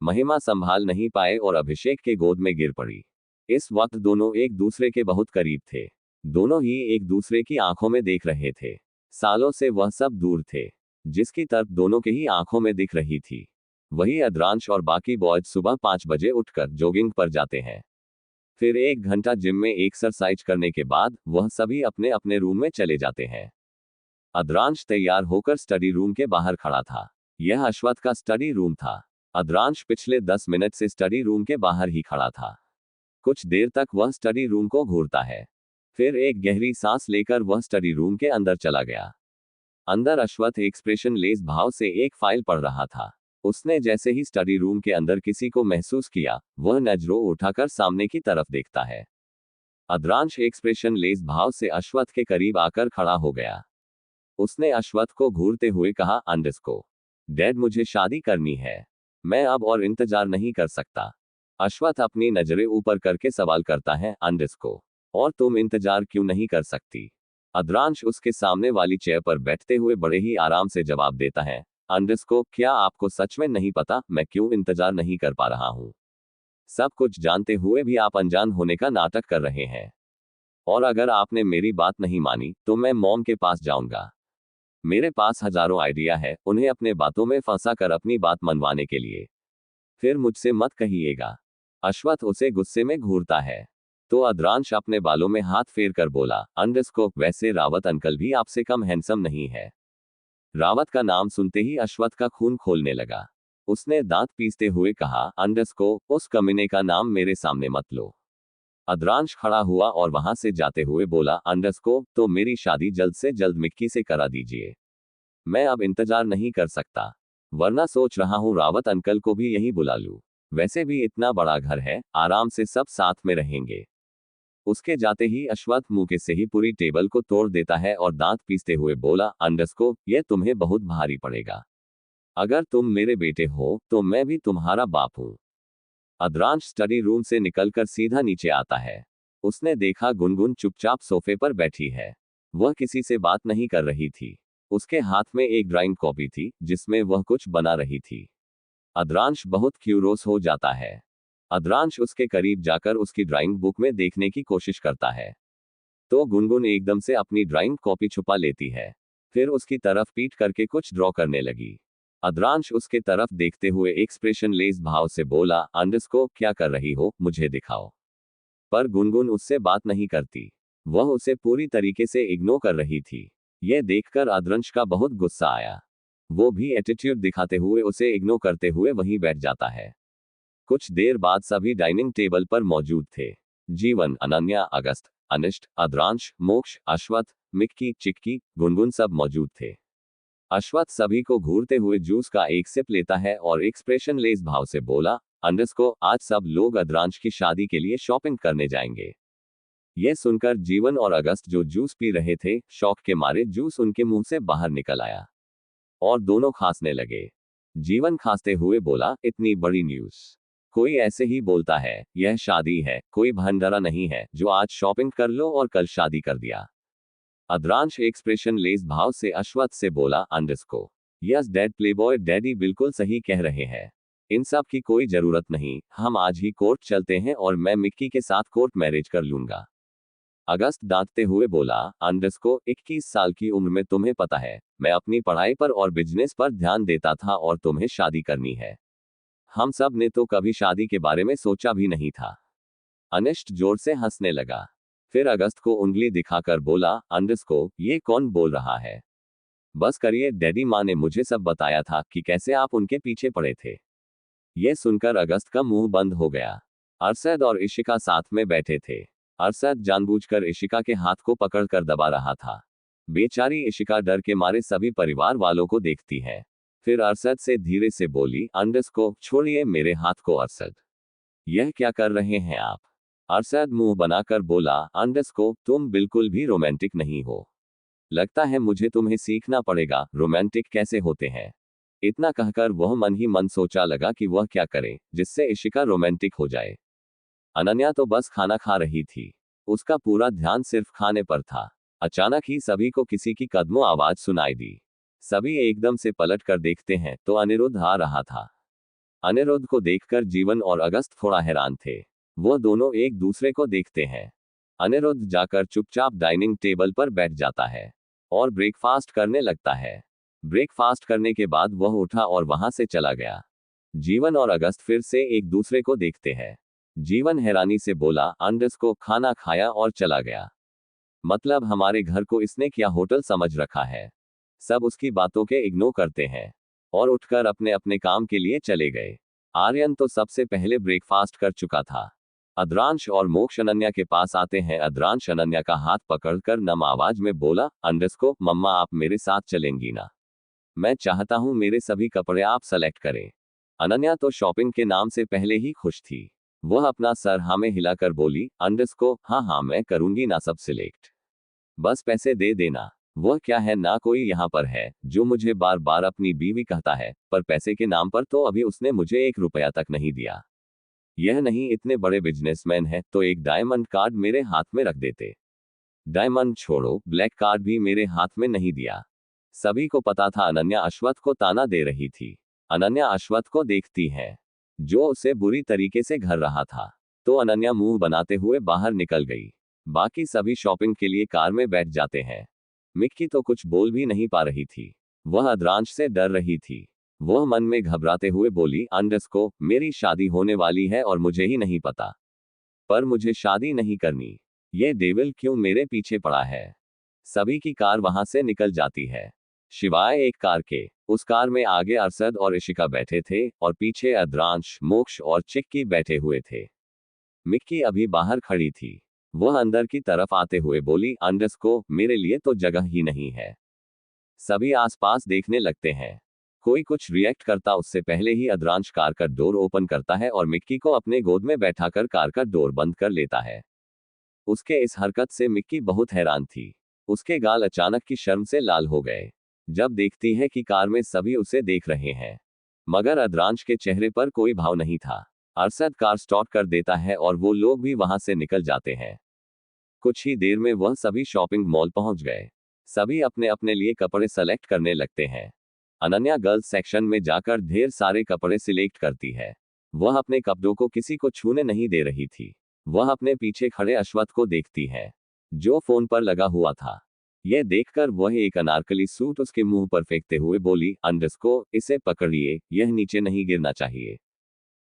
महिमा संभाल नहीं पाए और अभिषेक के गोद में गिर पड़ी। इस वक्त दोनों एक दूसरे के बहुत करीब थे। दोनों ही एक दूसरे की आंखों में देख रहे थे। सालों से वह सब दूर थे, जिसकी तरफ दोनों के ही आंखों में दिख रही थी। वही अद्रांश और बाकी बॉयज सुबह 5 बजे उठकर जॉगिंग पर जाते हैं। फिर 1 घंटा जिम में एक्सरसाइज करने के बाद वह सभी अपने अपने रूम में चले जाते हैं। अद्रांश तैयार होकर स्टडी रूम के बाहर खड़ा था। यह अश्वथ का स्टडी रूम था। अद्रांश पिछले 10 मिनट से स्टडी रूम के बाहर ही खड़ा था। कुछ देर तक वह स्टडी रूम को घूरता है, फिर एक गहरी सांस लेकर वह स्टडी रूम के अंदर चला गया। अंदर अश्वथ एक्सप्रेशन लेस भाव से एक फाइल पढ़ रहा था। उसने जैसे ही स्टडी रूम के अंदर किसी को महसूस किया, वह नजरों उठाकर सामने की तरफ देखता है। अद्रांश एक्सप्रेशन लेस भाव से अश्वथ के करीब आकर खड़ा हो गया। उसने अश्वथ को घूरते हुए कहा, अंडरस्को, डैड, मुझे शादी करनी है। मैं अब और इंतजार नहीं कर सकता। अश्वथ अपनी नजरें ऊपर करके सवाल करता है, अंडरस्को, और तुम इंतजार क्यों नहीं कर सकती? अद्रांश उसके सामने वाली चेयर पर बैठते हुए बड़े ही आराम से जवाब देता है, अंडरस्को, क्या आपको सच में नहीं पता मैं क्यों इंतजार नहीं कर पा रहा हूं? सब कुछ जानते हुए भी आप अनजान होने का नाटक कर रहे हैं। और अगर आपने मेरी बात नहीं मानी तो मैं मॉम के पास जाऊंगा। मेरे पास हजारों आइडिया है उन्हें अपने बातों में फंसा कर अपनी बात मनवाने के लिए। फिर मुझसे मत कहिएगा। अश्वथ उसे गुस्से में घूरता है। तो अद्रांश अपने बालों में हाथ फेर कर बोला, अंडरस्को, वैसे रावत अंकल भी आपसे कम हैंडसम नहीं है। रावत का नाम सुनते ही अश्वथ का खून खोलने लगा। उसने दांत पीसते हुए कहा, अंडरस्को, उस कमीने का नाम मेरे सामने मत लो। अद्रांश खड़ा हुआ और वहां से जाते हुए बोला, अंडरस्को, तो मेरी शादी जल्द से जल्द मिक्की से करा दीजिए। मैं अब इंतजार नहीं कर सकता, वरना सोच रहा हूँ रावत अंकल को भी यहीं बुला लूं। वैसे भी इतना बड़ा घर है, आराम से सब साथ में रहेंगे। उसके जाते ही अश्वथ मुंह से ही पूरी टेबल को तोड़ देता है और दांत पीसते हुए बोला, अंडरस्को, यह तुम्हें बहुत भारी पड़ेगा। अगर तुम मेरे बेटे हो तो मैं भी तुम्हारा बाप हूं। अद्रांश स्टडी रूम से निकलकर सीधा नीचे आता है। उसने देखा गुनगुन चुपचाप सोफे पर बैठी है। वह किसी से बात नहीं कर रही थी। उसके हाथ में एक ड्राइंग कॉपी थी जिसमें वह कुछ बना रही थी। अद्रांश बहुत क्यूरोस हो जाता है। अद्रांश उसके करीब जाकर उसकी ड्राइंग बुक में देखने की कोशिश करता है तो गुनगुन एकदम से अपनी ड्राइंग कॉपी छुपा लेती है। फिर उसकी तरफ पीट करके कुछ ड्रॉ करने लगी। अद्रांश उसके तरफ देखते हुए एक्सप्रेशन लेस भाव से बोला, अंडरस्को क्या कर रही हो, मुझे दिखाओ। पर गुनगुन उससे बात नहीं करती। वह उसे पूरी तरीके से इग्नोर कर रही थी। यह देखकर अद्रांश का बहुत गुस्सा आया। वो भी एटीट्यूड दिखाते हुए उसे इग्नोर करते हुए वहीं बैठ जाता है। कुछ देर बाद सभी डाइनिंग टेबल पर मौजूद थे। जीवन, अनन्या, अगस्त, अनिष्ट, अद्रांश, मोक्ष, अश्वत्थ, मिक्की, चिक्की, गुनगुन सब मौजूद थे। अश्वत्थ सभी को घूरते हुए जूस का एक सिप लेता है और एक्सप्रेशन लेस भाव से बोला, अंडरस्को आज सब लोग अद्रांश की शादी के लिए शॉपिंग करने जाएंगे। यह सुनकर जीवन और अगस्त जो जूस पी रहे थे, शौक के मारे जूस उनके मुंह से बाहर निकल आया और दोनों खांसने लगे। जीवन खांसते हुए बोला, इतनी बड़ी न्यूज़ कोई ऐसे ही बोलता है, यह शादी है, कोई भंडारा नहीं है जो आज शॉपिंग कर लो और कल शादी कर दिया। अद्रांश एक्सप्रेशन लेस भाव से अश्वत्थ से बोला, अंडरस्को यस डैड, प्लेबॉय डैडी बिल्कुल सही कह रहे हैं। इन सब की कोई जरूरत नहीं, हम आज ही कोर्ट चलते हैं और मैं मिक्की के साथ कोर्ट मैरिज कर लूंगा। अगस्त डांटते हुए बोला, अंडरस्को 21 साल की उम्र में तुम्हें पता है मैं अपनी पढ़ाई पर और बिजनेस पर ध्यान देता था और तुम्हें शादी करनी है। हम सब ने तो कभी शादी के बारे में सोचा भी नहीं था। अनिष्ट जोर से हंसने लगा। फिर अगस्त को उंगली दिखाकर बोला, अंडरस्को ये कौन बोल रहा है? बस करिए डैडी, माँ ने मुझे सब बताया था कि कैसे आप उनके पीछे पड़े थे। यह सुनकर अगस्त का मुंह बंद हो गया। अरशद और इशिका साथ में बैठे थे। अरशद जानबूझकर इशिका के हाथ को पकड़कर दबा रहा था। बेचारी इशिका डर के मारे सभी परिवार वालों को देखती है। फिर अरशद से धीरे से बोली, अंडरस्को छोड़िए मेरे हाथ को अरशद, यह क्या कर रहे हैं आप? अरशद मुंह बनाकर बोला, अंडरस्को तुम बिल्कुल भी रोमांटिक नहीं हो। लगता है मुझे तुम्हें सीखना पड़ेगा रोमांटिक कैसे होते हैं। इतना कहकर वह मन ही मन सोचा लगा कि वह क्या करे जिससे इशिका रोमांटिक हो जाए। अनन्या तो बस खाना खा रही थी। उसका पूरा ध्यान सिर्फ खाने पर था। अचानक ही सभी को किसी की कदमों आवाज सुनाई दी। सभी एकदम से पलट कर देखते हैं तो अनिरुद्ध आ रहा था। अनिरुद्ध को देखकर जीवन और अगस्त थोड़ा हैरान थे। वो दोनों एक दूसरे को देखते हैं। अनिरुद्ध जाकर चुपचाप डाइनिंग टेबल पर बैठ जाता है और ब्रेकफास्ट करने लगता है। ब्रेकफास्ट करने के बाद वह उठा और वहां से चला गया। जीवन और अगस्त फिर से एक दूसरे को देखते हैं। जीवन हैरानी से बोला, अंडरस्को खाना खाया और चला गया? मतलब हमारे घर को इसने क्या होटल समझ रखा है? सब उसकी बातों के इग्नोर करते हैं और उठकर अपने अपने काम के लिए चले गए। आर्यन तो सबसे पहले ब्रेकफास्ट कर चुका था। अद्रांश और मोक्ष अनन्या के पास आते हैं। अद्रांश अनन्या का हाथ पकड़कर नम आवाज में बोला, अंडरस्को मम्मा आप मेरे साथ चलेंगी ना? मैं चाहता हूं मेरे सभी कपड़े आप सेलेक्ट करें। अनन्या तो शॉपिंग के नाम से पहले ही खुश थी। वह अपना सर हाँ में हिलाकर बोली, अंडरस्को हाँ हाँ मैं करूंगी ना सब सिलेक्ट, बस पैसे दे देना। वह क्या है ना कोई यहाँ पर है जो मुझे बार बार अपनी बीवी कहता है, पर पैसे के नाम पर तो अभी उसने मुझे 1 रुपया तक नहीं दिया। यह नहीं इतने बड़े बिजनेसमैन है तो एक डायमंड कार्ड मेरे हाथ में रख देते। डायमंड छोड़ो, ब्लैक कार्ड भी मेरे हाथ में नहीं दिया। सभी को पता था अनन्या अश्वत्थ को ताना दे रही थी। अनन्या अश्वत्थ को देखती है जो उसे बुरी तरीके से घर रहा था, तो अनन्या मुंह बनाते हुए बाहर निकल गई। बाकी सभी शॉपिंग के लिए कार में बैठ जाते हैं। मिक्की तो कुछ बोल भी नहीं पा रही थी। वह अद्रांश से डर रही थी। वह मन में घबराते हुए बोली, अंडरस्को मेरी शादी होने वाली है और मुझे ही नहीं पता। पर मुझे शादी नहीं करनी। ये डेविल क्यों मेरे पीछे पड़ा है? सभी की कार वहां से निकल जाती है शिवाय एक कार के। उस कार में आगे अरशद और इशिका बैठे थे और पीछे अद्रांश, मोक्ष और चिक्की बैठे हुए थे। मिक्की अभी बाहर खड़ी थी। वह अंदर की तरफ आते हुए बोली, अंडरस्को मेरे लिए तो जगह ही नहीं है। सभी आसपास देखने लगते हैं। कोई कुछ रिएक्ट करता उससे पहले ही अद्रांश कार का डोर ओपन करता है और मिक्की को अपने गोद में बैठाकर कार का डोर बंद कर लेता है। उसके इस हरकत से मिक्की बहुत हैरान थी। उसके गाल अचानक की शर्म से लाल हो गए जब देखती है कि कार में सभी उसे देख रहे हैं, मगर अद्रांश के चेहरे पर कोई भाव नहीं था। अरशद कार स्टार्ट कर देता है और वो लोग भी वहां से निकल जाते हैं। कुछ ही देर में वह सभी शॉपिंग मॉल पहुंच गए। सभी अपने अपने लिए कपड़े सेलेक्ट करने लगते हैं। अनन्या गर्ल्स सेक्शन में जाकर ढेर सारे कपड़े सिलेक्ट करती है। वह अपने कपड़ों को किसी को छूने नहीं दे रही थी। वह अपने पीछे खड़े अश्वथ को देखती है, जो फोन पर लगा हुआ था। यह देखकर वह एक अनारकली सूट उसके मुंह पर फेंकते हुए बोली, अंडरस्को, इसे पकड़िए, यह नीचे नहीं गिरना चाहिए,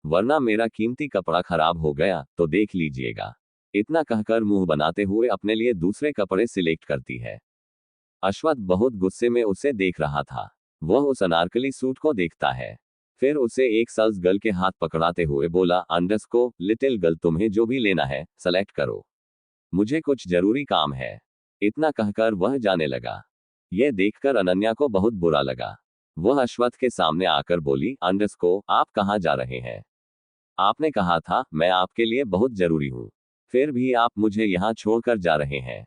वरना मेरा कीमती कपड़ा खराब हो गया तो देख लीजिएगा। इतना कहकर मुंह बनाते हुए अपने लिए दूसरे कपड़े सिलेक्ट करती है। अश्वथ बहुत गुस्से में उसे देख रहा था। वह उस अनारकली सूट को देखता है, फिर उसे एक सल्स गर्ल के हाथ पकड़ाते हुए बोला, अंडरस्को, लिटिल गर्ल, तुम्हें जो भी लेना है सेलेक्ट करो, मुझे कुछ जरूरी काम है। इतना कहकर वह जाने लगा। यह देखकर अनन्या को बहुत बुरा लगा। वह अश्वथ के सामने आकर बोली, अंडरस्को, आप कहाँ जा रहे हैं? आपने कहा था मैं आपके लिए बहुत जरूरी हूँ, फिर भी आप मुझे यहाँ छोड़कर जा रहे हैं।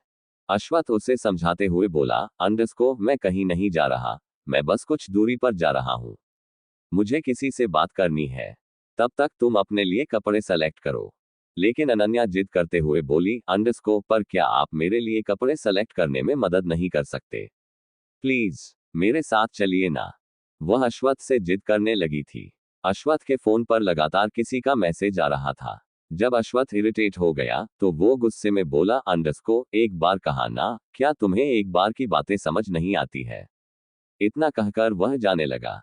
अश्वथ उसे समझाते हुए बोला, अंडरस्को, मैं कहीं नहीं जा रहा, मैं बस कुछ दूरी पर जा रहा हूँ, मुझे किसी से बात करनी है, तब तक तुम अपने लिए कपड़े सेलेक्ट करो। लेकिन अनन्या जिद करते हुए बोली, अंडरस्को, पर क्या आप मेरे लिए कपड़े सेलेक्ट करने में मदद नहीं कर सकते? प्लीज मेरे साथ चलिए ना। वह अश्वथ से जिद करने लगी थी। अश्वथ के फोन पर लगातार किसी का मैसेज आ रहा था। जब अश्वथ इरिटेट हो गया तो वो गुस्से में बोला, अंडरस्को, एक बार कहा ना, क्या तुम्हें एक बार की बातें समझ नहीं आती है? इतना कहकर वह जाने लगा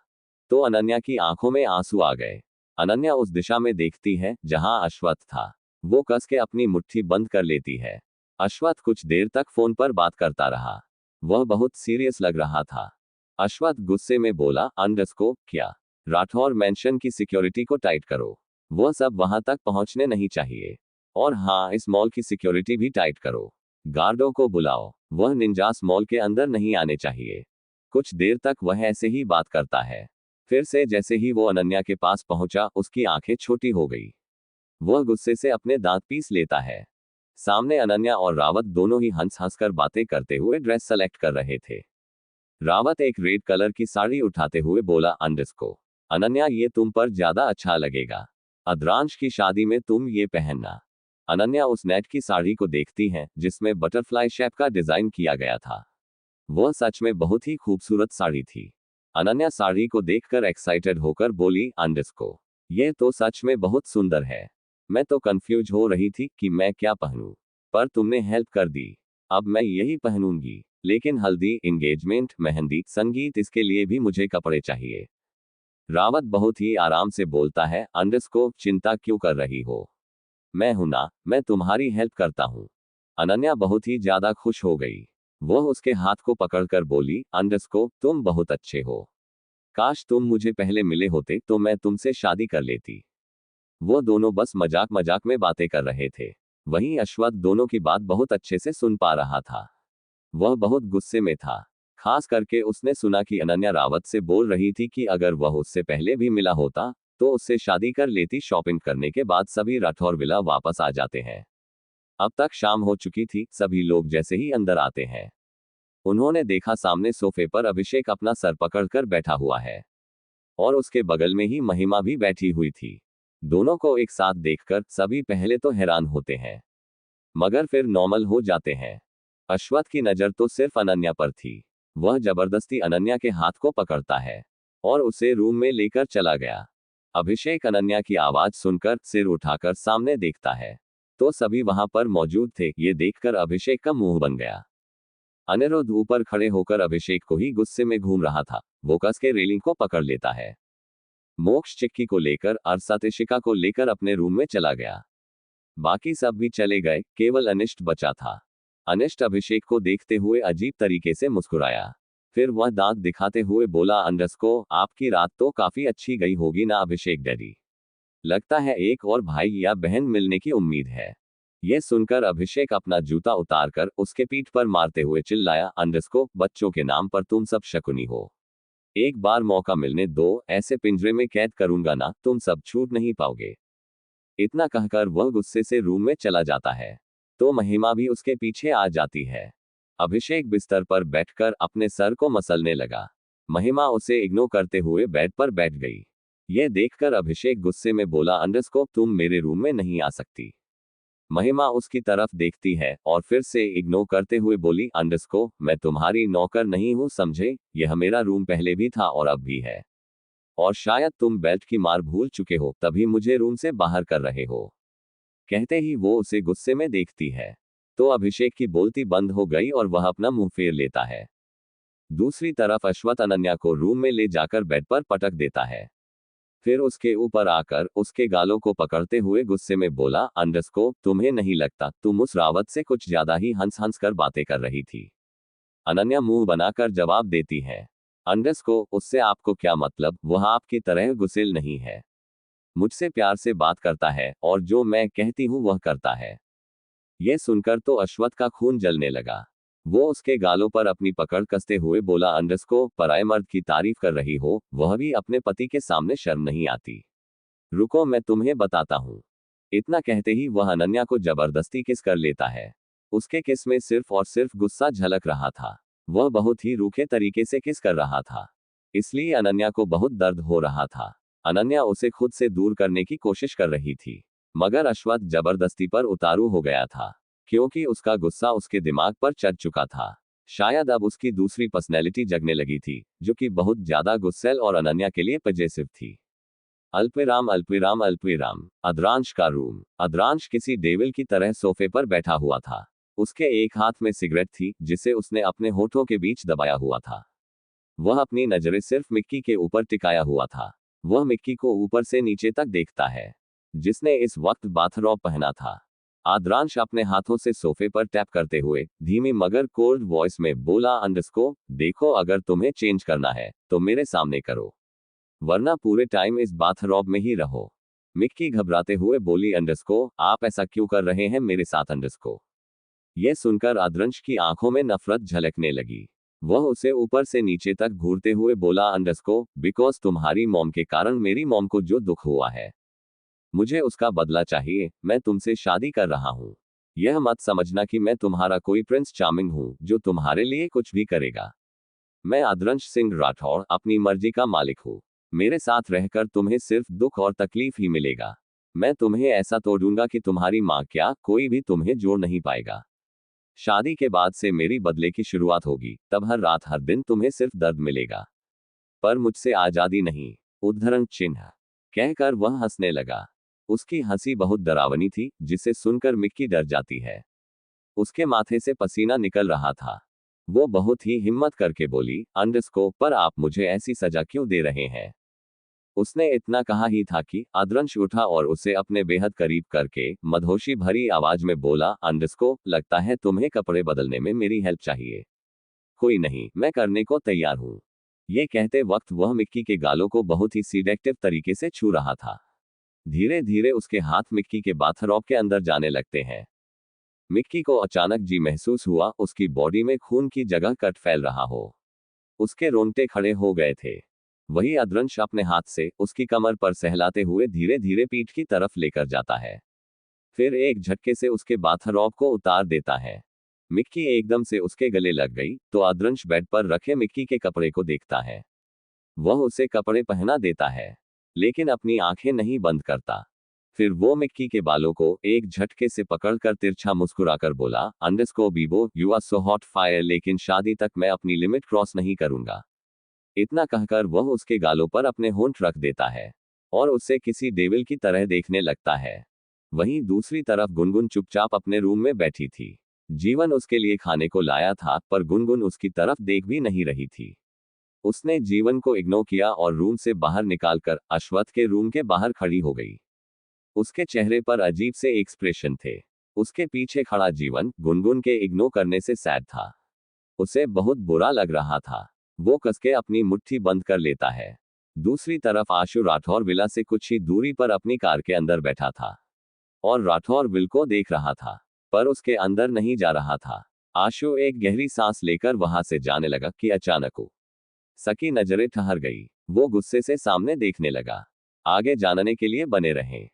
तो अनन्या की आंखों में आंसू आ गए। अनन्या उस दिशा में देखती है जहां अश्वथ था। वो कस के अपनी मुट्ठी बंद कर लेती है। अश्वथ कुछ देर तक फोन पर बात करता रहा। वह बहुत सीरियस लग रहा था। अश्वथ गुस्से में बोला, अंडरस्को, क्या? राठौर मेंशन की सिक्योरिटी को टाइट करो, वह सब वहां तक पहुंचने नहीं चाहिए। और हाँ, इस मॉल की सिक्योरिटी भी टाइट करो, गार्डों को बुलाओ, वह निंजास मॉल के अंदर नहीं आने चाहिए। कुछ देर तक वह ऐसे ही बात करता है। फिर से जैसे ही वो अनन्या के पास पहुंचा, उसकी आंखें छोटी हो गई। वह गुस्से से अपने दांत पीस लेता है। सामने अनन्या और रावत दोनों ही हंस हंसकर बातें करते हुए ड्रेस सेलेक्ट कर रहे थे। रावत एक रेड कलर की साड़ी उठाते हुए बोला, अंडरस्को, अनन्या, ये तुम पर ज्यादा अच्छा लगेगा, अद्रांश की शादी में तुम ये पहनना। अनन्या उस नेट की साड़ी को देखती है जिसमें बटरफ्लाई शेप का डिजाइन किया गया था। वह सच में बहुत ही खूबसूरत साड़ी थी। अनन्या साड़ी को देखकर एक्साइटेड होकर बोली, अंडरस्को, यह तो सच में बहुत सुंदर है, मैं तो कंफ्यूज हो रही थी कि मैं क्या पहनूं, पर तुमने हेल्प कर दी, अब मैं यही पहनूंगी। लेकिन हल्दी, एंगेजमेंट, मेहंदी, संगीत, इसके लिए भी मुझे कपड़े चाहिए। रावत बहुत ही आराम से बोलता है, अंडरस्को, चिंता क्यों कर रही हो, मैं हूं ना, मैं तुम्हारी हेल्प करता हूं। अनन्या बहुत ही ज्यादा खुश हो गई। वह उसके हाथ को पकड़कर बोली, अंडरस्को, तुम बहुत अच्छे हो, काश तुम मुझे पहले मिले होते तो मैं तुमसे शादी कर लेती। वो दोनों बस मजाक मजाक में बातें कर रहे थे। वहीं अश्वथ दोनों की बात बहुत अच्छे से सुन पा रहा था। वह बहुत गुस्से में था, खास करके उसने सुना कि अनन्या रावत से बोल रही थी कि अगर वह उससे पहले भी मिला होता तो उससे शादी कर लेती। शॉपिंग करने के बाद सभी राठौर विला वापस आ जाते हैं। अब तक शाम हो चुकी थी। सभी लोग जैसे ही अंदर आते हैं, उन्होंने देखा सामने सोफे पर अभिषेक अपना सर पकड़कर बैठा हुआ है और उसके बगल में ही महिमा भी बैठी हुई थी। दोनों को एक साथ देखकर सभी पहले तो हैरान होते हैं, मगर फिर नॉर्मल हो जाते हैं। अश्वथ की नजर तो सिर्फ अनन्या पर थी। वह जबरदस्ती अनन्या के हाथ को पकड़ता है और उसे रूम में लेकर चला गया। अभिषेक अनन्या की आवाज सुनकर सिर उठाकर सामने देखता है तो सभी वहां पर मौजूद थे। ये देखकर अभिषेक का मुंह बन गया। अनिरुद्ध ऊपर खड़े होकर अभिषेक को ही गुस्से में घूम रहा था। वो कस के रेलिंग को पकड़ लेता है। मोक्ष चिक्की को लेकर और सतिशिका को लेकर अपने रूम में चला गया। बाकी सब भी चले गए, केवल अनिष्ट बचा था। अनिष्ट अभिषेक को देखते हुए अजीब तरीके से मुस्कुराया। फिर वह दांत दिखाते हुए बोला, अंडरस्को, आपकी रात तो काफी अच्छी गई होगी ना अभिषेक डैडी, लगता है एक और भाई या बहन मिलने की उम्मीद है। यह सुनकर अभिषेक अपना जूता उतारकर उसके पीठ पर मारते हुए चिल्लाया, अंडरस्को, बच्चों के नाम पर तुम सब शकुनी हो, एक बार मौका मिलने दो, ऐसे पिंजरे में कैद करूंगा ना, तुम सब छूट नहीं पाओगे। इतना कहकर वह गुस्से से रूम में चला जाता है तो महिमा भी उसके पीछे आ जाती है। अभिषेक बिस्तर पर बैठकर अपने सर को मसलने लगा। महिमा उसे इग्नोर करते हुए बेड पर बैठ गई। यह देखकर अभिषेक गुस्से में बोला, अंडरस्कोप तुम मेरे रूम में नहीं आ सकती। महिमा उसकी तरफ देखती है और फिर से इग्नोर करते हुए बोली, अंडरस्कोप मैं तुम्हारी नौकर नहीं हूं समझे, यह मेरा रूम पहले भी था और अब भी है। और शायद तुम बेल्ट की मार भूल चुके हो तभी मुझे रूम से बाहर कर रहे हो। कहते ही वो उसे गुस्से में देखती है तो अभिषेक की बोलती बंद हो गई और वह अपना मुंह फेर लेता है। दूसरी तरफ अश्वथ अनन्या को रूम में ले जाकर बेड पर पटक देता है। फिर उसके ऊपर आकर उसके गालों को पकड़ते हुए गुस्से में बोला, अंडरस्कोप तुम्हें नहीं लगता तुम उस रावत से कुछ ज्यादा ही हंस हंस कर बातें कर रही थी। अनन्या मुंह बनाकर जवाब देती है, अंडरस्कोप उससे आपको क्या मतलब, वह आपकी तरह गुस्सेल नहीं है। मुझसे प्यार से बात करता है और जो मैं कहती हूँ वह करता है। यह सुनकर तो अश्वथ का खून जलने लगा। वो उसके गालों पर अपनी पकड़ कसते हुए बोला, अंडरस्कोप पराये मर्द की तारीफ कर रही हो, वह भी अपने पति के सामने शर्म नहीं आती। रुको मैं तुम्हें बताता हूँ। इतना कहते ही वह अनन्या को जबरदस्ती किस कर लेता है। उसके किस में सिर्फ और सिर्फ गुस्सा झलक रहा था। वह बहुत ही रूखे तरीके से किस कर रहा था, इसलिए अनन्या को बहुत दर्द हो रहा था। अनन्या उसे खुद से दूर करने की कोशिश कर रही थी, मगर अश्वथ जबरदस्ती पर उतारू हो गया था, क्योंकि उसका गुस्सा उसके दिमाग पर चढ़ चुका था। शायद अब उसकी दूसरी पर्सनैलिटी जगने लगी थी, जो कि बहुत ज्यादा गुस्सेल और अनन्या के लिए पजेसिव थी। अल्पविराम अल्पविराम अल्पविराम। अद्रांश का रूम। अद्रांश किसी डेविल की तरह सोफे पर बैठा हुआ था। उसके एक हाथ में सिगरेट थी जिसे उसने अपने होठों के बीच दबाया हुआ था। वह अपनी नजरें सिर्फ मिक्की के ऊपर टिकाया हुआ था। वह मिक्की को ऊपर से नीचे तक देखता है, जिसने इस वक्त बाथरॉब पहना था। आद्रांश अपने हाथों से सोफे पर टैप करते हुए धीमी मगर कोल्ड वॉइस में बोला, अंडरस्कोप देखो अगर तुम्हें चेंज करना है तो मेरे सामने करो, वरना पूरे टाइम इस बाथरॉब में ही रहो। मिक्की घबराते हुए बोली, अंडरस्कोप आप ऐसा क्यों कर रहे हैं मेरे साथ अंडरस्कोप। यह सुनकर आद्रांश की आंखों में नफरत झलकने लगी। वह उसे ऊपर से नीचे तक घूरते हुए बोला, अंडरस्कोप बिकॉज तुम्हारी मॉम के कारण मेरी मॉम को जो दुख हुआ है मुझे उसका बदला चाहिए। मैं तुमसे शादी कर रहा हूँ। यह मत समझना कि मैं तुम्हारा कोई प्रिंस चार्मिंग हूँ जो तुम्हारे लिए कुछ भी करेगा। मैं आदर्श सिंह राठौड़ अपनी मर्जी का मालिक हूँ। मेरे साथ रहकर तुम्हें सिर्फ दुख और तकलीफ ही मिलेगा। मैं तुम्हें ऐसा तोड़ूंगा कि तुम्हारी माँ क्या कोई भी तुम्हें जोड़ नहीं पाएगा। शादी के बाद से मेरी बदले की शुरुआत होगी, तब हर रात हर दिन तुम्हें सिर्फ दर्द मिलेगा, पर मुझसे आजादी नहीं। उद्धरण चिन्ह कहकर वह हंसने लगा। उसकी हंसी बहुत डरावनी थी, जिसे सुनकर मिक्की डर जाती है। उसके माथे से पसीना निकल रहा था। वो बहुत ही हिम्मत करके बोली, अंडरस्कोप पर आप मुझे ऐसी सजा क्यों दे रहे हैं। उसने इतना कहा ही था कि आद्रंश उठा और उसे अपने बेहद करीब करके मदहोशी भरी आवाज में बोला, अंडरस्कोप लगता है तुम्हें कपड़े बदलने में मेरी हेल्प चाहिए। कोई नहीं, मैं करने को तैयार हूँ। ये कहते वक्त वह मिक्की के गालों को बहुत ही सीडेक्टिव तरीके से छू रहा था। धीरे धीरे उसके हाथ मिक्की के बाथरॉब के अंदर जाने लगते हैं। मिक्की को अचानक जी महसूस हुआ, उसकी बॉडी में खून की जगह कट फैल रहा हो। उसके रोंगटे खड़े हो गए थे। वही आद्रंश अपने हाथ से उसकी कमर पर सहलाते हुए धीरे धीरे पीठ की तरफ लेकर जाता है, फिर एक झटके से उसके बाथरॉब को उतार देता है। मिक्की एकदम से उसके गले लग गई तो आद्रंश बेड पर रखे मिक्की के कपड़े को देखता है। वह उसे कपड़े पहना देता है, लेकिन अपनी आंखें नहीं बंद करता। फिर वो मिक्की के बालों को एक झटके से पकड़कर तिरछा मुस्कुराकर बोला, अंडरस्कोप Bebo you are so hot fire, लेकिन शादी तक मैं अपनी लिमिट क्रॉस नहीं करूंगा। इतना कहकर वह उसके गालों पर अपने होंठ रख देता है और उसे किसी डेविल की तरह देखने लगता है। वहीं दूसरी तरफ गुनगुन चुपचाप अपने रूम में बैठी थी। जीवन उसके लिए खाने को लाया था, पर गुनगुन उसकी तरफ देख भी नहीं रही थी। उसने जीवन को इग्नोर किया और रूम से बाहर निकालकर अश्वथ के रूम के बाहर खड़ी हो गई। उसके चेहरे पर अजीब से एक्सप्रेशन थे। उसके पीछे खड़ा जीवन गुनगुन के इग्नोर करने से सैड था। उसे बहुत बुरा लग रहा था। वो कसके अपनी मुट्ठी बंद कर लेता है। दूसरी तरफ आशु राठौर विला से कुछ ही दूरी पर अपनी कार के अंदर बैठा था और राठौर विल को देख रहा था, पर उसके अंदर नहीं जा रहा था। आशु एक गहरी सांस लेकर वहां से जाने लगा कि अचानक सकी नजरें ठहर गई। वो गुस्से से सामने देखने लगा। आगे जानने के लिए बने रहें।